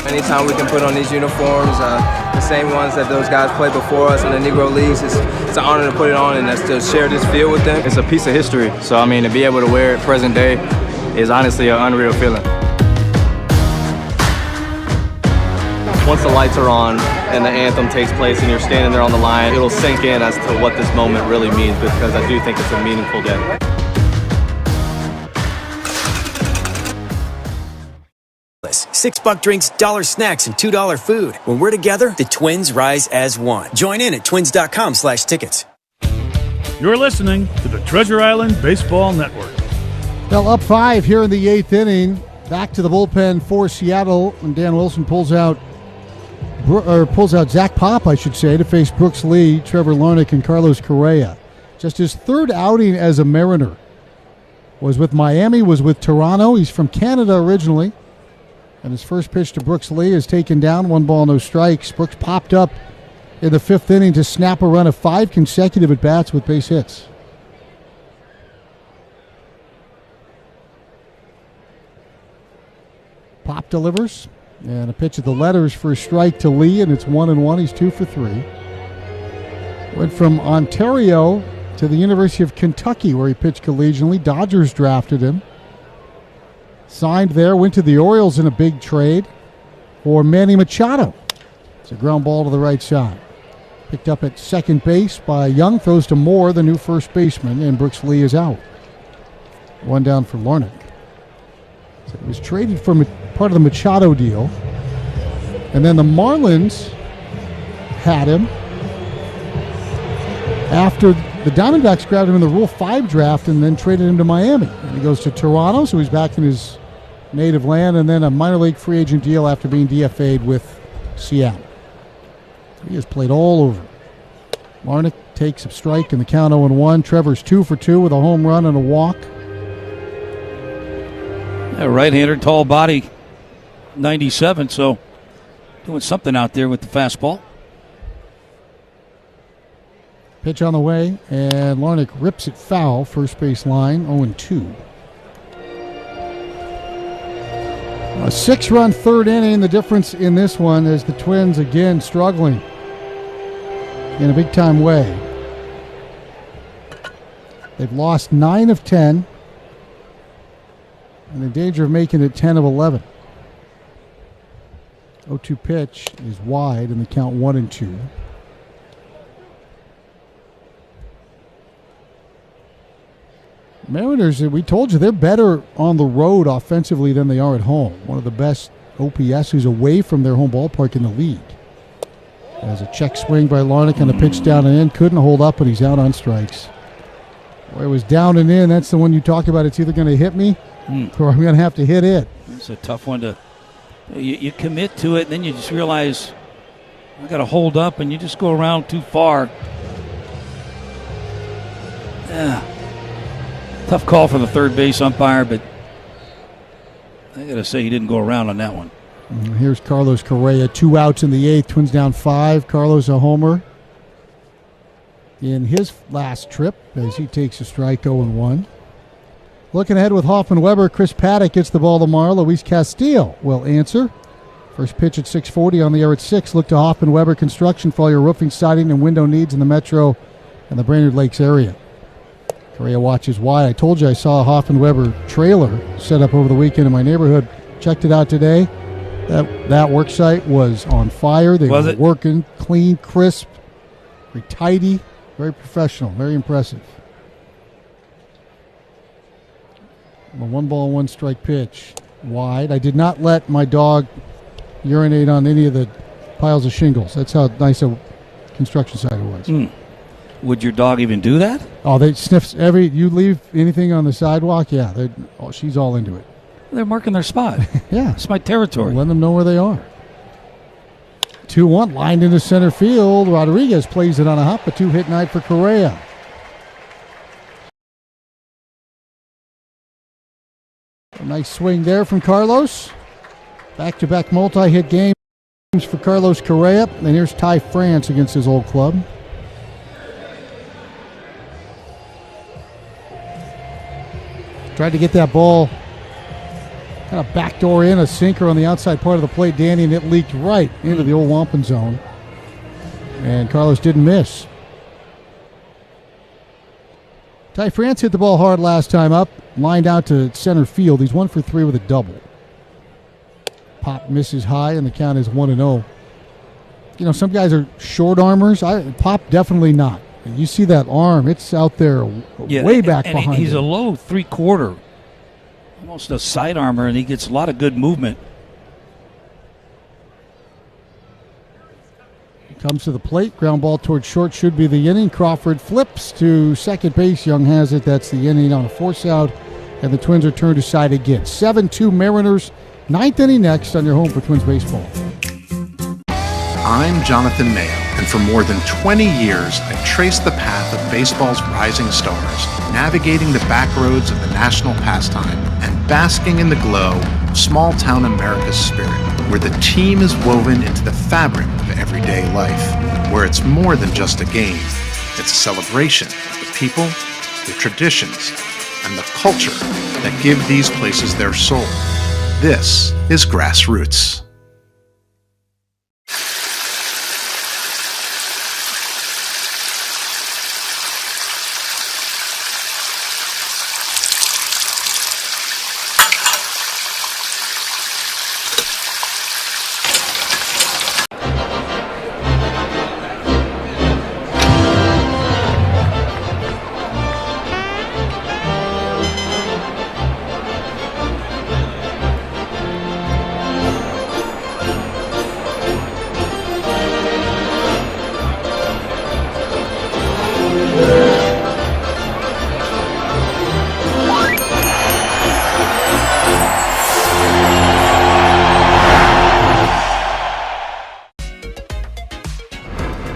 Anytime we can put on these uniforms, the same ones that those guys played before us in the Negro Leagues, it's an honor to put it on and to share this field with them. It's a piece of history, so I mean, to be able to wear it present day is honestly an unreal feeling. Once the lights are on and the anthem takes place and you're standing there on the line, it'll sink in as to what this moment really means, because I do think it's a meaningful day. $6 drinks, $1 snacks, and $2 food. When we're together, the Twins rise as one. Join in at twins.com/tickets. You're listening to the Treasure Island Baseball Network. Well, up 5 here in the 8th inning. Back to the bullpen for Seattle, and Dan Wilson pulls out Zach Pop, I should say, to face Brooks Lee, Trevor Larnach, and Carlos Correa. Just his third outing as a Mariner. Was with Miami, was with Toronto. He's from Canada originally. And his first pitch to Brooks Lee is taken down, 1 ball, no strikes. Brooks popped up in the 5th inning to snap a run of 5 consecutive at-bats with base hits. Pop delivers, and a pitch at the letters for a strike to Lee, and it's 1-1. He's 2 for 3. Went from Ontario to the University of Kentucky, where he pitched collegiately. Dodgers drafted him. Signed there, went to the Orioles in a big trade for Manny Machado. It's a ground ball to the right side. Picked up at second base by Young, throws to Moore, the new first baseman, and Brooks Lee is out. 1 down for Larnach. So he was traded for part of the Machado deal. And then the Marlins had him after the Diamondbacks grabbed him in the Rule 5 draft and then traded him to Miami. And he goes to Toronto, so he's back in his native land, and then a minor league free agent deal after being DFA'd with Seattle. So he has played all over. Larnach takes a strike in the count 0-1. Trevor's 2 for 2 with a home run and a walk. Yeah, right-hander, tall body, 97, so doing something out there with the fastball. Pitch on the way, and Larnach rips it foul, first base line, 0-2. A 6-run third inning. The difference in this one is the Twins again struggling in a big-time way. They've lost 9 of 10. and in danger of making it 10 of 11. 0-2 pitch is wide, and the count 1-2. Mariners, we told you, they're better on the road offensively than they are at home. One of the best OPSs away from their home ballpark in the league. As a check swing by Larnach on the pitch down and in. Couldn't hold up, and he's out on strikes. Boy, it was down and in. That's the one you talked about. It's either going to hit me or I'm going to have to hit it. It's a tough one to... You commit to it, and then you just realize I got to hold up, and you just go around too far. Yeah. Tough call for the third base umpire, but I got to say he didn't go around on that one. Here's Carlos Correa, 2 outs in the 8th, Twins down 5. Carlos a homer in his last trip as he takes a strike, 0-1. Looking ahead with Hoffman Weber, Chris Paddock gets the ball tomorrow. Luis Castillo will answer. First pitch at 6:40 on the air at 6. Look to Hoffman Weber Construction for all your roofing, siding, and window needs in the Metro and the Brainerd Lakes area. Correa watches wide. I told you I saw a Hoffman Weber trailer set up over the weekend in my neighborhood. Checked it out today. That work site was on fire. They were working clean, crisp, very tidy, very professional, very impressive. A 1-1 strike pitch. Wide. I did not let my dog urinate on any of the piles of shingles. That's how nice a construction site it was. Would your dog even do that? Oh, they sniff you leave anything on the sidewalk? Yeah, she's all into it. They're marking their spot. Yeah. It's my territory. Let them know where they are. 2-1, lined into center field. Rodriguez plays it on a hop. A 2-hit night for Correa. A nice swing there from Carlos. Back-to-back multi-hit games for Carlos Correa. And here's Ty France against his old club. Tried to get that ball kind of backdoor in, a sinker on the outside part of the plate, Danny, and it leaked right into the old Wampin zone. And Carlos didn't miss. Ty France hit the ball hard last time up, lined out to center field. He's 1 for 3 with a double. Pop misses high, and the count is 1-0. You know, some guys are short armers. Pop definitely not. You see that arm, it's out there way back behind he's him. a low 3/4, almost a side armor, and he gets a lot of good movement. He comes to the plate, ground ball towards short, should be the inning. Crawford flips to second base. Young has it. That's the inning on a force out, and the Twins return to side again. 7-2 Mariners, 9th inning next on your home for Twins baseball. I'm Jonathan Mayo, and for more than 20 years, I've traced the path of baseball's rising stars, navigating the back roads of the national pastime and basking in the glow of small-town America's spirit, where the team is woven into the fabric of everyday life, where it's more than just a game. It's a celebration of the people, the traditions, and the culture that give these places their soul. This is Grassroots.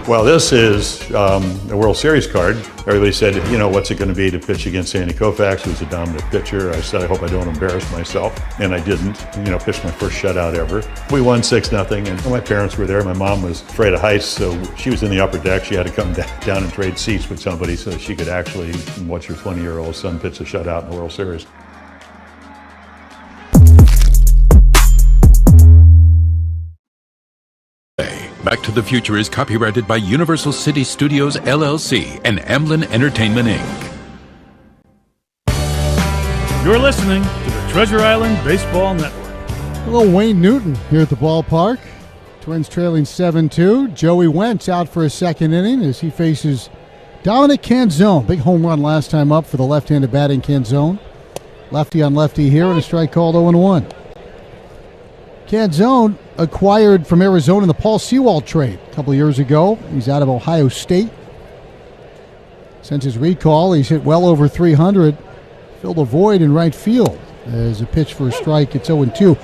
Well, this is a World Series card. Everybody said, you know, what's it going to be to pitch against Sandy Koufax, who's a dominant pitcher? I said, I hope I don't embarrass myself. And I didn't. You know, pitched my first shutout ever. We won 6-0, and my parents were there. My mom was afraid of heights, so she was in the upper deck. She had to come down and trade seats with somebody so she could actually watch her 20-year-old son pitch a shutout in the World Series. Back to the Future is copyrighted by Universal City Studios, LLC, and Amblin Entertainment, Inc. You're listening to the Treasure Island Baseball Network. Hello, Wayne Newton here at the ballpark. Twins trailing 7-2. Joey Wentz out for a second inning as he faces Dominic Canzone. Big home run last time up for the left-handed batting Canzone. Lefty on lefty here, and a strike called 0-1. Canzone acquired from Arizona in the Paul Sewald trade a couple of years ago. He's out of Ohio State. Since his recall, he's hit well over 300. Filled a void in right field. As a pitch for a strike, it's 0-2.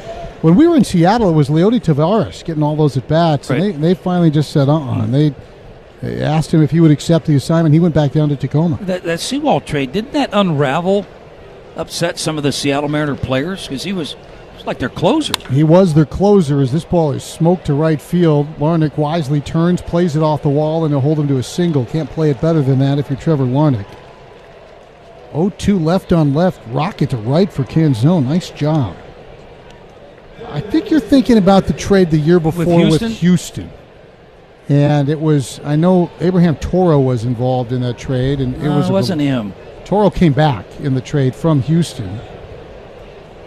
When we were in Seattle, it was Leody Taveras getting all those at-bats. Right. And they finally just said, And they asked him if he would accept the assignment. He went back down to Tacoma. That Sewald trade, didn't that unravel, upset some of the Seattle Mariner players? Because he was like their closer. He was their closer as this ball is smoked to right field. Larnach wisely turns, plays it off the wall, and he'll hold him to a single. Can't play it better than that if you're Trevor Larnach. 0-2 left on left. Rocket to right for Canzone. Nice job. I think you're thinking about the trade the year before with Houston. And it was, I know Abraham Toro was involved in that trade. And it wasn't him. Toro came back in the trade from Houston.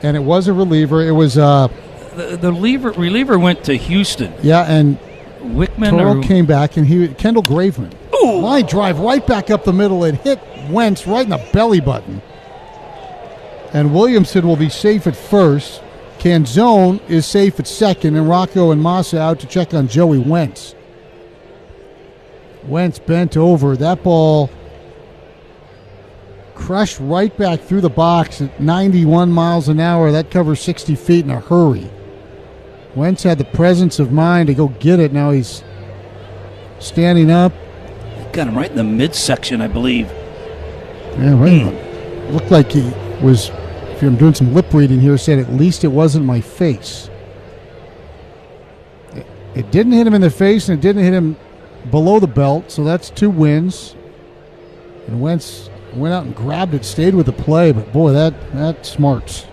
And it was a reliever. It was the reliever went to Houston. Yeah, and Wickman Toro came back, and Kendall Graveman. Ooh. Line drive right back up the middle. It hit Wentz right in the belly button. And Williamson will be safe at first. Canzone is safe at second, and Rocco and Massa out to check on Joey Wentz. Wentz bent over. That ball crushed right back through the box at 91 miles an hour. That covers 60 feet in a hurry. Wentz had the presence of mind to go get it. Now he's standing up. Got him right in the midsection, I believe. Yeah, right. Looked like he was, if I'm doing some lip reading here, said at least it wasn't my face. It didn't hit him in the face, and it didn't hit him below the belt, so that's 2 wins. And Wentz went out and grabbed it, stayed with the play, but boy, that smarts.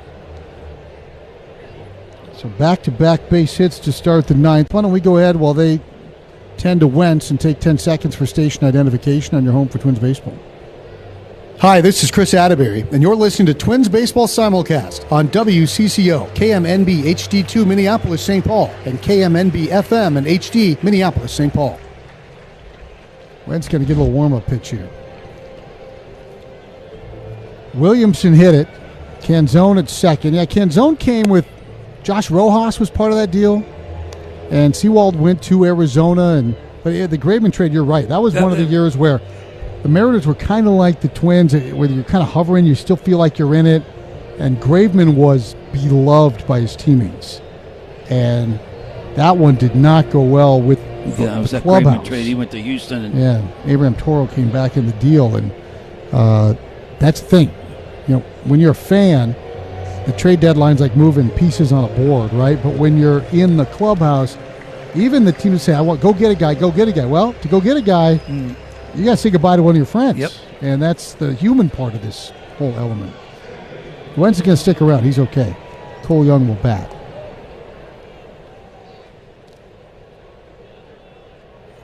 So back-to-back base hits to start the 9th. Why don't we go ahead while they tend to Wentz and take 10 seconds for station identification on your home for Twins Baseball. Hi, this is Chris Atterbury, and you're listening to Twins Baseball Simulcast on WCCO, KMNB HD2 Minneapolis, St. Paul, and KMNB FM and HD Minneapolis, St. Paul. Wentz going to get a little warm-up pitch here. Williamson hit it. Canzone at second. Yeah, Canzone came with Josh Rojas was part of that deal, and Sewald went to Arizona. But the Graveman trade, you're right. That was one of the years where the Mariners were kind of like the Twins, where you're kind of hovering, you still feel like you're in it. And Graveman was beloved by his teammates. And that one did not go well with it was that clubhouse. Graveman trade. He went to Houston. Abraham Toro came back in the deal. And that's the thing. You know, when you're a fan, the trade deadline's like moving pieces on a board, right? But when you're in the clubhouse, even the team say, go get a guy, go get a guy. Well, to go get a guy, you got to say goodbye to one of your friends. Yep. And that's the human part of this whole element. Wentz is going to stick around. He's okay. Cole Young will bat.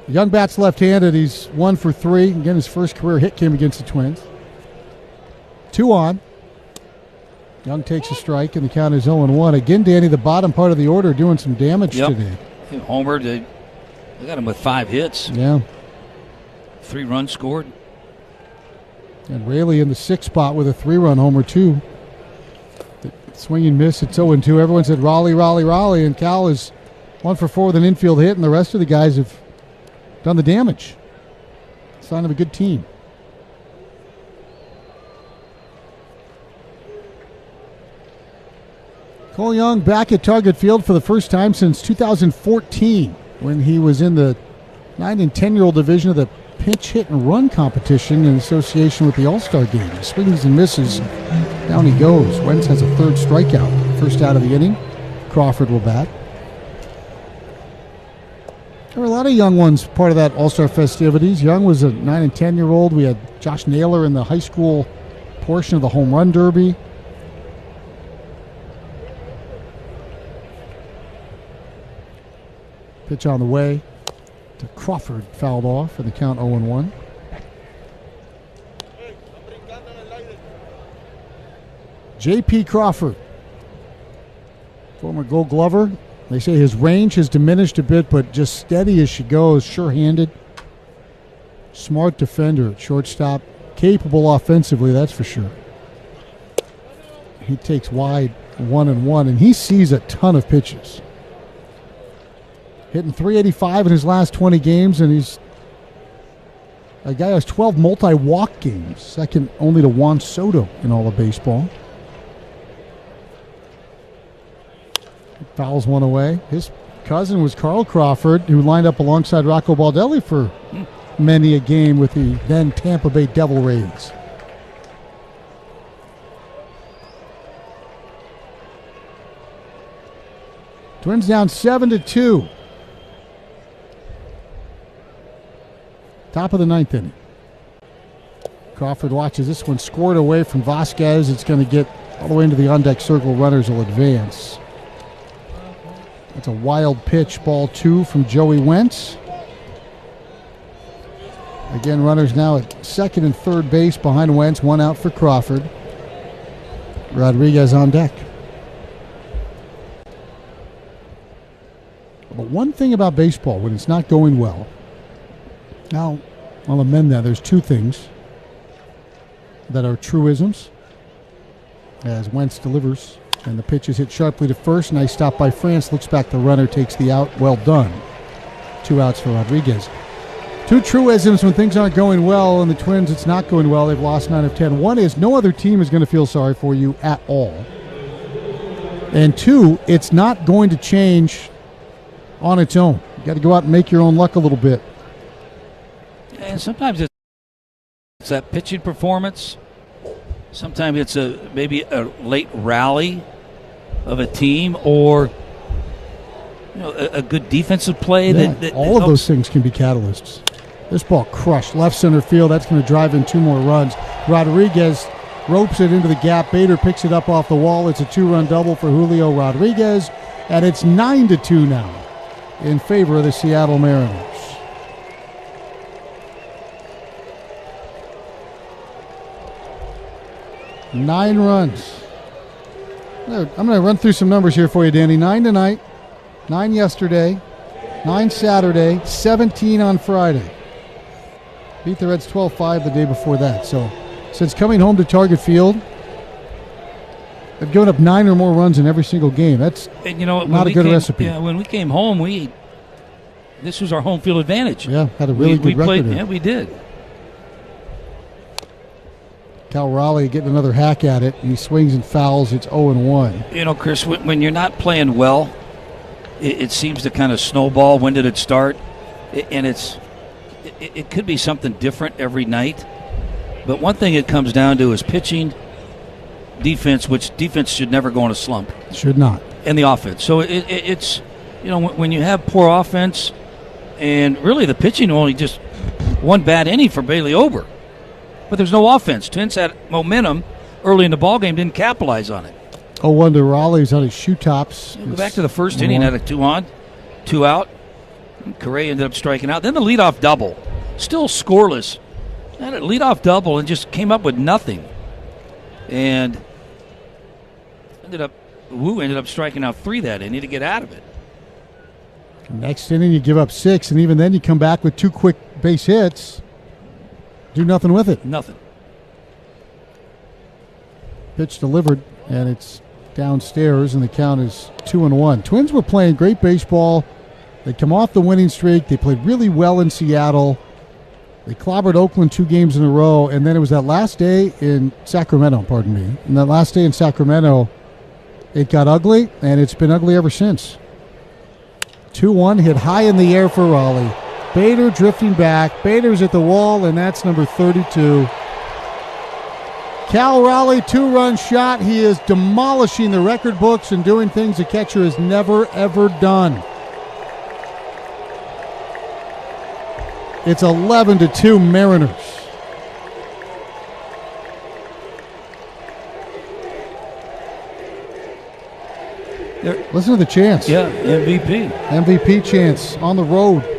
Young bats left-handed. He's 1 for 3. Again, his first career hit came against the Twins. 2 on. Young takes a strike, and the count is 0-1. Again, Danny, the bottom part of the order doing some damage today. Homer, they got him with 5 hits. Yeah. 3 runs scored. And Raley in the 6th spot with a 3-run homer, too. The swing and miss, it's 0-2. Everyone said Raleigh, Raleigh, Raleigh, and Cal is 1 for 4 with an infield hit, and the rest of the guys have done the damage. Sign of a good team. Cole Young back at Target Field for the first time since 2014 when he was in the 9 and 10-year-old division of the pinch hit and run competition in association with the All-Star Game. He swings and misses. Down he goes. Wentz has a 3rd strikeout. First out of the inning. Crawford will bat. There were a lot of young ones part of that All-Star festivities. Young was a 9 and 10-year-old. We had Josh Naylor in the high school portion of the Home Run Derby. Pitch on the way to Crawford, fouled off, and the count 0-1. J.P. Crawford Former Gold Glover. They say his range has diminished a bit, but just steady as she goes, sure-handed. Smart defender at shortstop. Capable offensively, that's for sure. He takes wide 1-1, and he sees a ton of pitches. Hitting .385 in his last 20 games, and he's a guy who has 12 multi-walk games, second only to Juan Soto in all of baseball. Fouls one away. His cousin was Carl Crawford, who lined up alongside Rocco Baldelli for many a game with the then Tampa Bay Devil Rays. Twins down 7-2. Top of the ninth inning. Crawford watches this one scored away from Vasquez. It's going to get all the way into the on-deck circle. Runners will advance. That's a wild pitch, ball 2 from Joey Wentz. Again, runners now at second and third base behind Wentz. One out for Crawford. Rodriguez on deck. But one thing about baseball, when it's not going well, now I'll amend that. There's two things that are truisms. As Wentz delivers, and the pitch is hit sharply to first. Nice stop by France. Looks back. The runner takes the out. Well done. 2 outs for Rodriguez. Two truisms when things aren't going well, and the Twins, it's not going well. They've lost 9 of 10. One is no other team is going to feel sorry for you at all. And 2, it's not going to change on its own. You got to go out and make your own luck a little bit. And sometimes it's that pitching performance. Sometimes it's maybe a late rally of a team, or a good defensive play. Yeah, that all of those things can be catalysts. This ball crushed left center field. That's going to drive in 2 more runs. Rodriguez ropes it into the gap. Bader picks it up off the wall. It's a 2-run double for Julio Rodriguez, and it's 9-2 now in favor of the Seattle Mariners. Nine runs. I'm going to run through some numbers here for you, Danny. 9 tonight, 9 yesterday, 9 Saturday, 17 on Friday. Beat the Reds 12-5 the day before that. So since coming home to Target Field, they've given up 9 or more runs in every single game. That's not a good recipe. Yeah, when we came home, this was our home field advantage. Yeah, had a really good record. Yeah, we did. Cal Raleigh getting another hack at it, and he swings and fouls. It's 0-1. Chris, when you're not playing well, it seems to kind of snowball. When did it start? And it could be something different every night. But one thing it comes down to is pitching, defense, which defense should never go in a slump. Should not. And the offense. So it's, when you have poor offense, and really the pitching only just one bad inning for Bailey Ober. But there's no offense. Twins had momentum early in the ballgame, didn't capitalize on it. 0-1 to Raleigh's on his shoe tops. Go back to the first inning, had a 2 on, 2 out. Correa ended up striking out. Then the leadoff double, still scoreless. Had a leadoff double and just came up with nothing. And Wu ended up striking out 3 that inning to get out of it. Next inning, you give up 6, and even then you come back with 2 quick base hits. Do nothing with it. Nothing. Pitch delivered, and it's downstairs, and the count is 2-1. Twins were playing great baseball. They come off the winning streak. They played really well in Seattle. They clobbered Oakland 2 games in a row, and then it was that last day in Sacramento, pardon me. And that last day in Sacramento, it got ugly, and it's been ugly ever since. 2-1, hit high in the air for Raleigh. Bader drifting back. Bader's at the wall, and that's number 32. Cal Raleigh, 2-run shot. He is demolishing the record books and doing things a catcher has never, ever done. It's 11-2 Mariners. Listen to the chants. Yeah, MVP. MVP chants on the road.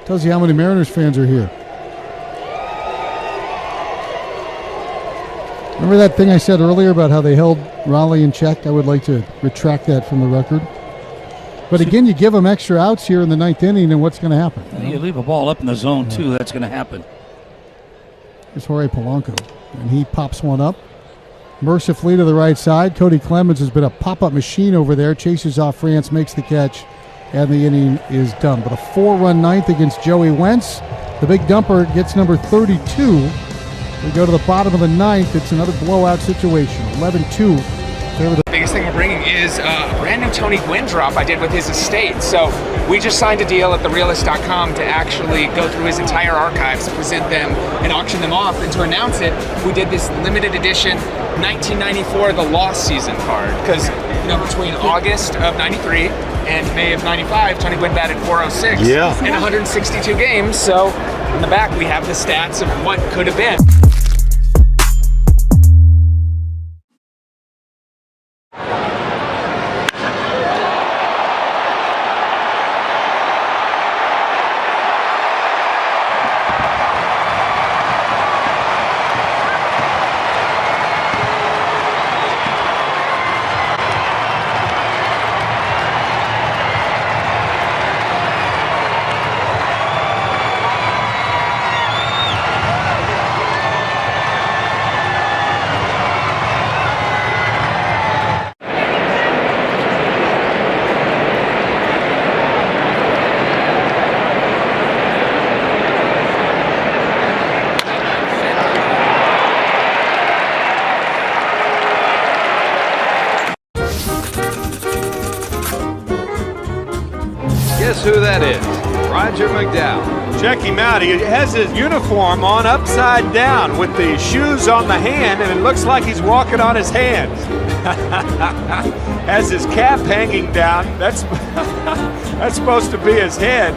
Tells you how many Mariners fans are here. Remember that thing I said earlier about how they held Raleigh in check? I would like to retract that from the record. But again, you give them extra outs here in the 9th inning, and what's going to happen? You leave a ball up in the zone, too. That's going to happen. Here's Jorge Polanco, and he pops one up. Mercifully to the right side. Cody Clemens has been a pop-up machine over there. Chases off France, makes the catch, and the inning is done. But a 4-run 9th against Joey Wentz. The big dumper gets number 32. We go to the bottom of the 9th. It's another blowout situation. 11-2. The biggest thing we're bringing is a brand new Tony Gwynn drop I did with his estate. So we just signed a deal at therealist.com to actually go through his entire archives, present them, and auction them off. And to announce it, we did this limited edition 1994 The Lost Season card. Because, between August of 93 and May of 95, Tony Gwynn batted .406 in 162 games. So in the back, we have the stats of what could have been. Guess who that is? Roger McDowell. Check him out. He has his uniform on upside down with the shoes on the hand, and it looks like he's walking on his hands. Has his cap hanging down. That's supposed to be his head.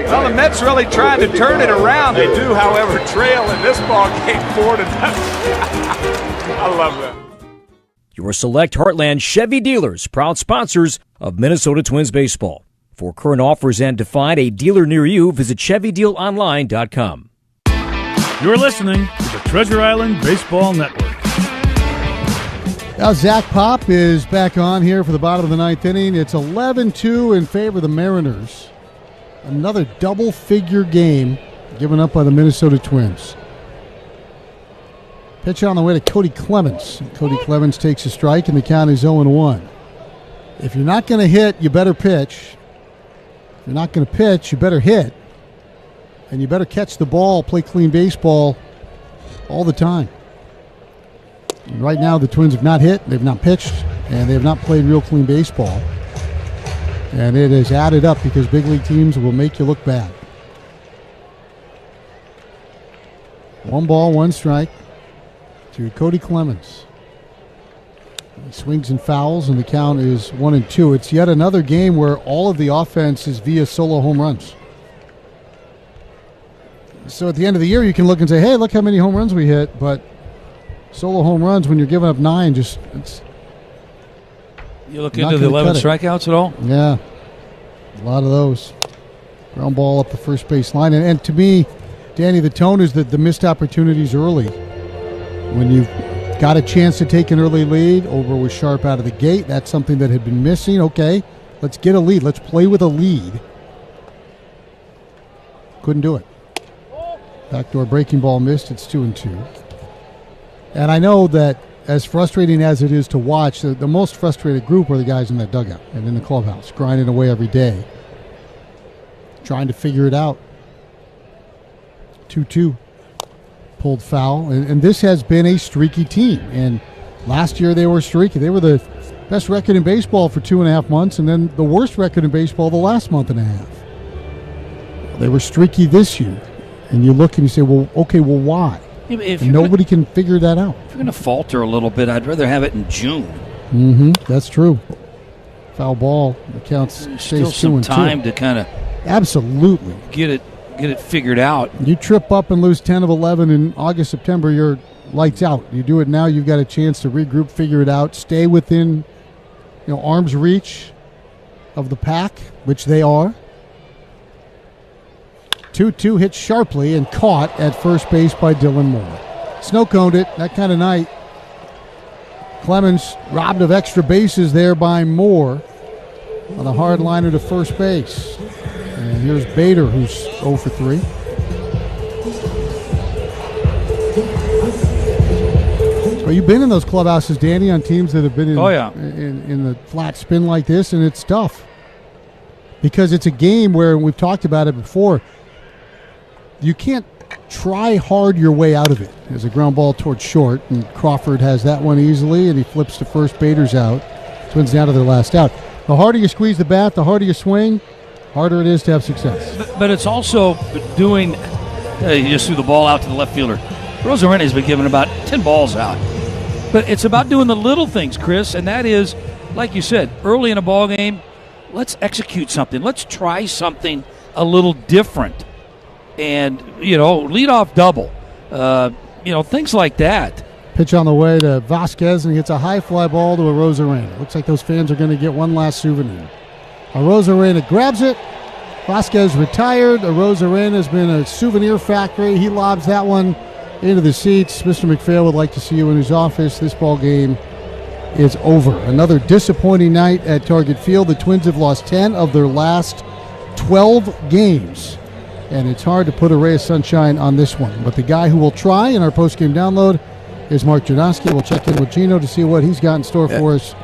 Well, the Mets really trying to turn it around. They do, however, trail in this ball game 4-0. I love that. Your select Heartland Chevy dealers, proud sponsors of Minnesota Twins baseball. For current offers and to find a dealer near you, visit ChevyDealOnline.com. You're listening to the Treasure Island Baseball Network. Now Zach Pop is back on here for the bottom of the 9th inning. It's 11-2 in favor of the Mariners. Another double-figure game given up by the Minnesota Twins. Pitch on the way to Cody Clemens. Cody Clemens takes a strike, and the count is 0-1. If you're not going to hit, you better pitch. If you're not going to pitch, you better hit. And you better catch the ball, play clean baseball all the time. And right now, the Twins have not hit, they've not pitched, and they have not played real clean baseball. And it has added up because big league teams will make you look bad. 1 ball, 1 strike to Cody Clemens. He swings and fouls, and the count is 1-2. It's yet another game where all of the offense is via solo home runs. So at the end of the year, you can look and say, hey, look how many home runs we hit, but solo home runs when you're giving up 9, just it's. You look into the 11 strikeouts at all? Yeah, a lot of those. Ground ball up the first base line, and to me, Danny, the tone is that the missed opportunities early. When you've got a chance to take an early lead, Ober was sharp out of the gate. That's something that had been missing. Okay, let's get a lead. Let's play with a lead. Couldn't do it. Backdoor breaking ball missed. It's 2-2. And I know that as frustrating as it is to watch, the most frustrated group are the guys in that dugout and in the clubhouse, grinding away every day, trying to figure it out. 2-2. Pulled foul. And this has been a streaky team. And last year they were streaky. They were the best record in baseball for 2.5 months, and then the worst record in baseball the last month and a half. They were streaky this year. And you look and you say, well, okay, well, why? If nobody can figure that out. If you're going to falter a little bit, I'd rather have it in June. Mm-hmm. That's true. Foul ball. The count's still some time to kind of absolutely get it figured out. You trip up and lose 10 of 11 in August, September, you're lights out. You do it now, you've got a chance to regroup, figure it out, stay within arm's reach of the pack, which they are. 2-2 hit sharply and caught at first base by Dylan Moore. snow-coned it, that kind of night. Clemens robbed of extra bases there by Moore on a hard liner to first base. And here's Bader, who's 0 for 3. So you've been in those clubhouses, Danny, on teams that have been in, in the flat spin like this, and it's tough. Because it's a game where, we've talked about it before, you can't try hard your way out of it. There's a ground ball towards short, and Crawford has that one easily, and he flips to first. Bader's out. Twins down to their last out. The harder you squeeze the bat, the harder you swing, harder it is to have success. But it's also doing, you just threw the ball out to the left fielder. Rosarena has been given about 10 balls out. But it's about doing the little things, Chris, and that is, like you said, early in a ball game, let's execute something. Let's try something a little different. And, leadoff double. Things like that. Pitch on the way to Vasquez, and he hits a high fly ball to a Rosarena. Looks like those fans are going to get one last souvenir. A Rosarena grabs it. Vasquez retired. A Rosarena has been a souvenir factory. He lobs that one into the seats. Mr. McPhail would like to see you in his office. This ball game is over. Another disappointing night at Target Field. The Twins have lost 10 of their last 12 games. And it's hard to put a ray of sunshine on this one. But the guy who will try in our post-game download is Mark Janoski. We'll check in with Gino to see what he's got in store for us